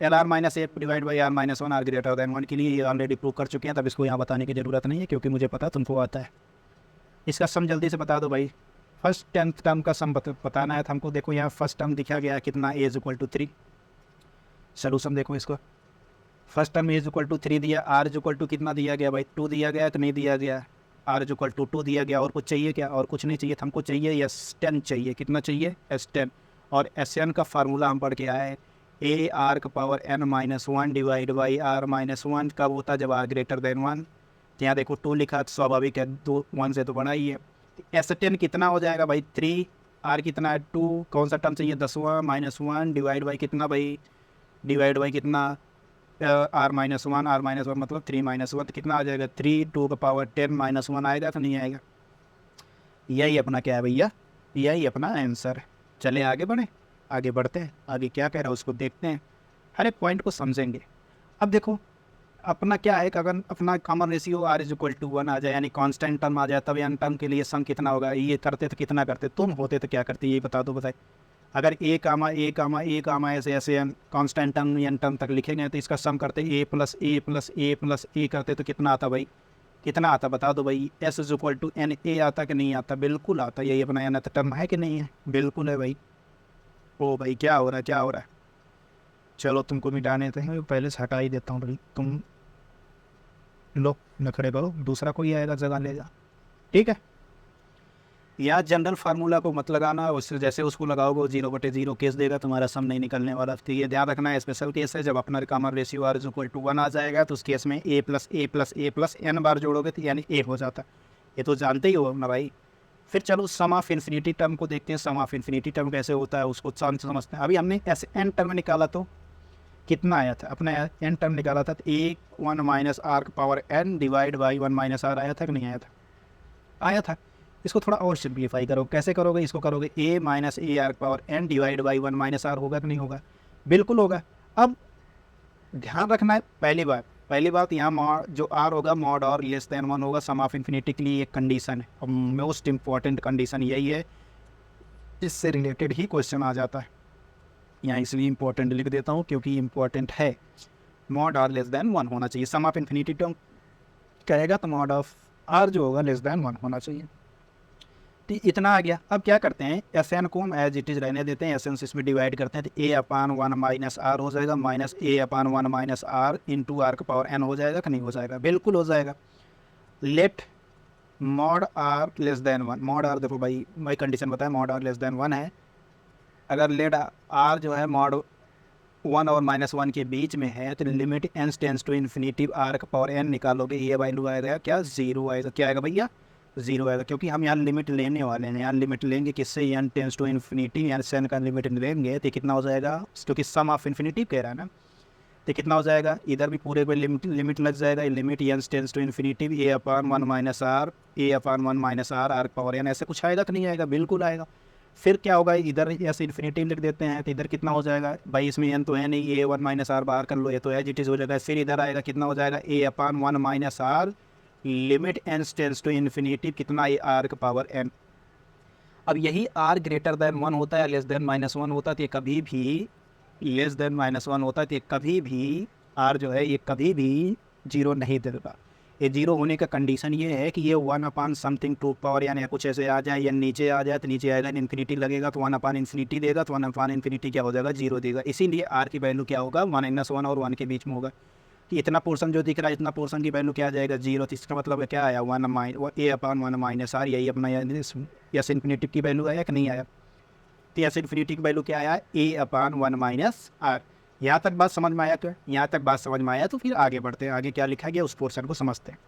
L R minus A divide by R minus 1, R greater than 1 के लिए। ये ऑलरेडी प्रूव कर चुके हैं, तब इसको यहाँ बताने की ज़रूरत नहीं है, क्योंकि मुझे पता तुमको आता है। इसका सम जल्दी से बता दो भाई। फर्स्ट 10th टर्म का सम बताना है हमको। देखो यहाँ फर्स्ट टर्म दिखा गया कितना? A is equal to 3। Solution देखो इसको, first term is equal to 3 दिया, आर इज इक्वल टू कितना दिया गया भाई 2 दिया गया, तो नहीं दिया गया, आर इज इक्वल टू 2 दिया गया। और कुछ चाहिए क्या? और कुछ नहीं चाहिए, हमको चाहिए S10 चाहिए। कितना चाहिए? S10। और SN का फार्मूला हम पढ़ के आए, ए आर का power n-1 divide by r-1 कब होता है? जब r ग्रेटर देन 1। तो यहाँ देखो 2 लिखा, तो स्वाभाविक है 2 1 से तो बड़ा ही है। S10 कितना हो जाएगा भाई 3, r कितना है 2, कौन सा टर्म चाहिए 10वां, -1 डिवाइड बाई कितना भाई, डिवाइड बाई कितना r-1, r-1 मतलब 3-1, तो कितना आ जाएगा 3 2 का पावर 10 -1 आएगा तो नहीं आएगा? यही अपना क्या है भैया, यही अपना आंसर है। चले आगे बढ़े, आगे बढ़ते हैं, आगे क्या कह रहा है उसको देखते हैं, हर एक पॉइंट को समझेंगे। अब देखो अपना क्या है कि अगर अपना common ratio r is equal to 1 आ जाए, यानी कांस्टेंट टर्म आ जाए, तब n टर्म के लिए सम कितना होगा? ये करते तो कितना करते, तुम होते तो क्या करते, ये बता दो बताए। अगर a comma a comma a कामा ऐसे ऐसे n constant term n term तक लिखेंगे तो इसका सम करते a plus a plus a plus a करते तो कितना आता भाई, कितना आता बता दो भाई। s is equal to n a आता कि नहीं आता? बिल्कुल आता। यही अपना n टर्म है कि नहीं है? बिल्कुल है भाई। ओ भाई क्या हो रहा है, क्या हो रहा है? चलो तुमको मिटाने थे, पहले से हटा ही देता हूँ भाई, तुम लो नखड़े करो, दूसरा कोई आएगा जगह ले जा, ठीक है। या जनरल फार्मूला को मत लगाना, उससे जैसे उसको लगाओगे 0/0 केस देगा, तुम्हारा सम नहीं निकलने वाला। तो ये ध्यान रखना है, स्पेशल केस है। जब अपना common ratio r is equal to 1 आ जाएगा तो उस केस में a plus a plus a plus n बार जोड़ोगे तो यानी a हो जाता है। ये तो जानते ही हो ना भाई। फिर चलो सम ऑफ इन्फिनिटी टर्म को देखते हैं। सम ऑफ इन्फिनिटी टर्म कैसे होता है उसको समझते हैं। अभी हमने ऐसे n टर्म निकाला तो कितना आया था, अपना n टर्म निकाला था तो a 1 माइनस r का power n divide by 1 minus r आया था कि नहीं आया था? आया था। इसको थोड़ा और सिंप्लीफाई करो, कैसे करोगे? इसको करोगे a माइनस a r का power n divide by 1 minus r होगा कि नहीं होगा? बिल्कुल होगा। अब ध्यान रखना है पहली बात यहाँ जो r होगा मॉड और लेस देन 1 होगा। सम ऑफ इन्फिनिटी के लिए एक कंडीशन है और मोस्ट इंपॉर्टेंट कंडीशन यही है, इससे रिलेटेड ही क्वेश्चन आ जाता है। यहाँ इसलिए इंपॉर्टेंट लिख देता हूँ क्योंकि इंपॉर्टेंट है। मॉड आर लेस देन 1 होना चाहिए। सम ऑफ इन्फिनिटी टर्म कहेगा तो मॉड ऑफ आर जो होगा लेस देन 1 होना चाहिए। तो इतना आ गया। अब क्या करते हैं, एस एन को हम एज इट इज़ रहने देते हैं, एस एन से इसमें डिवाइड करते हैं तो a/1 माइनस आर हो जाएगा, minus a/1 minus R into R का पावर n हो जाएगा कि नहीं हो जाएगा? बिल्कुल हो जाएगा। Let mod R less than 1, mod R देखो भाई कंडीशन बताया, मॉड आर लेस देन 1 है। अगर लेट आर जो है मॉड 1 और -1 के बीच में है तो limit n tends to infinity r का पावर n निकालोगे, ये वैल्यू आएगा क्या? 0 आएगा। क्या आएगा भैया? 0 आएगा, क्योंकि हम यहाँ लिमिट लेने वाले हैं। यहाँ लिमिट लेंगे किससे? n टेंस टू इन्फिनिटी, यानी n का लिमिट लेंगे तो कितना हो जाएगा? क्योंकि सम ऑफ इन्फिनिटी कह रहा है ना, तो कितना हो जाएगा? इधर भी पूरे पे लिमिट लग जाएगा। Limit n tends to infinity a/1 minus R, a/1 minus R, r power n, ऐसे कुछ आएगा कि नहीं आएगा? बिल्कुल आएगा। फिर क्या होगा, इधर ऐसे इन्फिनिटी लिख देते हैं तो इधर कितना हो जाएगा भाई? इसमें n तो है नहीं, a1 माइनस आर बाहर कर लो, ये तो एज इट इज़ हो जाएगा। फिर इधर आएगा कितना हो जाएगा? a/1 minus R limit n tends to infinity कितना? ये r का पावर n। अब यही r ग्रेटर देन 1 होता है, लेस देन -1 होता है, तो ये कभी भी लेस देन -1 होता है, तो ये कभी भी r जो है ये कभी भी 0 नहीं देगा। ये 0 होने का कंडीशन ये है कि ये 1 अपान समथिंग टू पावर, यानी कुछ ऐसे आ जाए या नीचे आ जाए तो नीचे आएगा, इन्फिनिटी लगेगा तो 1 अपान इन्फिनिटी देगा, तो 1 अपान इन्फिनिटी क्या हो जाएगा? 0 देगा। इसीलिए r की वैल्यू क्या होगा? -1 और 1 के बीच में होगा। कि इतना पोर्शन जो दिख रहा है, इतना पोर्शन की वैल्यू क्या आ जाएगा? 0। तो इसका मतलब क्या आया? a/1 माइनस आर, यही अपना यस इन्फिनिटी की वैल्यू आया कि नहीं आया? तो यस इन्फिनिटी की वैल्यू क्या आया? a/1 minus are. यहाँ तक बात समझ में आया? तो यहाँ तक बात समझ में आया तो फिर आगे बढ़ते हैं, आगे क्या लिखा गया उस पोर्शन को समझते हैं।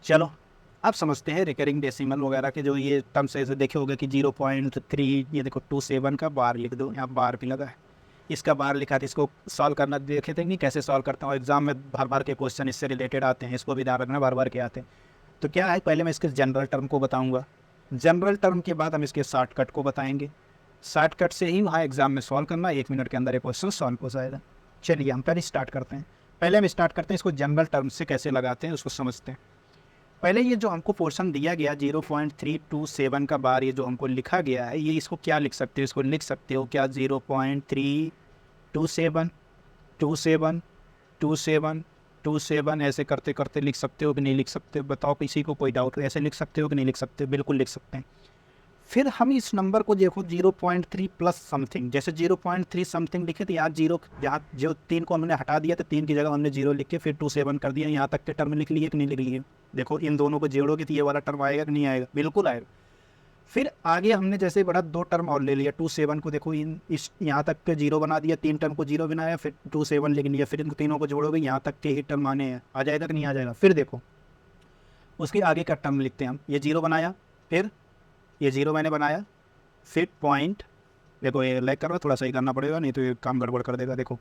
चलो अब समझते हैं रिकरिंग डेसिमल वगैरह के जो ये टर्म्स ऐसे देखे होंगे कि 0.3, ये देखो 27 का बार लिख दो, यहाँ बार भी लगा है, इसका बार लिखा था। इसको सॉल्व करना देखे थे नहीं कैसे सॉल्व करता हूँ, एग्जाम में भर के क्वेश्चन इससे रिलेटेड आते हैं, इसको भी ध्यान रखना, भर के आते हैं। तो क्या है, पहले मैं इसके जनरल टर्म को बताऊँगा, जनरल टर्म के बाद हम इसके शॉर्टकट को बताएंगे। शॉर्टकट से ही वहाँ एग्जाम में सॉल्व करना, 1 मिनट के अंदर ये क्वेश्चन सॉल्व हो जाएगा। चलिए हम पहले स्टार्ट करते हैं। पहले हम स्टार्ट करते हैं इसको जनरल टर्म से कैसे लगाते हैं उसको समझते हैं। पहले ये जो हमको पोर्शन दिया गया 0.327 का बार, ये जो हमको लिखा गया है, ये इसको क्या लिख सकते हो? इसको लिख सकते हो क्या 0.327 ऐसे करते करते लिख सकते हो कि नहीं लिख सकते? बताओ किसी को कोई डाउट? ऐसे लिख सकते हो कि नहीं लिख सकते? बिल्कुल लिख सकते हैं। फिर हम इस नंबर को देखो 0.3 प्लस समथिंग, जैसे 0.3 समथिंग लिखे तो यहाँ जीरो, यहाँ जो 3 को हमने हटा दिया तो 3 की जगह हमने 0 लिख के फिर 27 कर दिया। यहाँ तक के टर्म लिख लिए कि नहीं लिख लिए? देखो इन दोनों को जोड़ोगे तो ये वाला टर्म आएगा कि नहीं आएगा? बिल्कुल आएगा। फिर आगे हमने जैसे बढ़ा 2 टर्म और ले लिया, 27 को देखो इन इस यहाँ तक के 0 बना दिया, 3 टर्म को 0 बनाया, फिर 27 लिख लिया, फिर इन तीनों को जोड़ोगे यहाँ तक के ही टर्म आने हैं, आ जाएगा कि नहीं आ जाएगा? फिर देखो उसके आगे का टर्म लिखते हैं हम, ये 0 बनाया, फिर ये 0 मैंने बनाया, फिर पॉइंट, देखो ये लाइक कर रहा, थोड़ा सही करना पड़ेगा नहीं तो ये काम गड़बड़ कर देगा। देखो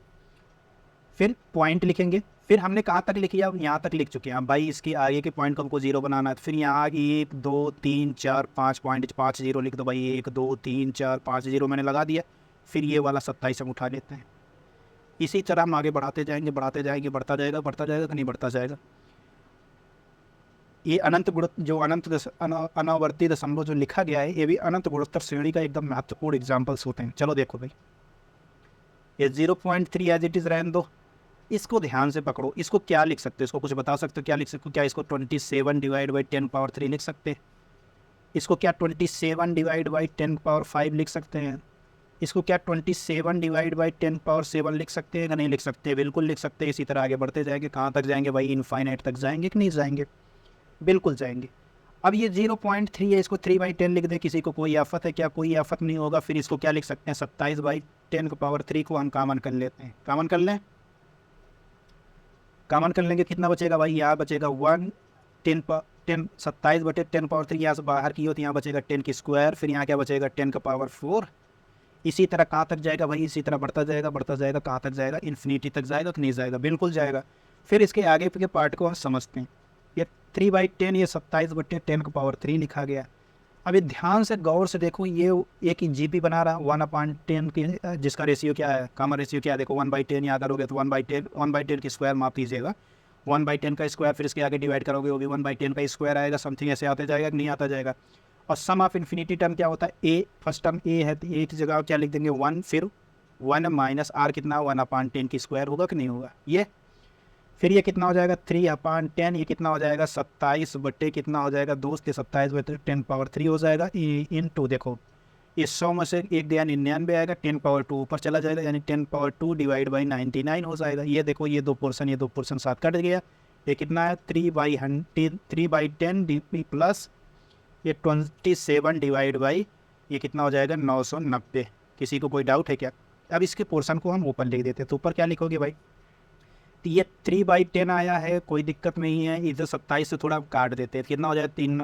फिर पॉइंट लिखेंगे, फिर हमने कहाँ तक लिखी है? यहाँ तक लिख चुके हैं भाई, इसके आगे के पॉइंट को हमको 0 बनाना है। फिर यहाँ 1 2 3 4 5 पॉइंट 5 0 लिख दो भाई, 1 2 3 4 5 0 मैंने लगा दिया। फिर ये वाला 27 हम उठा लेते हैं। इसी तरह हम आगे बढ़ाते जाएंगे, बढ़ाते जाएंगे, बढ़ता जाएगा कि नहीं बढ़ता जाएगा? ये अनंत गुणोत्तर, जो अनावर्ती दशमलव जो लिखा गया है, ये भी अनंत गुणोत्तर श्रेणी का एकदम महत्वपूर्ण एग्जाम्पल्स होते हैं। चलो देखो भाई, ये 0.3 एज इट इज़ रहने दो, इसको ध्यान से पकड़ो। इसको क्या लिख सकते हो? इसको कुछ बता सकते हो क्या लिख सकते हो? क्या इसको 27 डिवाइड बाई 10 पावर 3 लिख सकते हैं? इसको क्या 27 डिवाइड बाई 10 पावर 5 लिख सकते हैं? इसको क्या 27 डिवाइड बाई 10 पावर 7 लिख सकते हैं? नहीं लिख सकते? बिल्कुल लिख सकते हैं। इसी तरह आगे बढ़ते जाएंगे, कहाँ तक जाएंगे भाई? इनफाइनाइट तक जाएंगे कि नहीं जाएंगे? बिल्कुल जाएंगे। अब ये 0.3 है, इसको 3/10 लिख दे, किसी को कोई आफत है क्या? कोई आफत नहीं होगा। फिर इसको क्या लिख सकते हैं? 27/10 पावर 3 को हम कॉमन कर लेते हैं। कॉमन कर लें, कॉमन कर लेंगे, कितना बचेगा भाई? यहाँ बचेगा 1 10 27/10 पावर 3 यहाँ से बाहर की हो तो यहाँ बचेगा 10 की स्क्वायर, फिर यहाँ क्या बचेगा? 10 का पावर 4। इसी तरह कहाँ तक जाएगा भाई? इसी तरह बढ़ता जाएगा, कहाँ तक जाएगा? इन्फिनिटी तक जाएगा कि नहीं जाएगा? बिल्कुल जाएगा। फिर इसके आगे के पार्ट को हम समझते हैं। ये 3/10, ये 27/10 का पावर 3 लिखा गया। अब ये ध्यान से गौर से देखो, ये एक जीपी बना रहा 1/10 की, जिसका रेशियो क्या है? कॉमन रेशियो क्या है? देखो 1/10 याद करोगे तो 1/10 की स्क्वायर माफ कीजिएगा, 1/10 का स्क्वायर, फिर इसके आगे डिवाइड करोगे वो भी 1/10 का स्क्वायर आएगा। समथिंग ऐसे आता जाएगा कि नहीं आता जाएगा? और सम ऑफ इन्फिनिटी टर्म क्या होता है? ए, फर्स्ट टर्म ए है तो ए की जगह क्या लिख देंगे? 1, फिर 1 माइनस आर कितना? 1/10 की स्क्वायर होगा कि नहीं होगा? ये फिर ये कितना हो जाएगा? 3/10, ये कितना हो जाएगा? 27 बट्टे कितना हो जाएगा दोस्त? 27/10 पावर 3 हो जाएगा। इन टू देखो, ये 100 में से 1 गया 99 आएगा, 10 पावर 2 ऊपर चला जाएगा, यानी 10 पावर 2 डिवाइड बाई 99 हो जाएगा। ये देखो, ये 2 पोर्सन साथ कट गया। ये कितना है? 3/10 डी प्लस ये 27 डिवाइड बाई ये कितना हो जाएगा? 990। किसी को कोई डाउट है क्या? अब इसके पोर्सन को हम ऊपर लिख देते हैं, तो ऊपर क्या लिखोगे भाई? ये 3/10 आया है, कोई दिक्कत नहीं है। इधर 27 से थोड़ा काट देते हैं, कितना हो जाए? 3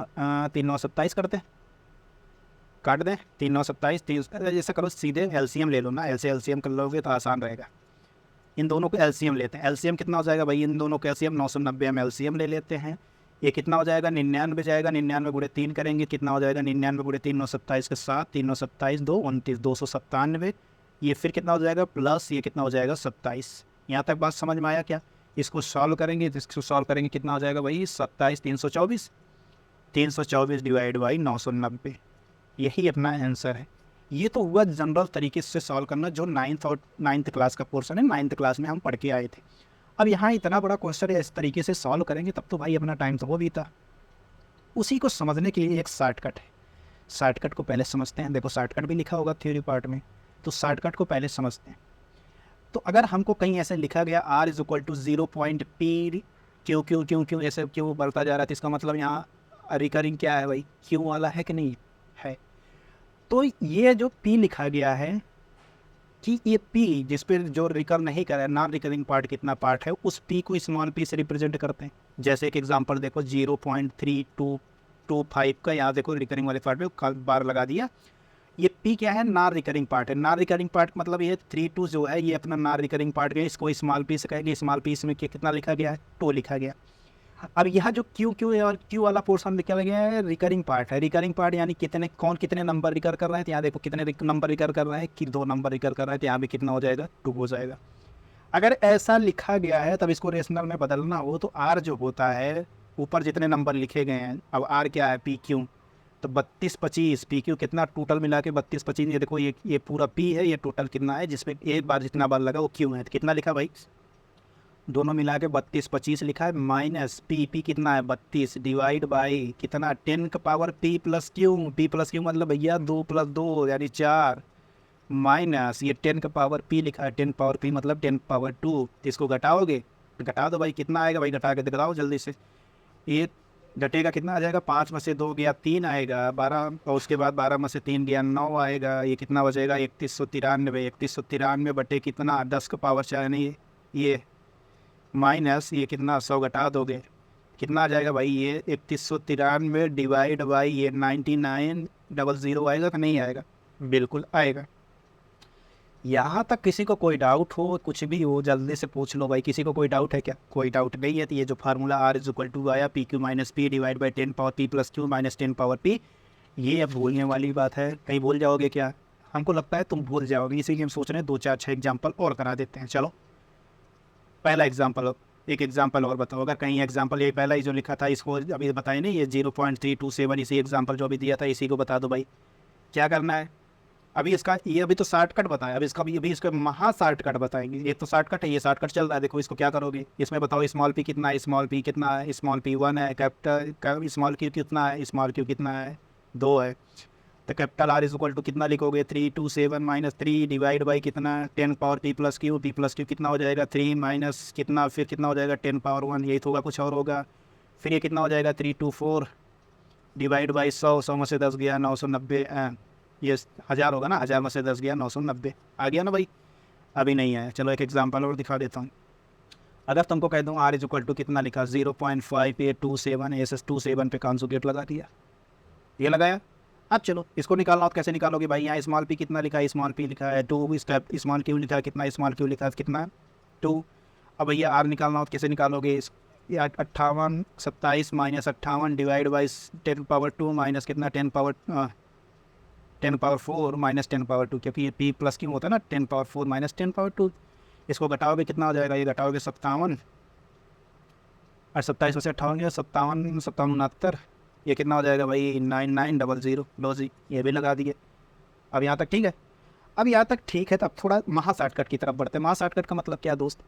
9 27 करते हैं, काट दें 3 9 27। जैसा करो सीधे एलसीएम ले लो ना, ऐसे एलसीएम कर लोगे तो आसान रहेगा। इन दोनों को एलसीएम लेते हैं। एलसीएम कितना हो जाएगा भाई? इन दोनों को एलसीएम 990 हम एलसीएम ले लेते हैं। ये कितना हो जाएगा? 99 जाएगा, 99 गुणे 3 करेंगे, कितना हो जाएगा? 99 गुणे 3 927 के साथ, 3 9 27 2 29 297। ये फिर कितना हो जाएगा? प्लस ये कितना हो जाएगा? 27। यहाँ तक बात समझ में आया क्या? इसको सॉल्व करेंगे, इसको सॉल्व करेंगे, कितना हो जाएगा भाई? 27 324 डिवाइड बाई 990। यही अपना आंसर है। ये तो हुआ जनरल तरीके से सॉल्व करना, जो 9th क्लास का पोर्शन है, 9th क्लास में हम पढ़ के आए थे। अब यहाँ इतना बड़ा क्वेश्चन है, इस तरीके से सॉल्व करेंगे तब तो भाई अपना टाइम तो वो बीता। उसी को समझने के लिए एक शॉर्टकट है। शॉर्टकट को पहले समझते हैं। देखो शॉर्टकट भी लिखा होगा थ्योरी पार्ट में, तो शॉर्टकट को पहले समझते हैं। तो अगर हमको कहीं ऐसे लिखा गया R = 0.P क्यों ऐसे क्यों बढ़ता जा रहा है, तो इसका मतलब यहाँ रिकरिंग क्या है भाई? क्यों वाला है कि नहीं है? तो ये जो P लिखा गया है कि ये P जिस पर जो रिकर नहीं कर रहा है, नॉन रिकरिंग पार्ट कितना पार्ट है, उस P को स्मॉल p से रिप्रेजेंट करते हैं। जैसे एक एग्जांपल देखो 0.3225 का, यहाँ देखो रिकरिंग वाले पार्ट में बार लगा दिया। ये P क्या है? नॉन रिकरिंग पार्ट है। नॉन रिकरिंग पार्ट मतलब ये 32 जो है ये अपना नॉन रिकरिंग पार्ट है, इसको स्मॉल p से कहेंगे। स्मॉल p में कितना लिखा गया है? 2 लिखा गया। अब यहाँ जो Q है और Q वाला पोर्शन लिखा गया है रिकरिंग पार्ट है। रिकरिंग पार्ट यानी कितने नंबर रिकर कर रहे हैं, तो यहाँ देखो कितने नंबर रिकर कर रहा है कि 2 नंबर रिकर कर रहा है, तो यहाँ भी कितना हो जाएगा? 2 हो जाएगा। अगर ऐसा लिखा गया है तब इसको रेशनल में बदलना हो तो R जो होता है, ऊपर जितने नंबर लिखे गए हैं, अब R क्या है? PQ, तो 32 25 PQ कितना टोटल मिला के 32 25। ये देखो ये पूरा P है, ये टोटल कितना है, जिसमें एक बार जितना बार लगा वो Q है, तो कितना लिखा भाई? दोनों मिला के 32 25 लिखा है, माइनस पी कितना है 32 डिवाइड बाई कितना 10 का पावर पी प्लस क्यू मतलब भैया 2 + 2 यानी 4, माइनस ये 10 का पावर पी लिखा है, 10 पावर पी मतलब 10 पावर 2। इसको घटाओगे, घटा दो भाई, कितना आएगा भाई, घटा के दिखाओ जल्दी से। ये घटेगा कितना आ जाएगा, 5 में से 2 गया 3 आएगा, 12 और उसके बाद 12 में से 3 गया 9 आएगा। ये कितना बचेगा 3193 बटे कितना 10 का पावर 4 नहीं ये माइनस ये कितना 100 घटा दोगे कितना आ जाएगा भाई, ये 3193 डिवाइड बाई ये 9900 आएगा कि नहीं आएगा, बिल्कुल आएगा। यहाँ तक किसी को कोई डाउट हो, कुछ भी हो जल्दी से पूछ लो भाई, किसी को कोई डाउट है क्या? कोई डाउट नहीं है। तो ये जो फार्मूला R = आया P Q minus P divide by 10 power P plus Q minus 10 power P, ये अब भूलने वाली बात है? कहीं भूल जाओगे क्या? हमको लगता है तुम भूल जाओगे, इसीलिए हम सोच रहे हैं 2 4 6 एग्जाम्पल और करा देते हैं। चलो पहला एग्जाम्पल, एक एग्जाम्पल और बताओ। अगर कहीं एग्जाम्पल ये पहला ही जो लिखा था इसको अभी बताए नहीं, ये 0.327 इसी एग्जाम्पल जो अभी दिया था इसी को बता दो भाई। क्या करना है अभी इसका, ये अभी तो शॉर्टकट बताया, अब इसका अभी इसका महा शॉर्टकट बताएंगे। ये तो शॉर्टकट है, ये शॉर्टकट चल रहा है। देखो इसको क्या करोगे, इसमें बताओ स्मॉल पी कितना है, स्मॉल पी कितना है, स्मॉल पी 1 है, कैपिटल स्मॉल क्यू कितना है, स्मॉल क्यू कितना है 2 है। तो कैपिटल R = कितना लिखोगे 327 माइनस 3 डिवाइड बाई कितना 10 पावर पी प्लस क्यू कितना हो जाएगा 3 माइनस कितना, फिर कितना हो जाएगा 10 पावर 1, यही तो होगा, कुछ और होगा। फिर ये कितना हो जाएगा 324 डिवाइड बाई 100 में से 10 गया 990, ये 1000 होगा ना, 1000 में से 10 गया 990 आ गया ना भाई। अभी नहीं आया, चलो एक एग्जांपल और दिखा देता हूँ। अगर तुमको कह दूँ R = कितना लिखा 0.5827 SS27 पे कॉन्जुगेट लगा दिया, ये लगाया। अब चलो इसको निकालना हो तो कैसे निकालोगे भाई, यहाँ स्मॉल पी कितना लिखा है, स्मॉल पी लिखा है 2, स्मॉल क्यू लिखा है कितना, स्मॉल क्यू लिखा है कितना 2। अब भैया R निकालना हो तो कैसे निकालोगे, 58 27 minus 58 divide by 10 power 2 minus कितना 10 पावर 4 माइनस 10 पावर 2, क्योंकि ये पी प्लस क्यू होता है ना, 10 पावर 4 माइनस 10 पावर 2। इसको घटाओगे कितना हो जाएगा, ये घटाओगे 57 और 27 में से 58 गया 57 69, ये कितना हो जाएगा भाई 9900। लो जी ये भी लगा दिए। अब यहाँ तक ठीक है, अब यहाँ तक ठीक है। तो अब थोड़ा महा शॉर्टकट की तरफ बढ़ते हैं। महा शॉर्टकट का मतलब क्या दोस्त,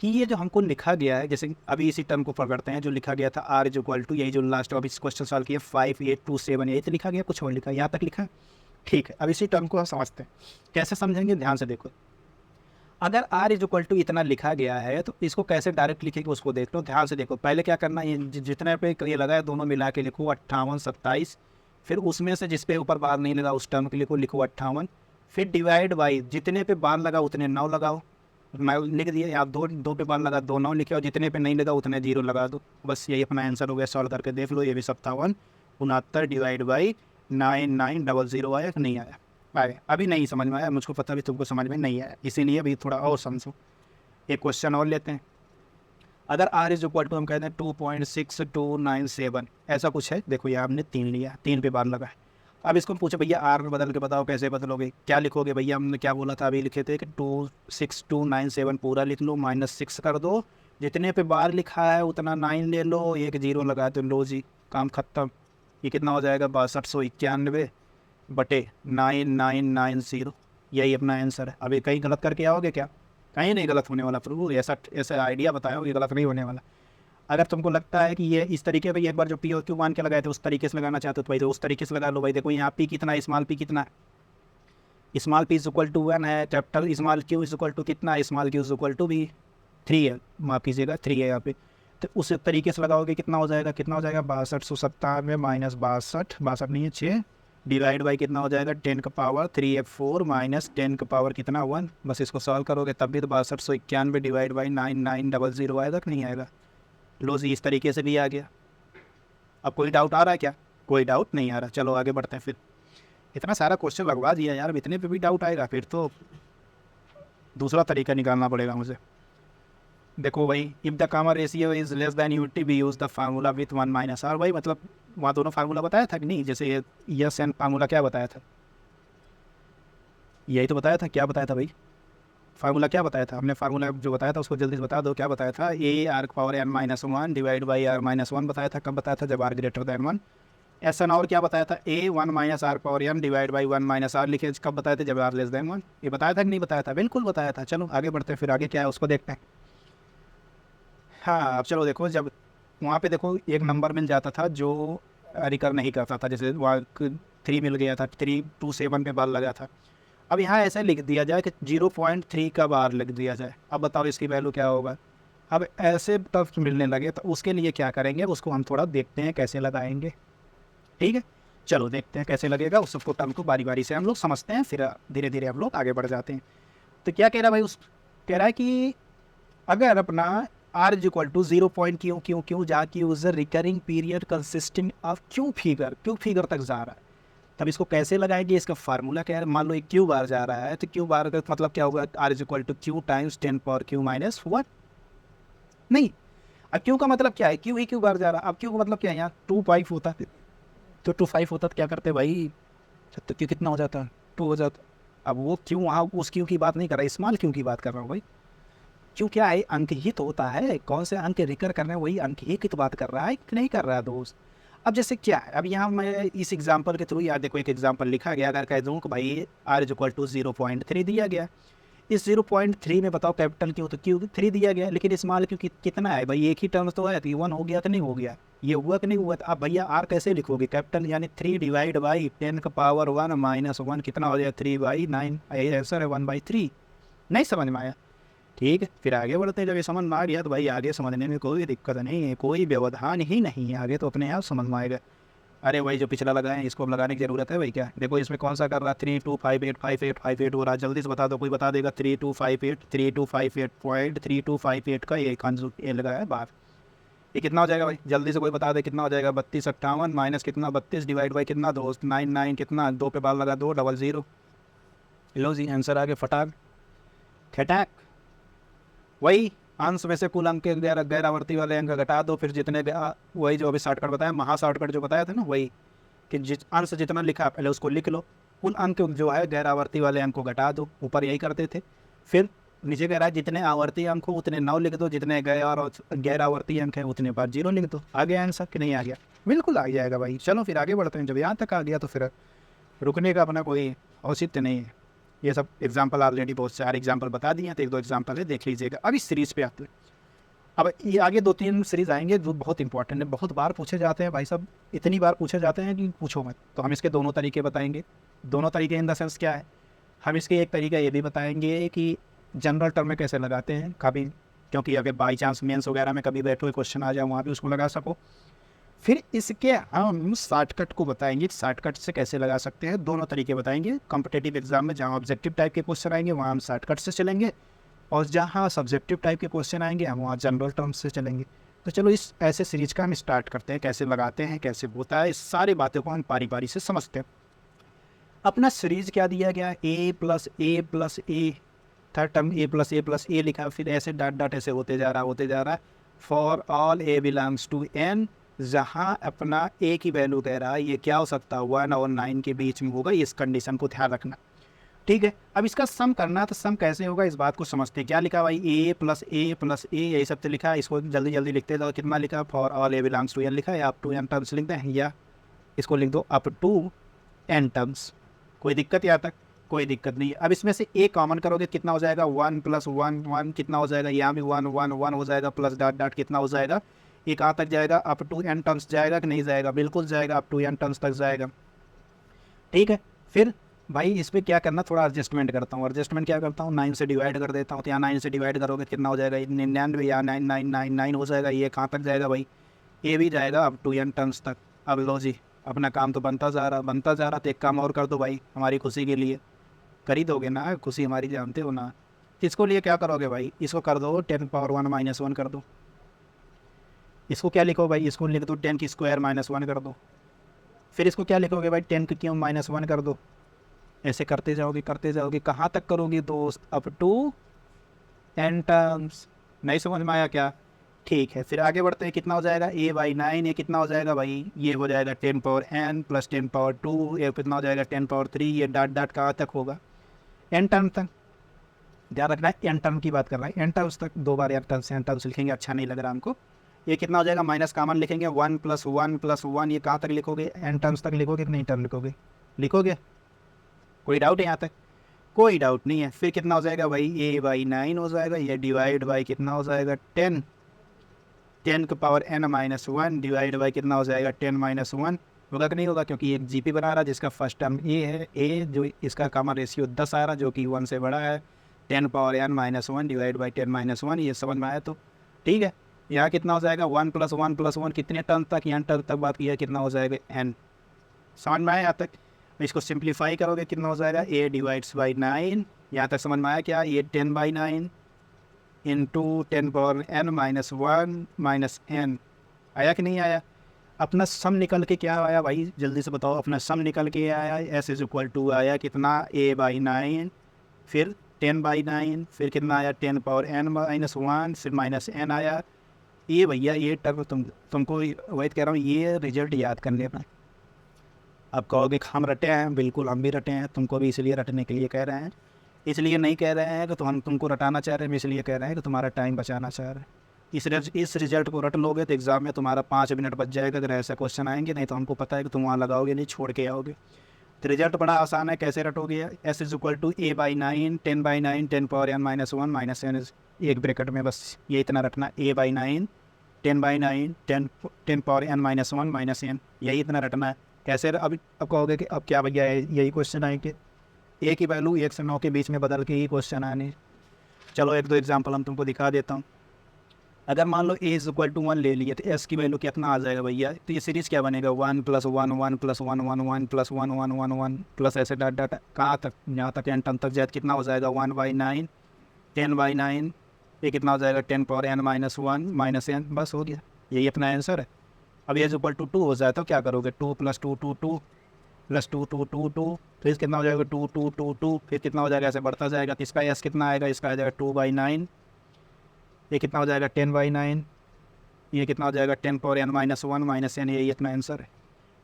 कि ये जो हमको लिखा गया है, जैसे अभी इसी टर्म को पकड़ते हैं, जो लिखा गया था R = यही जो लास्ट अभी क्वेश्चन सॉल्व किया 5827, यही तो लिखा गया, कुछ और लिखा, यहाँ तक लिखा ठीक है। अब इसी टर्म को हम समझते हैं, कैसे समझेंगे ध्यान से देखो। अगर R = इतना लिखा गया है तो इसको कैसे डायरेक्ट लिखेंगे उसको देख लो, ध्यान से देखो। पहले क्या करना है, जितने पे ये लगा है दोनों मिला के लिखो 58 27, फिर उसमें से जिस पे ऊपर बार नहीं लगा उस टर्म के लिखो 58, फिर डिवाइड बाई जितने पे बार लगा उतने 9 लगाओ। मैं लिख दिए, आप दो पे बार लगा 2 9 लिखे, और जितने पे नहीं लगा उतने 0 लगा दो। बस यही अपना आंसर हो गया। सॉल्व करके देख लो, ये भी 57 69 डिवाइड बाई 9900 आया कि नहीं आया? आया। अभी नहीं समझ में आया, मुझको पता भी तुमको समझ में नहीं आया, इसीलिए अभी थोड़ा और समझो। एक क्वेश्चन और लेते हैं। अगर R = हम कहते हैं 2.6297 ऐसा कुछ है, देखो ये आपने 3 लिया, 3 पे बार लगा है। अब इसको पूछो भैया R में बदल के बताओ कैसे बदलोगे, क्या लिखोगे भैया? हमने क्या बोला था, अभी लिखे थे कि 26297 पूरा लिख लो, -6 कर दो, जितने पे बार लिखा है उतना 9 ले लो, एक 0 लगा दो, लो जी काम खत्म। ये कितना हो जाएगा 6291 बटे 9990, यही अपना आंसर है। अभी कहीं गलत करके आओगे क्या? कहीं नहीं गलत होने वाला प्रभु, ऐसा आइडिया बताया ये गलत नहीं होने वाला। अगर तुमको लगता है कि ये इस तरीके पे एक बार जो पी और क्यू मान के लगाए थे उस तरीके से लगाना चाहते हो तो भाई तो उस तरीके से लगा लो भाई। देखो यहाँ पी कितना, स्मॉल पी कितना, स्मॉल पी = 1 है, कैपिटल स्मॉल क्यू = कितना, स्मॉल क्यू = भी 3 है, माफ कीजिएगा 3 है यहाँ पे। तो उस तरीके से लगाओगे कितना हो जाएगा, 6297 माइनस 62 नहीं है 6 डिवाइड बाई कितना हो जाएगा 10 का पावर 3 4 माइनस 10 का पावर कितना 1। बस इसको सॉल्व करोगे तब भी तो 6291 डिवाइड बाई 9900 आएगा कि नहीं आएगा? लो जी इस तरीके से भी आ गया। अब कोई डाउट आ रहा है क्या? कोई डाउट नहीं आ रहा, चलो आगे बढ़ते हैं। फिर इतना सारा क्वेश्चन लगवा दिया यार, अब इतने पे भी डाउट आएगा फिर तो दूसरा तरीका निकालना पड़ेगा मुझे। देखो भाई, if the common ratio is less than unity we use the formula with 1 - r। भाई मतलब वहाँ दोनों फार्मूला बताया था कि नहीं, जैसे यस एंड फार्मूला क्या बताया था, यही तो बताया था। क्या बताया था भाई, फार्मूला क्या बताया था हमने? फार्मूला जो बताया था उसको जल्दी से बता दो, क्या बताया था? A r⁻n - 1 divide by r-1 बताया था। कब बताया था? जब r > 1। ऐसा और क्या बताया था? A1 - r⁻n divide by 1 - r लिखे, कब बताए थे? जब r < 1। ये बताया था कि नहीं बताया था? बिल्कुल बताया था। चलो आगे बढ़ते हैं, फिर आगे क्या है उसको देखते हैं। हाँ, अब चलो देखो, जब वहाँ पे देखो एक नंबर मिल जाता था जो रिकर नहीं करता था, जैसे वहाँ 3 मिल गया था, 327 पे बार लगा था। अब यहाँ ऐसे लिख दिया जाए कि 0.3 का बार लिख दिया जाए। अब बताओ इसकी वैल्यू क्या होगा। अब ऐसे तब मिलने लगे तो उसके लिए क्या करेंगे, उसको हम थोड़ा देखते हैं कैसे लगाएंगे। ठीक है, चलो देखते हैं कैसे लगेगा, उस सबको टर्म को बारी बारी से हम लोग समझते हैं, फिर धीरे धीरे हम लोग आगे बढ़ जाते हैं। तो क्या कह रहा है भाई, उस कह रहा है कि अगर अपना आर इज इक्वल टू 0.क्यू जहाँ Q is recurring period consisting of Q figure तक जा रहा है, तब इसको कैसे लगाएंगे। इसका फार्मूला क्या है, मान लो एक क्यू बार जा रहा है तो क्यू बार का मतलब क्या होगा, R is equal to Q times 10 power Q minus 1। नहीं, अब क्यू का मतलब क्या है, क्यू ही क्यू बार जा रहा है। अब क्यू का मतलब क्या है, यहाँ 2 होता है, तो 2 होता तो क्या करते भाई, तो क्यू कितना हो जाता है, 2 हो जाता। अब वो क्यों, वहाँ उस क्यू की बात नहीं कर रहा, स्मॉल क्यू की बात कर रहा हूँ भाई। क्यों क्या है, अंक ही तो होता है, कौन से अंक रिकर कर रहे हैं, वही अंक ही की तो बात कर रहा है कि नहीं कर रहा है दोस्त। अब जैसे क्या है, अब यहाँ मैं इस एग्जांपल के थ्रू, यार देखो एक एग्जांपल लिखा गया, अगर कह दूँ कि भाई आर इज इक्वल टू 0.3 दिया गया, इस 0.3 में बताओ कैपिटल क्यू तो क्यू 3 दिया गया, लेकिन स्मॉल क्यू कितना है भाई, एक ही टर्म तो है, तो 1 हो गया कि नहीं हो गया, ये हुआ कि नहीं हुआ। तो आप भैया आर कैसे लिखोगे, कैपिटल यानी 3 डिवाइड बाई 10 का पावर 1 माइनस 1 कितना हो जाएगा 3/9, आंसर है 1/3। नहीं समझ में आया, ठीक है, फिर आगे बढ़ते हैं। जब ये समझ में आ गया तो भाई आगे समझने में कोई दिक्कत नहीं है, कोई व्यवधान ही नहीं है, आगे तो अपने आप समझ में आएगा। अरे भाई जो पिछला लगाए इसको अब लगाने की ज़रूरत है भाई, क्या देखो इसमें कौन सा कर रहा है, 32585858 हो रहा है, जल्दी से बता दो, कोई बता देगा। 3258 का ये आंसर ये लगाया है बाहर, ये कितना हो जाएगा भाई, जल्दी से कोई बता दे कितना हो जाएगा। 3258 माइनस कितना 32 डिवाइड बाई कितना दोस्त 99 कितना 2 पे बाल लगा 200। लो जी आंसर आगे फटाक खटाक, वही अंश में से कुल अंक के गैरावर्ती वाले अंक घटा दो, फिर जितने वही जो अभी शॉर्टकट बताया, महा शॉर्टकट जो बताया था ना, वही कि अंश जितना लिखा पहले उसको लिख लो, कुल अंक जो है गैरावर्ती वाले अंक को घटा दो, ऊपर यही करते थे। फिर नीचे कह रहा है जितने आवर्ती अंक हो उतने 9 लिख दो, जितने गैरावर्ती अंक है उतने बार 0 लिख दो। आ गया आंसर कि नहीं आ गया, बिल्कुल आ जाएगा भाई। चलो फिर आगे बढ़ते हैं, जब यहाँ तक आ गया तो फिर रुकने का अपना कोई औचित्य नहीं है। ये सब एग्जाम्पल ऑलरेडी बहुत सारे एग्जाम्पल बता दिए हैं, तो 1-2 एग्जाम्पल है देख लीजिएगा। अब इस सीरीज़ पे आते हैं, अब ये आगे 2-3 सीरीज़ आएंगे जो बहुत इंपॉर्टेंट है, बहुत बार पूछे जाते हैं भाई साहब, इतनी बार पूछे जाते हैं कि पूछो मत। तो हम इसके दोनों तरीके बताएंगे। दोनों तरीके इन द सेंस क्या है, हम इसके एक तरीका ये भी बताएंगे कि जनरल टर्म में कैसे लगाते हैं कभी, क्योंकि अगर बाई चांस मेंस वगैरह में कभी बैठो क्वेश्चन आ जाए वहाँ भी उसको लगा सको। फिर इसके हम शॉर्टकट को बताएंगे, शॉर्टकट से कैसे लगा सकते हैं, दोनों तरीके बताएंगे। कॉम्पिटेटिव एग्जाम में जहाँ ऑब्जेक्टिव टाइप के क्वेश्चन आएंगे वहाँ हम शॉर्टकट से चलेंगे, और जहाँ सब्जेक्टिव टाइप के क्वेश्चन आएंगे हम वहाँ जनरल टर्म्स से चलेंगे। तो चलो इस ऐसे सीरीज का हम स्टार्ट करते हैं, कैसे लगाते हैं कैसे होता है, इस सारी बातों को हम पारी पारी से समझते हैं। अपना सीरीज क्या दिया गया, a plus A, third term a लिखा है, फिर ऐसे डॉट डॉट ऐसे होते जा रहा है। For all a belongs to n, जहाँ अपना a की वैल्यू कह रहा है ये क्या हो सकता है 1 और 9 के बीच में होगा, इस कंडीशन को ध्यान रखना। ठीक है, अब इसका सम करना है, तो सम कैसे होगा इस बात को समझते हैं। क्या लिखा भाई, a प्लस ए यही सब तो लिखा है, इसको जल्दी जल्दी लिखते जाओ। कितना लिखा, for all a belongs to n लिखा है, अप टू n टर्म्स लिख दें, या इसको लिख दो अप टू n टर्म्स। कोई दिक्कत यहाँ तक, कोई दिक्कत नहीं है। अब इसमें से a कॉमन करोगे कितना हो जाएगा 1 + 1 1 कितना हो जाएगा, यहाँ भी 1 1 1 हो जाएगा, प्लस डॉट डॉट कितना हो जाएगा, ये कहाँ तक जाएगा, अप टू n टर्म्स जाएगा कि नहीं जाएगा, बिल्कुल जाएगा, अप टू n टर्म्स तक जाएगा। ठीक है, फिर भाई इस पर क्या करना, थोड़ा एडजस्टमेंट करता हूँ। एडजस्टमेंट क्या करता हूँ, 9 से डिवाइड कर देता हूँ, तो यहाँ 9 से डिवाइड करोगे कितना हो जाएगा 99, या 9999 हो जाएगा। ये कहाँ तक जाएगा भाई, ये भी जाएगा अप टू n टर्म्स तक। अब लो जी अपना काम तो बनता जा रहा, तो एक काम और कर दो भाई हमारी खुशी के लिए, कर ही दोगे ना, खुशी हमारी जानते हो ना। इसको लिए क्या करोगे भाई, इसको कर दो 10 पावर 1 - 1 कर दो। इसको क्या लिखो भाई, इसको लिख दो 10 की स्क्वायर -1 कर दो। फिर इसको क्या लिखोगे भाई, 10 की क्यूब -1 कर दो। ऐसे करते जाओगे, कहाँ तक करोगे दोस्त, अप टू n टर्म्स। नहीं समझ में आया क्या, ठीक है। फिर आगे बढ़ते हैं, कितना हो जाएगा a/9, ये कितना हो जाएगा भाई, ये हो जाएगा 10 पावर n + 10 पावर 2, ये कितना हो जाएगा 10 पावर 3, ये डॉट डॉट कहाँ तक होगा, n टर्म तक। ध्यान रखना है n टर्म की बात कर रहा है, n टर्म्स तक, 2 बार n टर्म्स लिखेंगे, अच्छा नहीं लग रहा हमको। ये कितना हो जाएगा, माइनस कॉमन लिखेंगे, 1 + 1 + 1, ये कहाँ तक लिखोगे, n टर्म्स तक लिखोगे कि नहीं टर्म लिखोगे, कोई डाउट है यहाँ तक, कोई डाउट नहीं है। फिर कितना हो जाएगा भाई a/9 हो जाएगा, ये डिवाइड बाई कितना हो जाएगा 10, 10⁻n-1 डिवाइड बाई कितना हो जाएगा 10-1 होगा कि नहीं होगा, क्योंकि एक जीपी बना रहा है जिसका फर्स्ट टर्म ए है, ए जो इसका कॉमन रेशियो 10 आ रहा जो कि 1 से बड़ा है। 10⁻n-1 डिवाइड बाई 10-1 ये समझ में आया तो ठीक है। यहाँ कितना हो जाएगा 1 + 1 + 1 कितने टर्म तक, यहाँ टर्म तक बात की है, कितना हो जाएगा n। समझ में आया यहाँ तक। इसको सिंप्लीफाई करोगे कितना हो जाएगा a डिवाइड्स बाई 9। यहाँ तक समझ में आया क्या, ये 10/9 इंटू 10⁻n-1 माइनस n आया कि नहीं आया। अपना सम निकल के क्या आया भाई, जल्दी से बताओ। अपना सम निकल के आया s = आया कितना a/9, फिर 10/9, फिर कितना आया 10⁻n-1, फिर माइनस n आया। ये भैया ये टर्म तुमको वही कह रहा हूँ, ये रिजल्ट याद कर लेना। अब कहोगे हम रटे हैं, बिल्कुल हम भी रटे हैं, तुमको भी इसलिए रटने के लिए कह रहे हैं। इसलिए नहीं कह रहे हैं कि तो हम तुमको रटाना चाह रहे हैं, हम इसलिए कह रहे हैं कि तुम्हारा टाइम बचाना चाह रहे हैं। इस रिजल्ट को रट लोगे तो एग्ज़ाम में तुम्हारा 5 मिनट बच जाएगा अगर ऐसा क्वेश्चन आएंगे, नहीं तो हमको पता है कि तुम वहाँ लगाओगे नहीं, छोड़ के आओगे। तो रिजल्ट बड़ा आसान है, कैसे रटोगे। s = a/9 10/9 10⁻n-1 minus n, एक ब्रैकेट में बस ये इतना रटना, a/9 10/9 10⁻n-1 माइनस n, यही इतना रटना है। कैसे अब कहोगे कि अब क्या भैया यही क्वेश्चन आएंगे, ए की वैल्यू 1 से 9 के बीच में बदल के ही क्वेश्चन आने। चलो 1-2 एग्जांपल हम तुमको दिखा देता हूँ। अगर मान लो a = 1 ले लिए तो s की वैल्यू कितना आ जाएगा भैया, तो ये सीरीज़ क्या बनेगा 1 + 1 1 + 1 1 1 + 1 1 1 1 प्लस ऐसे डाट डाट कहाँ तक, यहाँ तक n टर्म तक जाए कितना हो जाएगा 1/9 10/9, ये कितना हो जाएगा 10⁻n-1 माइनस n, बस हो गया, यही अपना आंसर है। अब a = 2 हो जाए तो क्या करोगे 2 + 2 2 2 + 2 2 2 2, फिर कितना हो जाएगा 2 2 2 2, फिर कितना हो जाएगा, ऐसे बढ़ता जाएगा। तो इसका s कितना आएगा, इसका आ जाएगा 2/9, ये कितना हो जाएगा 10/9, ये कितना हो जाएगा 10⁻n-1 माइनस n, यही अपना आंसर है।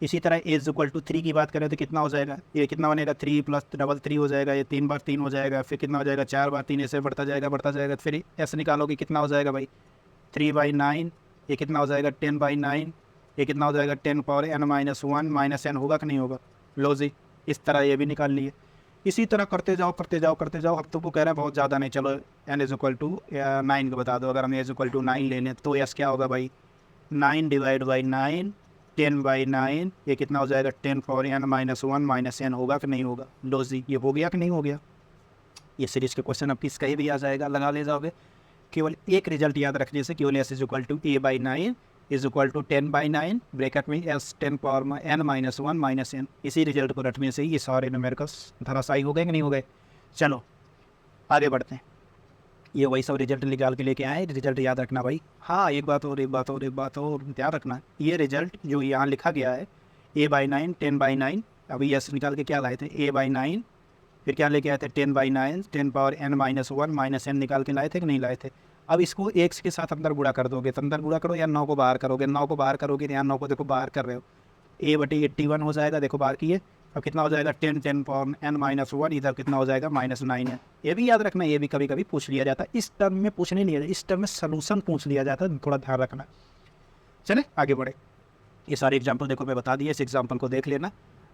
इसी तरह a = 3 की बात करें तो कितना हो जाएगा, ये कितना बनेगा 3 + 3 हो जाएगा, ये 3 बार 3 हो जाएगा, फिर कितना हो जाएगा 4 बार 3, ऐसे बढ़ता जाएगा। फिर s निकालोगे कितना हो जाएगा भाई 3/9, ये कितना हो जाएगा 10/9, ये कितना हो जाएगा 10⁻n-1 माइनस n, होगा कि नहीं होगा। लो जी, इस तरह ये भी निकाल लिए। इसी तरह करते जाओ। अब तुमको कह रहे हैं बहुत ज़्यादा नहीं, चलो n = 9 को बता दो। अगर हम a = 9 ले लें तो s क्या होगा भाई 9 डिवाइड बाई 9 10/9, ये कितना हो जाएगा 10⁻n-1 माइनस n, होगा कि नहीं होगा। लो जी, ये हो गया कि नहीं हो गया। ये सीरीज़ के क्वेश्चन अब किस कहीं भी आ जाएगा, लगा ले जाओगे। केवल एक रिजल्ट याद रखने से, केवल s = a/9 = 10/9 ब्रैकेट में s 10⁻n-1 माइनस n, इसी रिजल्ट को रटने से ये सारे न्यूमेरिकल्स धराशायी हो गए कि नहीं हो गए। चलो आगे बढ़ते हैं। ये वही सब रिजल्ट निकाल के लेके आए, रिजल्ट याद रखना भाई। हाँ, एक बात और ध्यान रखना, ये रिजल्ट जो यहाँ लिखा गया है a/9 10/9, अभी s निकाल के क्या लाए थे a/9, फिर क्या लेके आए थे 10/9 10⁻n-1 माइनस n निकाल के लाए थे कि नहीं लाए थे। अब इसको x के साथ अंदर गुणा कर दोगे तो अंदर गुणा करो, या 9 को बाहर करोगे, 9 को बाहर करोगे तो यहाँ 9 को देखो बाहर कर रहे हो, a/81 हो जाएगा, देखो बाहर किए। अब कितना हो जाएगा 10⁻n-1, इधर कितना हो जाएगा -9 है। ये भी याद रखना, ये भी कभी कभी पूछ लिया जाता है, इस टर्म में पूछने नहीं, इस टर्म में सलूशन पूछ लिया जाता है, थोड़ा ध्यान रखना। चले आगे बढ़े। ये सारे एग्जाम्पल देखो मैं बता दिए, इस एग्जाम्पल को देख लेना,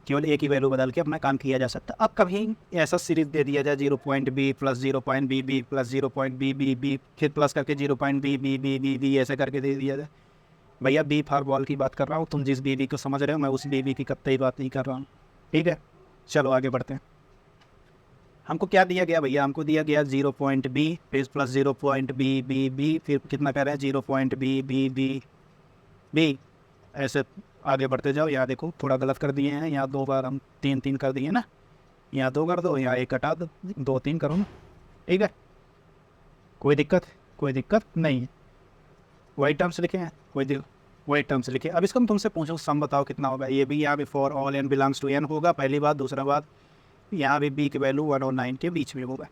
केवल a की वैल्यू बदल के अपना काम किया जा सकता है। अब कभी ऐसा सीरीज दे दिया जाए 0.b + 0.bb + 0.bb, फिर प्लस करके 0.bb ऐसे करके दे दिया जाए। भैया b फॉर बॉल की बात कर रहा हूँ, तुम जिस bb को समझ रहे हो मैं उस bb की कतई बात नहीं कर रहा हूँ, ठीक है। चलो आगे बढ़ते हैं। हमको क्या दिया गया भैया, हमको दिया गया 0.b फिर प्लस 0.bb, फिर कितना कह रहे हैं 0.bb, ऐसे आगे बढ़ते जाओ। यहाँ देखो थोड़ा गलत कर दिए हैं, यहाँ 2 बार हम 3 कर दिए ना, यहाँ 2 कर दो, यहाँ 1 कटा दो, 2 3 करो ना, ठीक है। कोई दिक्कत नहीं है। वही टर्म्स लिखे हैं, वही टर्म्स लिखे। अब इसको मैं तुमसे पूछूँ सम बताओ कितना होगा। ये भी यहाँ भी for all n belongs to n होगा, पहली बात। दूसरा बात यहाँ भी b की वैल्यू 1 और 9 के बीच में होगा।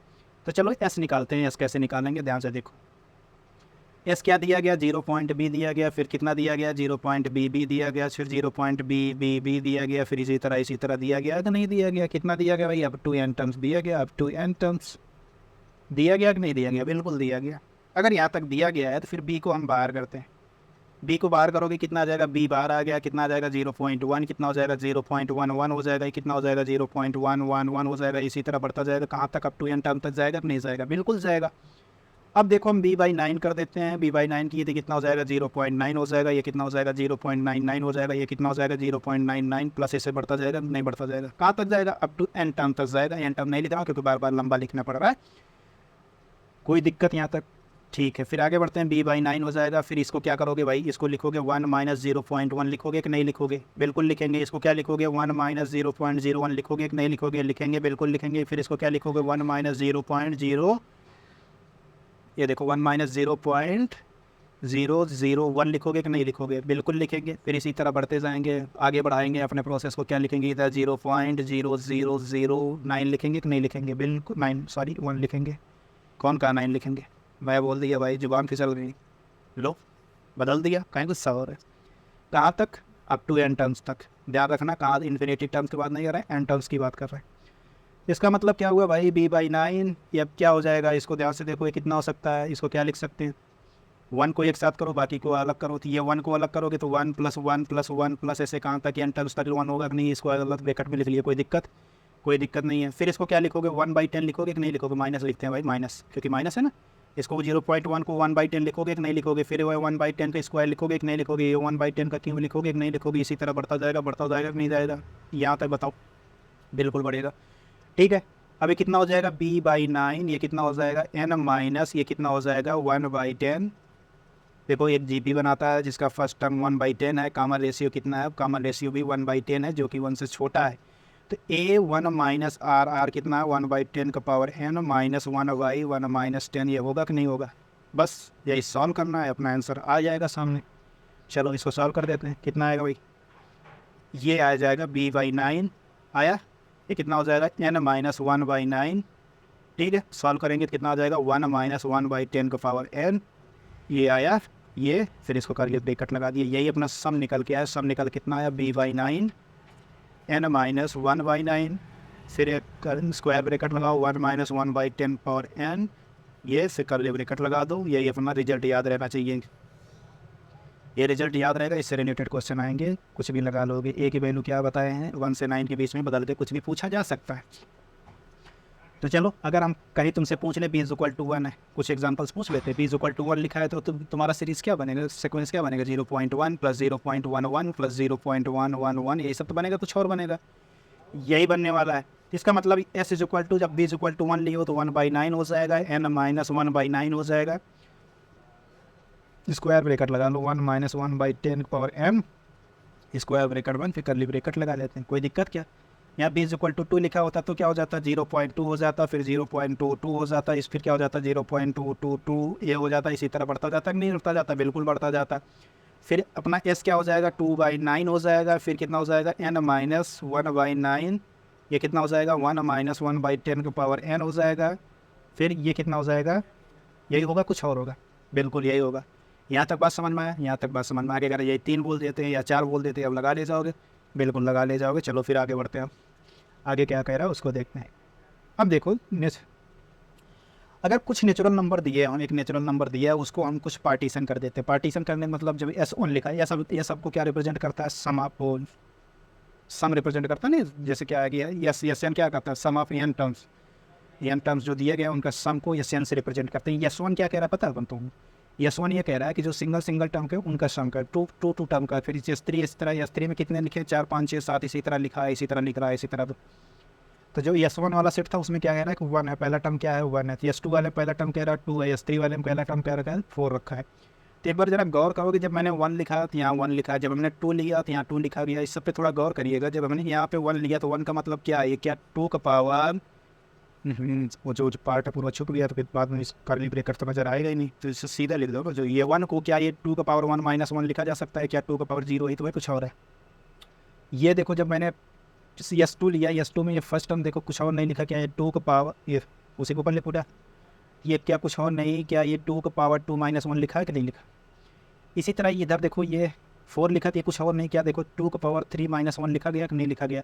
तो चलो s निकालते हैं। s कैसे निकालेंगे, ध्यान से देखो। s क्या दिया गया 0.b दिया गया, फिर कितना दिया गया 0.bb दिया गया, फिर 0.bb दिया गया, फिर इसी तरह दिया गया कि नहीं दिया गया। कितना दिया गया भाई, अब टू n टर्म्स दिया गया, अब टू n टर्म्स दिया गया कि नहीं दिया गया, बिल्कुल दिया गया। अगर यहाँ तक दिया गया है तो फिर b को हम बाहर करते हैं। b को बाहर करोगे कितना आ जाएगा, b बाहर आ गया, कितना आ जाएगा 0.1, कितना हो जाएगा 0.11 हो जाएगा, कितना हो जाएगा 0.111 हो जाएगा। इसी तरह बढ़ता जाएगा, कहाँ तक, अब टू n टर्म तक जाएगा कि नहीं जाएगा, बिल्कुल जाएगा। अब देखो हम b/9 कर देते हैं। b/9 की ये कितना हो जाएगा 0.9 हो जाएगा, ये कितना हो जाएगा 0.99 हो जाएगा, ये कितना हो जाएगा 0.99 प्लस ऐसे बढ़ता जाएगा, नहीं बढ़ता जाएगा, कहाँ तक जाएगा अप टू n टर्म तक जाएगा। n टर्म नहीं लिख रहा क्योंकि बार बार लंबा लिखना पड़ रहा है, कोई दिक्कत यहाँ तक, ठीक है। फिर आगे बढ़ते हैं, b/9 हो जाएगा। फिर इसको क्या करोगे भाई, इसको लिखोगे 1 माइनस 0.1 लिखोगे कि नहीं लिखोगे, बिल्कुल लिखेंगे। इसको क्या लिखोगे 1 माइनस 0.01 लिखोगे कि नहीं लिखोगे, लिखेंगे, बिल्कुल लिखेंगे। फिर इसको क्या लिखोगे 1 माइनस 0.0, ये देखो 1 माइनस 0.001 लिखोगे कि नहीं लिखोगे, बिल्कुल लिखेंगे। फिर इसी तरह बढ़ते जाएंगे, आगे बढ़ाएंगे अपने प्रोसेस को, क्या लिखेंगे इधर 0.0009 लिखेंगे कि नहीं लिखेंगे, बिल्कुल 1 लिखेंगे। कौन कहा 9 लिखेंगे, मैं बोल दिया भाई, जुबान फिसल गई, लो बदल दिया, कहीं गुस्सा हो रहा है। कहाँ तक, अप टू n टर्म्स तक, ध्यान रखना, कहाँ इन्फिनेटिव टर्म्स की बात नहीं कर रहे हैं, n टर्म्स की बात कर रहे हैं। इसका मतलब क्या हुआ भाई, b/9 ये अब क्या हो जाएगा, इसको ध्यान से देखो, ये कितना हो सकता है, इसको क्या लिख सकते हैं, 1 को एक साथ करो, बाकी को अलग करो, तो ये 1 को अलग करोगे तो 1 + 1 + 1 प्लस ऐसे कहाँ तक n टर्म्स तक 1 होगा कि नहीं, इसको अलग ब्रैकेट में लिख लिया, कोई दिक्कत नहीं है। फिर इसको क्या लिखोगे 1/10 लिखोगे कि नहीं लिखोगे, माइनस लिखते हैं भाई, माइनस, क्योंकि माइनस है ना। इसको 0.1 को 1/10 लिखोगे कि नहीं लिखोगे, फिर 1/10 का स्क्वायर लिखोगे कि नहीं लिखोगे, ये 1/10 का क्यूब लिखोगे कि नहीं लिखोगे, इसी तरह बढ़ता जाएगा कि नहीं जाएगा, यहाँ तक बताओ, बिल्कुल बढ़ेगा, ठीक है। अभी कितना हो जाएगा b/9, ये कितना हो जाएगा n माइनस, ये कितना हो जाएगा 1/10। देखो एक जीपी बनाता है जिसका फर्स्ट टर्म 1/10 है, कॉमन रेशियो कितना है, कॉमन रेशियो भी 1/10 है, जो कि 1 से छोटा है। तो a1 माइनस r कितना है 1/10 का पावर n माइनस 1/1 माइनस 10, ये होगा कि नहीं होगा, बस यही सॉल्व करना है, अपना आंसर आ जाएगा सामने। चलो इसको सॉल्व कर देते हैं, कितना आएगा भाई, ये आ जाएगा b/9 आया, ये कितना हो जाएगा n माइनस 1/9, ठीक है। सॉल्व करेंगे तो कितना आ जाएगा 1 माइनस 1/10 का पावर n, ये आया ये, फिर इसको करके ब्रैकेट लगा दिए, यही अपना सम निकल के आया। सम निकल कितना आया b/9 n माइनस 1/9, फिर एक स्क्वायर ब्रैकेट लगाओ 1 माइनस 1/10 पावर n, ये फिर करली ब्रैकेट लगा दो, यही अपना रिजल्ट याद रहना चाहिए, ये रिजल्ट याद रहेगा। इससे रिलेटेड क्वेश्चन आएंगे, कुछ भी लगा लोगे। ए की वैल्यू क्या बताए हैं, 1 से 9 के बीच में बदल के कुछ भी पूछा जा सकता है। तो चलो अगर हम कहीं तुमसे पूछ ले b = 1 है, कुछ एग्जांपल्स पूछ लेते हैं। b = 1 लिखा है तो तुम्हारा सीरीज़ क्या बनेगा, सीक्वेंस क्या बनेगा, 0.1 + 0.11 + 0.111, यही सब तो बनेगा, कुछ और बनेगा, यही बनने वाला है। इसका मतलब s = जब b = 1 लियो तो 1/9 हो जाएगा, n माइनस 1/9 हो जाएगा, स्क्वायर ब्रैकेट लगा लो 1 minus 1/10 power m, square bracket 1, फिर करली ब्रैकेट लगा लेते हैं, कोई दिक्कत क्या। यहाँ b = 2 लिखा होता तो क्या हो जाता, 0.2 हो जाता, फिर 0.22 हो जाता, इस फिर क्या हो जाता 0.222, ये हो जाता, इसी तरह बढ़ता जाता, नहीं बढ़ता जाता, बिल्कुल बढ़ता जाता। फिर अपना s क्या हो जाएगा 2/9 हो जाएगा, फिर कितना हो जाएगा n माइनस 1/9, ये कितना हो जाएगा 1 माइनस 1/10 का पावर n हो जाएगा, फिर ये कितना हो जाएगा, यही होगा, कुछ और होगा, बिल्कुल यही होगा। यहाँ तक बात समझ में आया, यहाँ तक बात समझ में आ गई। अगर ये 3 बोल देते हैं या 4 बोल देते हैं, अब लगा ले जाओगे, बिल्कुल लगा ले जाओगे। चलो फिर आगे बढ़ते हैं, आगे क्या कह रहा है उसको देखते हैं। अब देखो अगर कुछ नेचुरल नंबर दिए, हम एक नेचुरल नंबर दिया है, उसको हम कुछ पार्टीशन कर देते हैं। पार्टीशन करने का मतलब जब s1 लिखा है, यह सबको क्या रिप्रेजेंट करता है, सम ऑफ होल, सम रिप्रेजेंट करता है नहीं, जैसे क्या आ गया एन क्या करता है, सम ऑफ n टर्म्स जो दिए गए उनका सम को एन से रिप्रेजेंट करते हैं। s1 क्या कह रहा है पता है तुम, s1 ये कह रहा है कि जो सिंगल टर्म के उनका सम का टू टर्म का, फिर s3 इस तरह, s3 में कितने लिखे 4 5 6 7 इसी तरह लिखा है, इसी तरह लिख रहा है, इसी तरह। तो जो s1 वाला सेट था उसमें क्या कह रहा है कि 1 है, पहला टर्म क्या है 1 है, s2 वाले पहला टर्म कह रहा है 2 है, s3 वाले में पहला टर्म क्या रखा है 4 रखा है। तो एक बार जरा गौर करोगे, जब मैंने 1 लिखा तो यहाँ 1 लिखा, जब हमने 2 लिया तो यहाँ 2 लिखा गया, इस सब पे थोड़ा गौर करिएगा। जब हमने यहाँ पे 1 लिया तो 1 का मतलब क्या है, क्या 2 का पावर, वो जो पार्ट है पूरा छुप गया, तो फिर बाद में करली ब्रैकेट तो नजर आएगा ही नहीं, तो इससे सीधा लिख दो। जो ये 1 को क्या ये 2 का पावर 1 माइनस 1 लिखा जा सकता है, क्या 2 का पावर 0 ही तो है, कुछ और है। ये देखो जब मैंने s2 लिया, s2 में ये फर्स्ट टर्म देखो कुछ और नहीं लिखा, क्या ये 2 का पावर, ये उसी के ऊपर ले पूरा, ये क्या कुछ और नहीं, क्या ये 2 का पावर 2 माइनस 1 लिखा है कि नहीं लिखा। इसी तरह इधर देखो ये 4 लिखा था, ये कुछ और नहीं, क्या देखो 2 का पावर 3 माइनस 1 लिखा गया कि नहीं लिखा गया।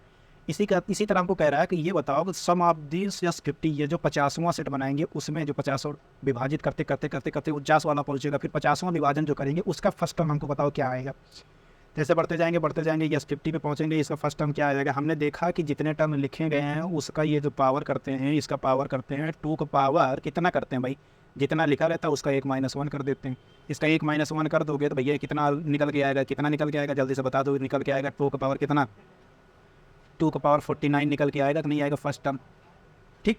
इसी तरह हमको कह रहा है कि ये बताओ कि सम ऑफ दिस 50, ये जो 50वां सेट बनाएंगे उसमें जो 50 और विभाजित करते 49 वाला पहुंचेगा, फिर 50वां विभाजन जो करेंगे उसका फर्स्ट टर्म हमको बताओ क्या आएगा। जैसे बढ़ते जाएंगे यस 50 पे पहुंचेंगे, इसका फर्स्ट टर्म क्या आ जाएगा। हमने देखा कि जितने टर्म लिखे गए हैं उसका ये जो पावर करते हैं, इसका पावर करते हैं 2 का पावर कितना करते हैं भाई जितना लिखा रहता है उसका 1 - 1 कर देते हैं। इसका 1 - 1 कर दोगे तो भैया कितना निकल के आएगा, कितना निकल के आएगा जल्दी से बता दो। निकल के आएगा 2 का पावर कितना, 2 का पावर 49 निकल के आएगा कि नहीं आएगा फर्स्ट टर्म। ठीक,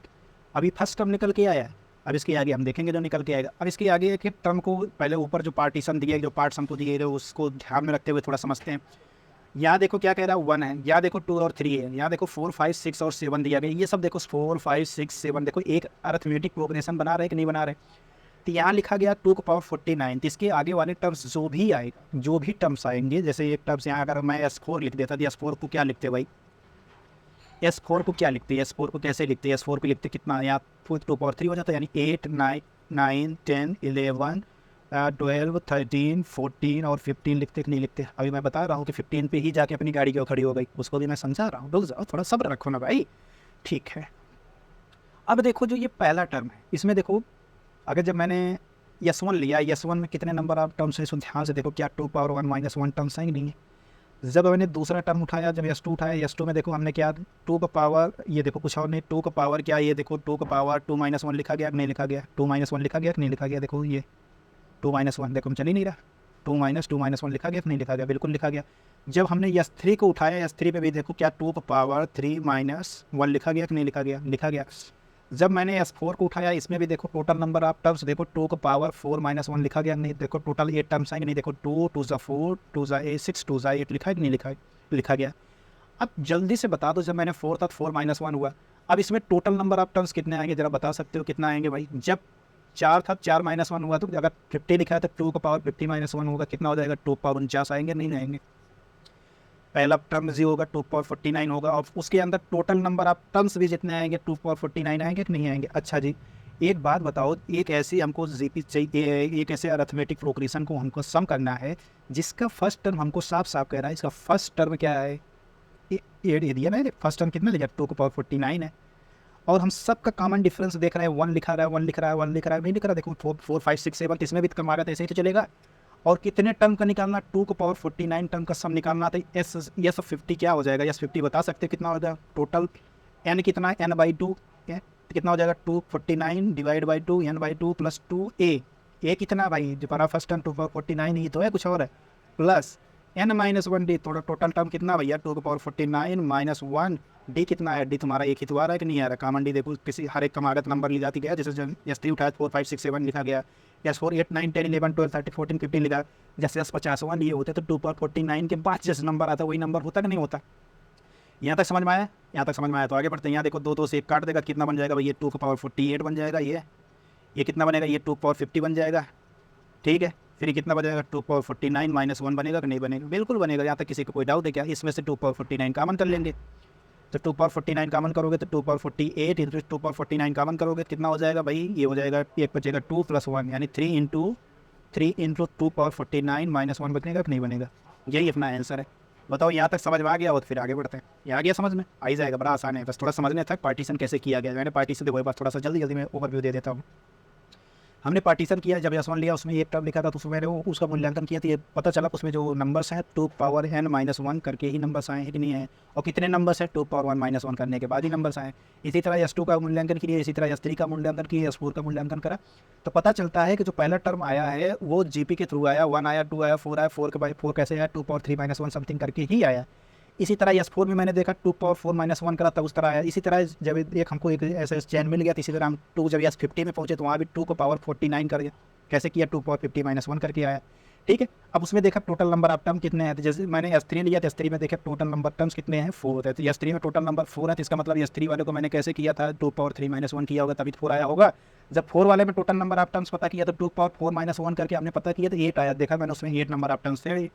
अभी फर्स्ट टर्म निकल के आया है। अब इसके आगे हम देखेंगे जो निकल के आएगा। अब इसके आगे एक एक टर्म को पहले ऊपर जो पार्टीशन दिए, जो पार्ट्स हमको दिए गए उसको ध्यान में रखते हुए थोड़ा समझते हैं। यहाँ देखो क्या कह रहा है 1 है, यहाँ देखो 2 और 3 है, यहाँ देखो 4 5 6 और 7 दिया गया। ये सब देखो 4 5 6 7 देखो एक अरिथमेटिक प्रोग्रेशन बना रहे कि नहीं बना रहे। तो यहाँ लिखा गया 2 का पावर 49। तो इसके आगे वाले टर्म्स जो भी आएगा, जो भी टर्म्स आएंगे, जैसे एक टर्म्स यहाँ अगर मैं S4 लिख देता तो S4 को क्या लिखते भाई, S4 को क्या लिखते, S4 को कैसे लिखते, S4 को लिखते कितना, यहाँ 2 पावर 3 हो जाता है, यानी 8 9 10 11 12 13 14 और 15 लिखते कि नहीं लिखते। अभी मैं बता रहा हूँ कि 15 पे ही जाके अपनी गाड़ी क्यों खड़ी हो गई, उसको भी मैं समझा रहा हूँ। रुक जाओ, थोड़ा सब्र रखो ना भाई। ठीक है, अब देखो जो ये पहला टर्म है इसमें देखो, अगर जब मैंने S1 लिया, S1 में कितने नंबर ऑफ टर्म्स है, इसको ध्यान से देखो, क्या 2 पावर 1 - 1 टर्म्स है कि नहीं है। जब मैंने दूसरा टर्म उठाया, जब S2 उठाया, S2 में देखो हमने क्या 2 का पावर, ये देखो कुछ और नहीं, 2 का पावर क्या, ये देखो 2 का पावर 2 - 1 लिखा गया कि नहीं लिखा गया, 2 - 1 लिखा गया कि नहीं लिखा गया। देखो ये 2 - 1 देखो चल ही नहीं रहा, 2 - 1 लिखा गया कि नहीं लिखा गया, बिल्कुल लिखा गया। जब हमने S3 को उठाया, S3 में भी देखो क्या 2 का पावर 3 - 1 लिखा गया कि नहीं लिखा गया, लिखा गया। जब मैंने S4 को उठाया, इसमें भी देखो टोटल नंबर ऑफ टर्म्स देखो 2 का पावर 4 - 1 लिखा गया नहीं, देखो टोटल 8 टर्म्स आएंगे नहीं, देखो 2 2 4 2 8 6 2 8 लिखा है कि नहीं लिखा है, लिखा गया। अब जल्दी से बता दो, जब मैंने 4 था 4 - 1 हुआ, अब इसमें टोटल नंबर ऑफ टर्म्स कितने आएंगे जरा बता सकते हो कितना आएंगे भाई। जब 4 था 4 - 1 हुआ, तो अगर 50 लिखा है तो 2 का पावर 50 - 1 होगा, कितना हो जाएगा 2 पावर 49 आएंगे, नहीं आएंगे। पहला टर्म 0 होगा, 2 पावर 49 होगा, और उसके अंदर टोटल नंबर ऑफ टर्म्स भी जितने आएंगे 2 पावर 49 आएंगे कि नहीं आएंगे। अच्छा जी, एक बात बताओ, एक ऐसी हमको जीपी चाहिए, एक ऐसे अरिथमेटिक प्रोग्रेशन को हमको सम करना है जिसका फर्स्ट टर्म हमको साफ साफ कह रहा है, इसका फर्स्ट टर्म क्या है, ये दिया ना, फर्स्ट टर्म कितना लिखा 2 का पावर 49 है, और हम सबका कॉमन डिफरेंस देख रहे हैं, 1 लिखा रहा है, 1 लिख रहा है, 1 लिख रहा है, नहीं लिख रहा, देखो 4 5 6 7 इसमें भी कमा रहा था, ऐसे ही तो चलेगा। और कितने टर्म का निकालना, 2 का पावर 49 टर्म का सम निकालना था। S 50 क्या हो जाएगा, S 50 बता सकते कितना हो जाएगा टोटल, n कितना है, n/2 कितना हो जाएगा 249 divide by 2 n/2 plus 2a कितना भाई, जो हमारा फर्स्ट टर्म 2 पावर 49 ही तो है, कुछ और है, प्लस n - 1d, थोड़ा टोटल टर्म कितना भैया 2 का पावर 49 - 1 d कितना है, d तुम्हारा एक ही तो आ रहा है कि नहीं आ रहा। कॉमन डी देखो किसी हर एक कमागत नंबर ली जाती गया, जैसे S3 उठाया 4 5 6 7 लिखा गया, S4 8 9 10 11 12 13 14 15 लिखा, जैसे S50 लिए होते तो 2 पावर 49 के बाद जैसे नंबर आता वही नंबर होता कि नहीं होता। यहाँ तक समझ में आया, यहाँ तक समझ में आया तो आगे बढ़ते हैं। यहाँ देखो 2 2 से 1 काट देगा, कितना बन जाएगा भाई, ये 2 का पावर 48 बन जाएगा, ये कितना बनेगा, ये 2 पावर 50 बन जाएगा, ठीक है। फिर ये कितना बनेगा 2 पावर 49 - 1 बनेगा कि नहीं बनेगा, बिल्कुल बनेगा। यहाँ तक किसी को कोई डाउट है क्या, इसमें से 2 पावर 49 कॉमन कर लेंगे, तो 2 पावर 49 कॉमन करोगे तो 2 पावर 48 इंटू 2 पावर 49 कॉमन करोगे कितना हो जाएगा भाई, ये हो जाएगा, एक बचेगा 2 + 1 यानी 3 इंटू 2 पावर 49 - 1 बनेगा कि नहीं बनेगा, यही अपना आंसर है। बताओ यहाँ तक समझ में आ गया, और फिर आगे बढ़ते हैं। ये आ गया समझ में, आ ही जाएगा, बड़ा आसान है, बस थोड़ा समझने तक पार्टीशन कैसे किया गया। मैंने पार्टीशन देखो एक बार थोड़ा सा जल्दी मैं ओवरव्यू दे देता हूँ। हमने पार्टीशन किया, जब S1 लिया उसमें एक टर्म लिखा था, तो उसमें मैंने उसका मूल्यांकन किया, तो ये पता चला उसमें जो नंबर्स हैं 2 पावर n - 1 करके ही नंबर्स आए हैं कि नहीं है, और कितने नंबर्स हैं 2 पावर 1 - 1 करने के बाद ही नंबर्स आए। इसी तरह S2 का मूल्यांकन किया, इसी तरह S3 का मूल्यांकन किया, S4 का मूल्यांकन करा, तो पता चलता है कि जो पहला टर्म आया है वो GP के थ्रू आया, 1 आया, 2 आया, 4 आया, 4 के बाई 4 कैसे आया, 2 पावर 3 - 1 समथिंग करके ही आया। इसी तरह S4 में मैंने देखा 2 पावर 4 - 1 करा था, उस तरह आया। इसी तरह जब एक हमको एक ऐसा चैन मिल गया, तो इसी तरह हम 2 जब S50 में पहुंचे तो वहाँ भी 2 को पावर 49 कर, कैसे किया 2 पावर 50 - 1 करके आया, ठीक है। अब उसमें देखा टोटल नंबर ऑफ टर्म कितने हैं, तो जैसे मैंने S3 लिया तो S3 में देखा टोटल नंबर टर्म्स कितने हैं 4 है, तो S3 में टोटल नंबर 4 है, तो इसका मतलब S3 वाले को मैंने कैसे किया था 2 पावर 3 - 1 किया होगा तभी 4 आया होगा। जब 4 वाले में टोटल नंबर ऑफ टर्म्स पता किया तो 2 पावर 4 - 1 करके हमने पता किया तो 8 आया, देखा मैंने उसमें 8 नंबर ऑफ टर्म्स थे।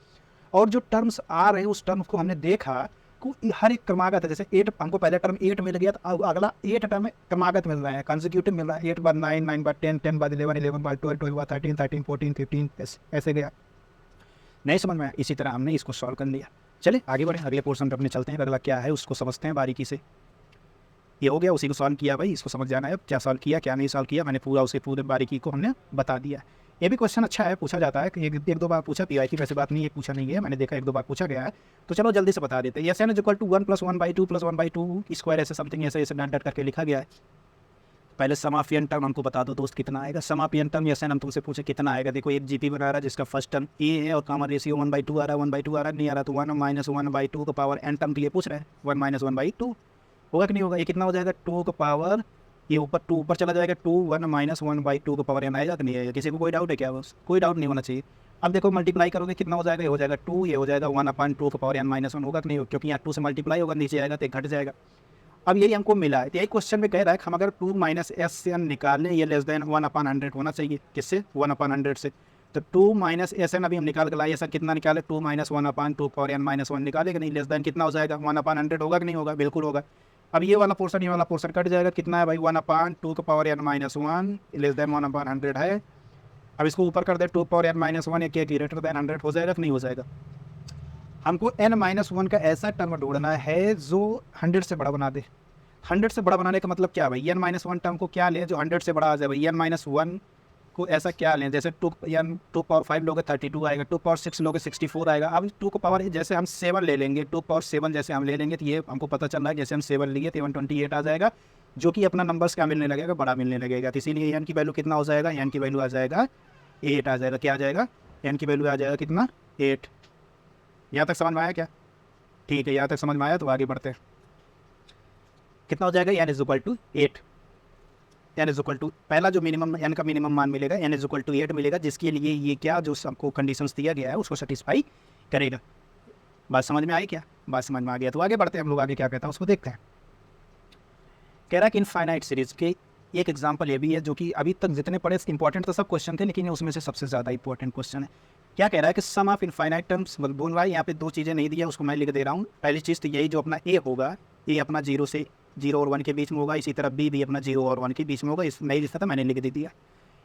और जो टर्म्स आ रहे उस टर्म को हमने देखा को हर एक क्रमागत है, जैसे 8 हमको पहले टर्म 8 मिल गया, तो अगला 8 टर्म क्रमागत मिल रहा है, कंसेक्यूटिव मिल रहा है, 8 बाद 9 9 बाद 10 10 बाद 11 11 बाद 12 12 बाद 13 13 14 15 ऐसे गया। नहीं समझ में आया, इसी तरह हमने इसको सॉल्व कर लिया। चले आगे बढ़े, अगले पोर्शन पर अपने चलते हैं, अगला क्या है उसको समझते हैं बारीकी से। ये हो गया, उसी को सॉल्व किया भाई, इसको समझ जाना है अब क्या सॉल्व किया क्या नहीं सॉल्व किया, मैंने पूरा उसके पूरे बारीकी को हमने बता दिया। ये भी क्वेश्चन अच्छा है, पूछा जाता है कि एक दो बार पूछा, PYQ वैसे बात नहीं है, पूछा नहीं है, मैंने देखा 1 2 बार पूछा गया है, तो चलो जल्दी से बता देते हैं। SN = 1 + 1/2 + 1/2 स्क्वायर, ऐसे समथिंग ऐसे डट करके लिखा गया है। पहले सम ऑफ एन टर्म हमको बता दो दोस्त कितना आएगा। सम ऑफ एन टर्म जैसे हम तुमसे पूछे कितना आएगा, देखो एक जीपी बना रहा है जिसका फर्स्ट टर्म ए है और कॉमन रेशियो 1/2 आ रहा है, 1/2 आ रहा नहीं आ रहा, तो 1 - 1/2 का पावर एन टर्म के लिए पूछ रहा है, 1 - 1/2 होगा कि नहीं होगा। ये कितना हो जाएगा 2 का पावर, ये ऊपर 2 ऊपर चला जाएगा, 2 1 - 1/2 का पावर एन आएगा कि नहीं आएगा। किसी को कोई डाउट है क्या? बस कोई डाउट नहीं होना चाहिए। अब देखो मल्टीप्लाई करोगे कितना हो जाएगा, ये हो जाएगा 2, ये हो जाएगा 1/2 का पावर n - 1 होगा कि नहीं, क्योंकि यहाँ 2 से मल्टीप्लाई होगा, नीचे आएगा तो एक घट जाएगा। अब यही हमको मिला है, तो यही क्वेश्चन में कह रहा है कि हम अगर 2 - s से n निकालें, ये लेस देन 1/100 होना चाहिए। किससे? 1/100 से। तो 2 - s n अभी हम निकाल के लाए, ऐसा कितना निकाले 2 - 1/2 पावर n - 1 निकाले कि नहीं, लेस देन कितना हो जाएगा 1/100 होगा कि नहीं होगा, बिल्कुल होगा। अब ये वाला पोर्शन कट जाएगा, कितना है भाई 1/2 का पावर n - 1 लेस देन 1/100 है। अब इसको ऊपर कर दे 2 पावर n - 1 एक ग्रेटर देन 100 हो जाएगा कि नहीं हो जाएगा। हमको n - 1 का ऐसा टर्म ढूंढना है जो 100 से बड़ा बना दे। 100 से बड़ा बनाने का मतलब क्या है भाई, n - 1 टर्म को क्या लें जो 100 से बड़ा आ जाए भाई, n - 1 को ऐसा क्या लें, जैसे 2 पावर 5 लोगे 32 आएगा, 2 पावर 6 लोगे 64 आएगा। अब 2 को पावर जैसे हम 7 ले लेंगे, 2 पावर 7 जैसे हम ले लेंगे तो ये हमको पता चल रहा है जैसे हम 7 लिए तो 128 आ जाएगा, जो कि अपना नंबर्स क्या मिलने लगेगा, बड़ा मिलने लगेगा। तो इसीलिए n की वैल्यू कितना हो जाएगा, n की वैल्यू आ जाएगा 8 आ जाएगा। क्या आ जाएगा, n की वैल्यू आ जाएगा कितना 8। यहाँ तक समझ में आया क्या? ठीक है, यहाँ तक समझ में आया तो आगे बढ़ते हैं। कितना हो जाएगा n = 8। n = पहला जो मिनिमम n का मिनिमम मान मिलेगा n = 8 मिलेगा, जिसके लिए ये क्या जो सबको कंडीशंस दिया गया है उसको सेटिस्फाई करेगा। बात समझ में आई क्या? बात समझ में आ गया तो आगे बढ़ते हैं हम लोग, आगे क्या कहता है उसको देखते हैं। कह रहा है कि इनफाइनाइट सीरीज के एक एग्जाम्पल ये भी है जो कि अभी तक जितने पढ़े इंपॉर्टेंट तो सब क्वेश्चन थे, लेकिन उसमें से सबसे ज़्यादा इंपॉर्टेंट क्वेश्चन है। क्या कह रहा है कि सम ऑफ इनफाइनाइट टर्म्स, बोल रहा है यहाँ पे 2 चीज़ें नहीं दिया, उसको मैं लिख दे रहा हूँ। पहली चीज़ तो यही जो अपना ए होगा, ये अपना 0 और 1 के बीच में होगा, इसी तरह बी भी अपना 0 और 1 के बीच में होगा। इस नहीं लिखा था मैंने, लिख दे दिया।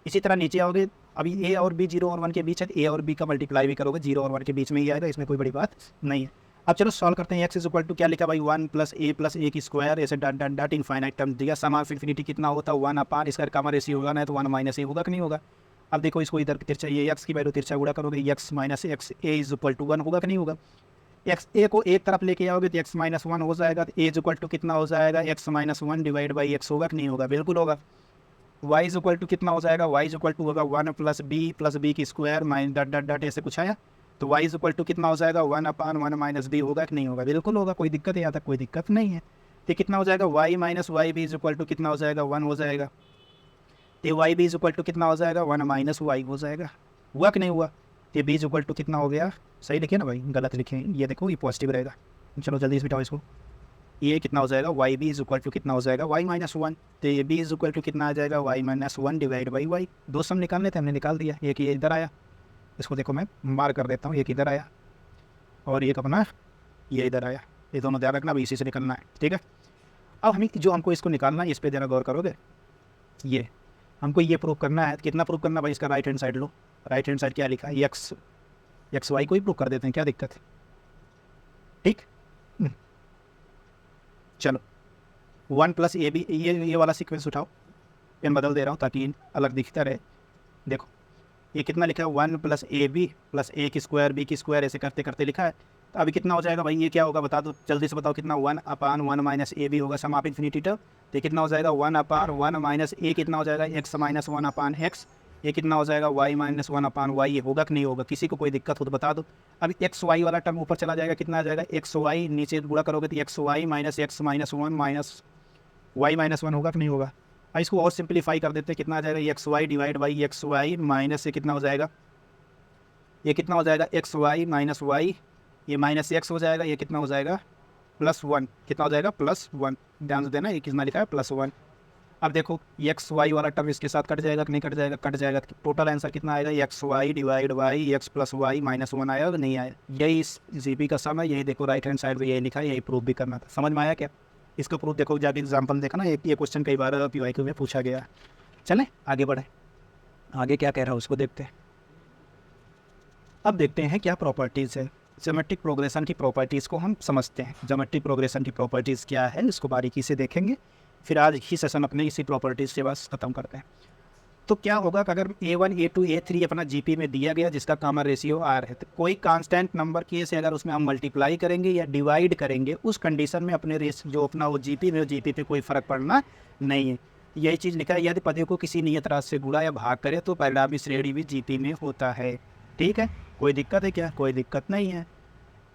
इसी तरह नीचे आओगे, अभी ए और बी 0 और 1 के बीच है, ए और बी का मल्टीप्लाई भी करोगे 0 और 1 के बीच में ही आएगा, इसमें कोई बड़ी बात नहीं है। अब चलो सॉल्व करते हैं। x = क्या लिखा भाई 1 + a की स्क्वायर, ऐसे dot dot dot infinite term दिया। सम ऑफ इन्फिनिटी कितना होता है 1/, इसका कॉमन रेशियो होगा ना, तो 1 - a होगा कि नहीं होगा। अब देखो इसको इधर तिरछा, ये x की वैल्यू तिरछा गुणा करोगे, x - x a = 1 होगा कि नहीं होगा। x a को एक तरफ लेके आओगे तो x - 1 हो जाएगा, तो a = कितना हो जाएगा x - 1 / x होगा कि नहीं होगा, बिल्कुल होगा। y = कितना हो जाएगा, y = होगा 1 + b की square minus dot dot dot ऐसे कुछ आया, तो y = कितना हो जाएगा 1/1 - b होगा कि नहीं होगा, बिल्कुल होगा। कोई दिक्कत है यहाँ तक? कोई दिक्कत नहीं है। तो कितना हो जाएगा y - yb = कितना हो जाएगा 1 हो जाएगा, तो yb = कितना हो जाएगा 1 - y हो जाएगा। हुआ कि नहीं हुआ। तो b = कितना हो गया, सही लिखे ना भाई, गलत लिखे, ये देखो ये पॉजिटिव रहेगा। चलो जल्दी से बिठाओ इसको। ये कितना हो जाएगा yb = कितना हो जाएगा y - 1, तो ये b = कितना आ जाएगा y - 1 / y। 2 सम निकालने थे, हमने निकाल दिया। एक ये इधर आया, इसको देखो मैं मार कर देता हूँ, एक इधर आया और एक अपना ये इधर आया, ये दोनों ध्यान रखना भाई, इसी से निकलना है, ठीक है। अब हमें जो हमको इसको निकालना है, इस पर ज़रा गौर करोगे, ये हमको ये प्रूव करना है। कितना प्रूव करना भाई, इसका राइट हैंड साइड लो। राइट हैंड साइड क्या लिखा है, एक्स वाई को ही प्रूव कर देते हैं, क्या दिक्कत है, ठीक। चलो 1 + ab, ये वाला सीक्वेंस उठाओ, पेन बदल दे रहा हूँ ताकि अलग दिखता रहे। देखो ये कितना लिखा है 1 + ab + a की स्क्वायर b की स्क्वायर, ऐसे करते करते लिखा है। तो अभी कितना हो जाएगा भाई, ये क्या होगा बता दो जल्दी से, बताओ कितना 1/1 - ab होगा, सम ऑफ इन्फिनिटी टर्म। तो कितना हो जाएगा 1/1 - a कितना हो जाएगा x - 1/x, ये कितना हो जाएगा y - 1/y। ये होगा कि नहीं होगा, किसी को कोई दिक्कत हो तो बता दो। अभी एक्स वाई वाला टर्म ऊपर चला जाएगा, कितना आ जाएगा एक्स वाई, नीचे गुणा करोगे तो एक्स वाई - x - 1 - y - 1 होगा कि नहीं होगा। अब इसको और सिंप्लीफाई कर देते हैं, कितना आ जाएगा X Y / X Y minus से कितना हो जाएगा, ये कितना हो जाएगा एक्स वाई - y, ये -x हो जाएगा, ये कितना हो जाएगा +1, कितना हो जाएगा +1। ध्यान से देना ये कितना लिखा है +1। अब देखो एक्स वाई वाला टर्म इसके साथ कट जाएगा कि नहीं कट जाएगा, कट जाएगा। टोटल आंसर कितना आएगा एक्स वाई / x + y - 1 आया और नहीं आया। यही इस जीपी का सम है, यही देखो राइट हैंड साइड पे यही लिखा है, यही प्रूफ भी करना था। समझ में आया क्या? इसका प्रूफ देखो, जाके एग्जाम्पल देखा ना, ये क्वेश्चन कई बार PYQ में पूछा गया। चलें आगे बढ़े, आगे क्या कह रहा है उसको देखते हैं। अब देखते हैं क्या प्रॉपर्टीज़ है ज्योमेट्रिक प्रोग्रेशन की। प्रॉपर्टीज़ को हम समझते हैं, ज्योमेट्रिक प्रोग्रेशन की प्रॉपर्टीज़ क्या है इसको बारीकी से देखेंगे, फिर आज ही सेशन अपने इसी प्रॉपर्टीज़ से बस ख़त्म करते हैं। तो क्या होगा कि अगर A1 A2 A3 अपना GP में दिया गया जिसका कॉमन रेशियो R है, तो कोई कांस्टेंट नंबर के से अगर उसमें हम मल्टीप्लाई करेंगे या डिवाइड करेंगे, उस कंडीशन में अपने रेस जो अपना वो GP में GP पे कोई फ़र्क पड़ना नहीं है। यही चीज़ लिखा है, यदि पदों को किसी नियत राशि से गुणा या भाग करे तो परिणामी श्रेणी भी जीपी में होता है। ठीक है, कोई दिक्कत है क्या? कोई दिक्कत नहीं है।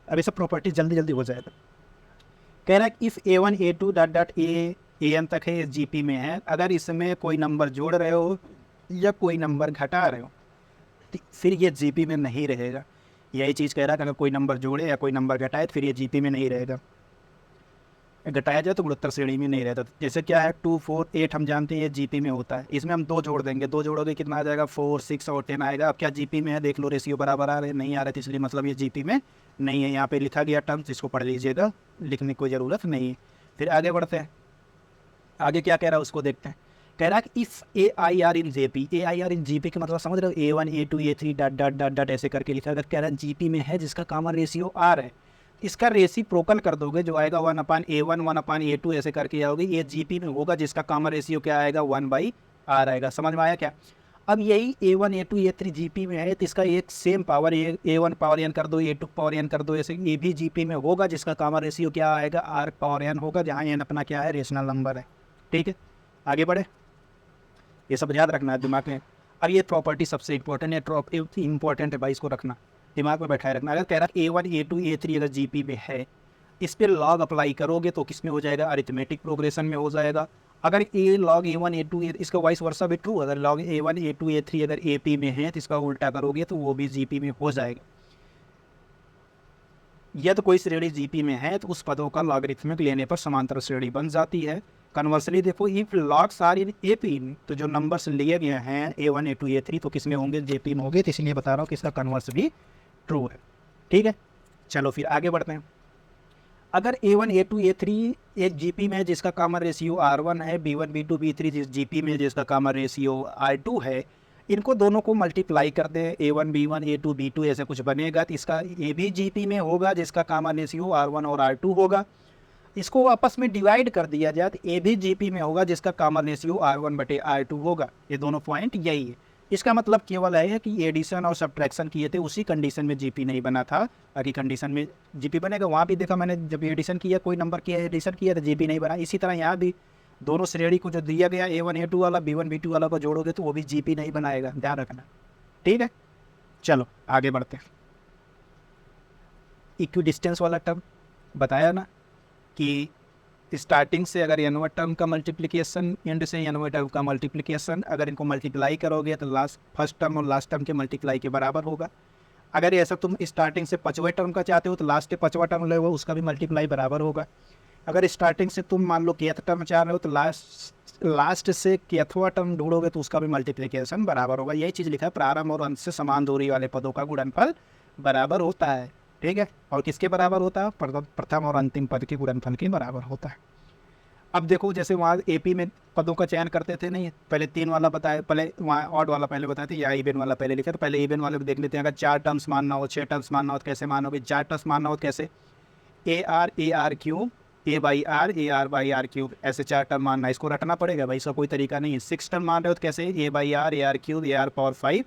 अब ये सब प्रॉपर्टी जल्दी जल्दी हो जाएगा। कह रहा है if A1 A2 dot dot AN तक है, जीपी में है। अगर इसमें कोई नंबर जोड़ रहे हो या कोई नंबर घटा रहे हो तो फिर ये जीपी में नहीं रहेगा। यही चीज़ कह रहा है कि अगर कोई नंबर जोड़े या कोई नंबर घटाए तो फिर ये जीपी में नहीं रहेगा। घटाया जाए तो गुणोत्तर श्रेणी में नहीं रहता। जैसे क्या है 2 4 8 हम जानते हैं ये जीपी में होता है। इसमें हम 2 जोड़ देंगे, 2 जोड़ोगे कितना आ जाएगा 4 6 और 10 आएगा। अब क्या जीपी में है देख लो, रेशियो बराबर आ रहे नहीं आ रहे, तो इसलिए मतलब ये जीपी में नहीं है। यहाँ पे लिखा गया टर्म्स, इसको पढ़ लीजिएगा, लिखने की कोई ज़रूरत नहीं है। फिर आगे बढ़ते हैं, आगे क्या कह रहा है उसको देखते हैं। कह रहा है कि if AIR in JP, AIR in GP का मतलब समझ रहे हो, A1 A2 A3 dot dot dot dot ऐसे करके लिखा। अगर कह रहा है जीपी में है जिसका कॉमन रेशियो R है, इसका रेसिप्रोकल कर दोगे जो आएगा 1/A1 1/A2 ऐसे करके आओगे, ये जीपी में होगा जिसका कॉमन रेशियो क्या आएगा 1/R आएगा। समझ में आया क्या? अब यही A1 A2 A3 जीपी में है तो इसका एक same power A1 power n कर दो, A2 पावर n कर दो, ऐसे ये भी जीपी में होगा जिसका कॉमन रेशियो क्या आएगा R पावर n होगा, जहाँ n अपना क्या है रेशनल नंबर है। ठीक है, आगे बढ़े, ये सब याद रखना है दिमाग में। अब ये प्रॉपर्टी सबसे इंपॉर्टेंट है भाई, इसको रखना दिमाग में बैठाए रखना। अगर कह रहा है A1 A2 A3 अगर जीपी में है, इस पर लॉग अप्लाई करोगे तो किस में हो जाएगा? अरिथमेटिक प्रोग्रेशन में हो जाएगा। अगर ए लॉग A1 A2 इसका वाइस वर्सा भी ट्रू, अगर लॉग A1 A2 A3 अगर AP में है तो इसका उल्टा करोगे तो वो भी जीपी में हो जाएगा। यदि कोई श्रेणी जीपी में है तो उस पदों का लॉगरिथमिक लेने पर समांतर श्रेणी बन जाती है। कन्वर्सली देखो, if logs are in AP, तो जो नंबर्स लिए गए हैं A1 A2 A3 तो किस में होंगे? जेपी में होंगे। तो इसलिए बता रहा हूँ कि इसका कन्वर्स भी ट्रू है। ठीक है, चलो फिर आगे बढ़ते हैं। अगर A1 A2 A3 एक जीपी में है जिसका कॉमन रेशियो R1 है, B1 B2 B3 जिस जीपी में जिसका कॉमन रेशियो R2 है, इनको दोनों को मल्टीप्लाई कर दें, A1 B1 A2 B2 ऐसे कुछ बनेगा तो इसका ये भी जीपी में होगा जिसका कॉमन रेशियो R1 और R2 होगा। इसको आपस में डिवाइड कर दिया जाए तो ए भी जीपी में होगा जिसका कॉमन रेशियो R1/R2 होगा। ये दोनों पॉइंट यही है। इसका मतलब केवल है कि एडिशन और सब्ट्रैक्शन किए थे उसी कंडीशन में जीपी नहीं बना था, बाकी कंडीशन में जीपी बनेगा। वहाँ भी देखा मैंने, जब एडिशन किया, कोई नंबर किया एडिशन किया तो जीपी नहीं बना। इसी तरह यहाँ भी दोनों श्रेणी को जो दिया गया A1 A2 वाला B1 B2 वाला को जोड़ोगे तो वो भी जीपी नहीं बनाएगा, ध्यान रखना। ठीक है, चलो आगे बढ़ते हैं। इक्विडिस्टेंस वाला टर्म बताया ना कि स्टार्टिंग से अगर एनवर टर्म का मल्टीप्लिकेशन, एंड से एनवर टर्म का मल्टीप्लिकेशन, अगर इनको मल्टीप्लाई करोगे तो लास्ट फर्स्ट टर्म और लास्ट टर्म के मल्टीप्लाई के बराबर होगा। अगर ऐसा तुम स्टार्टिंग से 5वें टर्म का चाहते हो तो लास्ट के 5वां टर्म ले वो उसका भी मल्टीप्लाई बराबर होगा। अगर स्टार्टिंग से तुम मान लो kth टर्म चाह रहे हो तो लास्ट से kthवां टर्म ढूंढोगे तो उसका भी मल्टीप्लिकेशन बराबर होगा। यही चीज़ लिखा है, प्रारंभ और अंत से समान दूरी वाले पदों का गुणनफल बराबर होता है। ठीक है, और किसके बराबर होता है? प्रथम और अंतिम पद के गुणनफल के बराबर होता है। अब देखो, जैसे वहाँ AP में पदों का चयन करते थे, नहीं पहले 3 वाला बताया, पहले वहाँ ऑड वाला पहले बताए थे या इवन वाला पहले लिखा, तो पहले इवन वाले भी देख लेते हैं। अगर 4 टर्म्स मानना हो, 6 टर्म्स मानना हो तो कैसे मानोगे? 4 टर्म्स मानना हो तो कैसे? AR cube A/R AR/R cube, ऐसे 4 टर्म मानना, इसको रटना पड़ेगा भाई, इसका कोई तरीका नहीं है। 6 टर्म मान रहे हो तो कैसे? A/R AR cube AR power 5,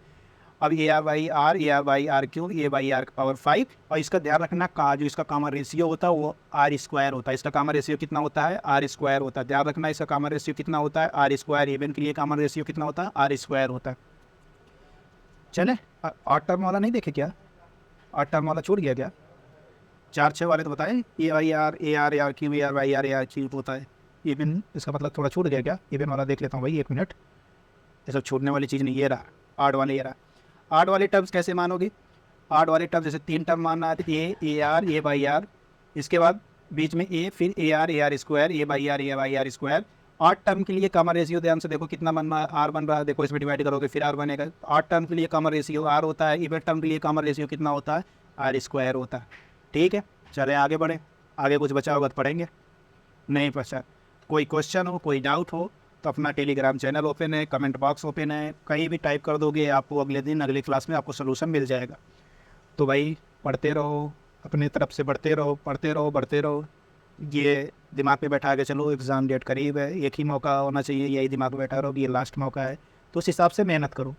अब AR/R AR/R cube A/R power 5। और इसका ध्यान रखना का जो इसका कॉमन रेशियो होता है वो R² होता है। इसका कॉमन रेशियो कितना होता है? R² होता है। ध्यान रखना इसका कॉमन रेशियो कितना होता है? R²। इवन के लिए कॉमन रेशियो कितना होता है? R² होता है। चले, ऑड टर्म वाला नहीं देखे क्या? ऑड टर्म वाला छूट गया क्या? 4 6 वाले तो बताए, A/R AR cube AR/R AR cube होता है। इवन इसका मतलब थोड़ा छूट गया क्या? इवन वाला देख लेता हूँ भाई, 1 मिनट। ये सब छूटने वाली चीज़ नहीं, ये रहा ऑड वाले, ये रहा। ऑड वाले टर्म्स कैसे मानोगे? ऑड वाले टर्म्स जैसे 3 टर्म मानना है तो AR A/R, इसके बाद बीच में A, फिर AR AR² A/R A/R²। Odd term के लिए कॉमन रेशियो ध्यान से देखो कितना बन रहा है? R बन रहा है, देखो इसमें डिवाइड करोगे फिर R बनेगा। ऑड टर्म के लिए कॉमन रेशियो R होता है, इवन टर्म के लिए कॉमन रेशियो कितना होता है? R² होता है। ठीक है, चले आगे बढ़े। आगे कुछ बचा होगा तो पढ़ेंगे, नहीं बचा कोई क्वेश्चन हो, कोई डाउट हो तो अपना टेलीग्राम चैनल ओपन है, कमेंट बॉक्स ओपन है, कहीं भी टाइप कर दोगे आपको अगले दिन अगली क्लास में आपको सोल्यूशन मिल जाएगा। तो भाई पढ़ते रहो, अपने तरफ से बढ़ते रहो, पढ़ते रहो, बढ़ते रहो। ये दिमाग में बैठा के चलो, एग्ज़ाम डेट करीब है, एक ही मौका होना चाहिए, यही दिमाग में बैठा रहो कि ये लास्ट मौका है, तो उस हिसाब से मेहनत करो।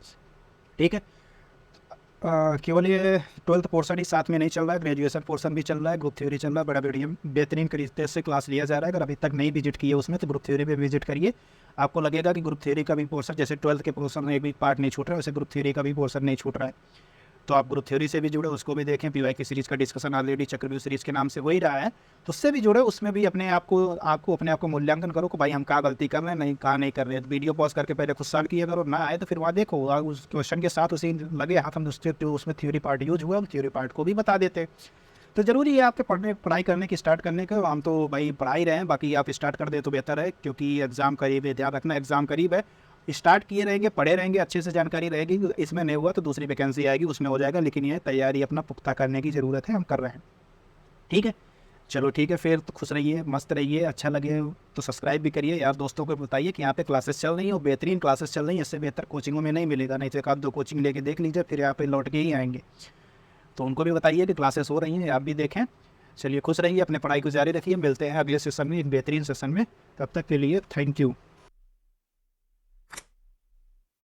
ठीक है, केवल ये 12th पोर्शन ही साथ में नहीं चल रहा है, ग्रेजुएशन पोर्शन भी चल रहा है, ग्रुप थ्योरी चल रहा है, बड़ा बढ़िया बेहतरीन तरीके से क्लास लिया जा रहा है। अगर अभी तक नहीं विजिट किए उसमें तो ग्रुप थ्योरी पे विजिट करिए। आपको लगेगा कि ग्रुप थ्योरी का भी पोर्शन, जैसे 12th के पोर्शन में भी पार्ट नहीं छूट रहा है, वैसे ग्रुप थ्योरी का भी पोर्शन नहीं छूट रहा है। तो आप ग्रुप थ्योरी से भी जुड़े, उसको भी देखें। पीवाई की सीरीज़ का डिस्कशन ऑलरेडी चक्रव्यूह सीरीज़ के नाम से हो ही रहा है, तो उससे भी जुड़े, उसमें भी अपने आप को मूल्यांकन करो कि भाई हम कहाँ गलती कर रहे हैं, नहीं कहाँ नहीं कर रहे हैं। वीडियो पॉज करके पहले खुद सॉल्व किया करो, ना आए तो फिर वहाँ देखो उस क्वेश्चन के साथ उसी लगे हाथ हम उसमें थ्योरी पार्ट यूज हुआ, हम थ्योरी पार्ट को भी बता देते। तो ज़रूरी है आपके पढ़ाई करने की, स्टार्ट करने का। हम तो भाई पढ़ा ही रहे हैं, बाकी आप स्टार्ट कर दे तो बेहतर है, क्योंकि एग्ज़ाम करीब है। ध्यान रखना एग्ज़ाम करीब है, स्टार्ट किए रहेंगे, पढ़े रहेंगे, अच्छे से जानकारी रहेगी। इसमें नहीं हुआ तो दूसरी वैकेंसी आएगी, उसमें हो जाएगा। लेकिन ये तैयारी अपना पुख्ता करने की ज़रूरत है, हम कर रहे हैं। ठीक है, चलो ठीक है, फिर तो खुश रहिए, मस्त रहिए। अच्छा लगे तो सब्सक्राइब भी करिए यार, दोस्तों को बताइए कि यहाँ पे क्लासेस चल रही हैं, और बेहतरीन क्लासेस चल रही हैं। इससे बेहतर कोचिंगों में नहीं मिलेगा, नहीं तो एक आध दो कोचिंग लेके देख लीजिए, फिर यहाँ पे लौट के ही आएंगे। तो उनको भी बताइए कि क्लासेस हो रही हैं, आप भी देखें। चलिए खुश रहिए, अपने पढ़ाई को जारी रखिए। मिलते हैं अगले सेशन में, एक बेहतरीन सेशन में। तब तक के लिए थैंक यू।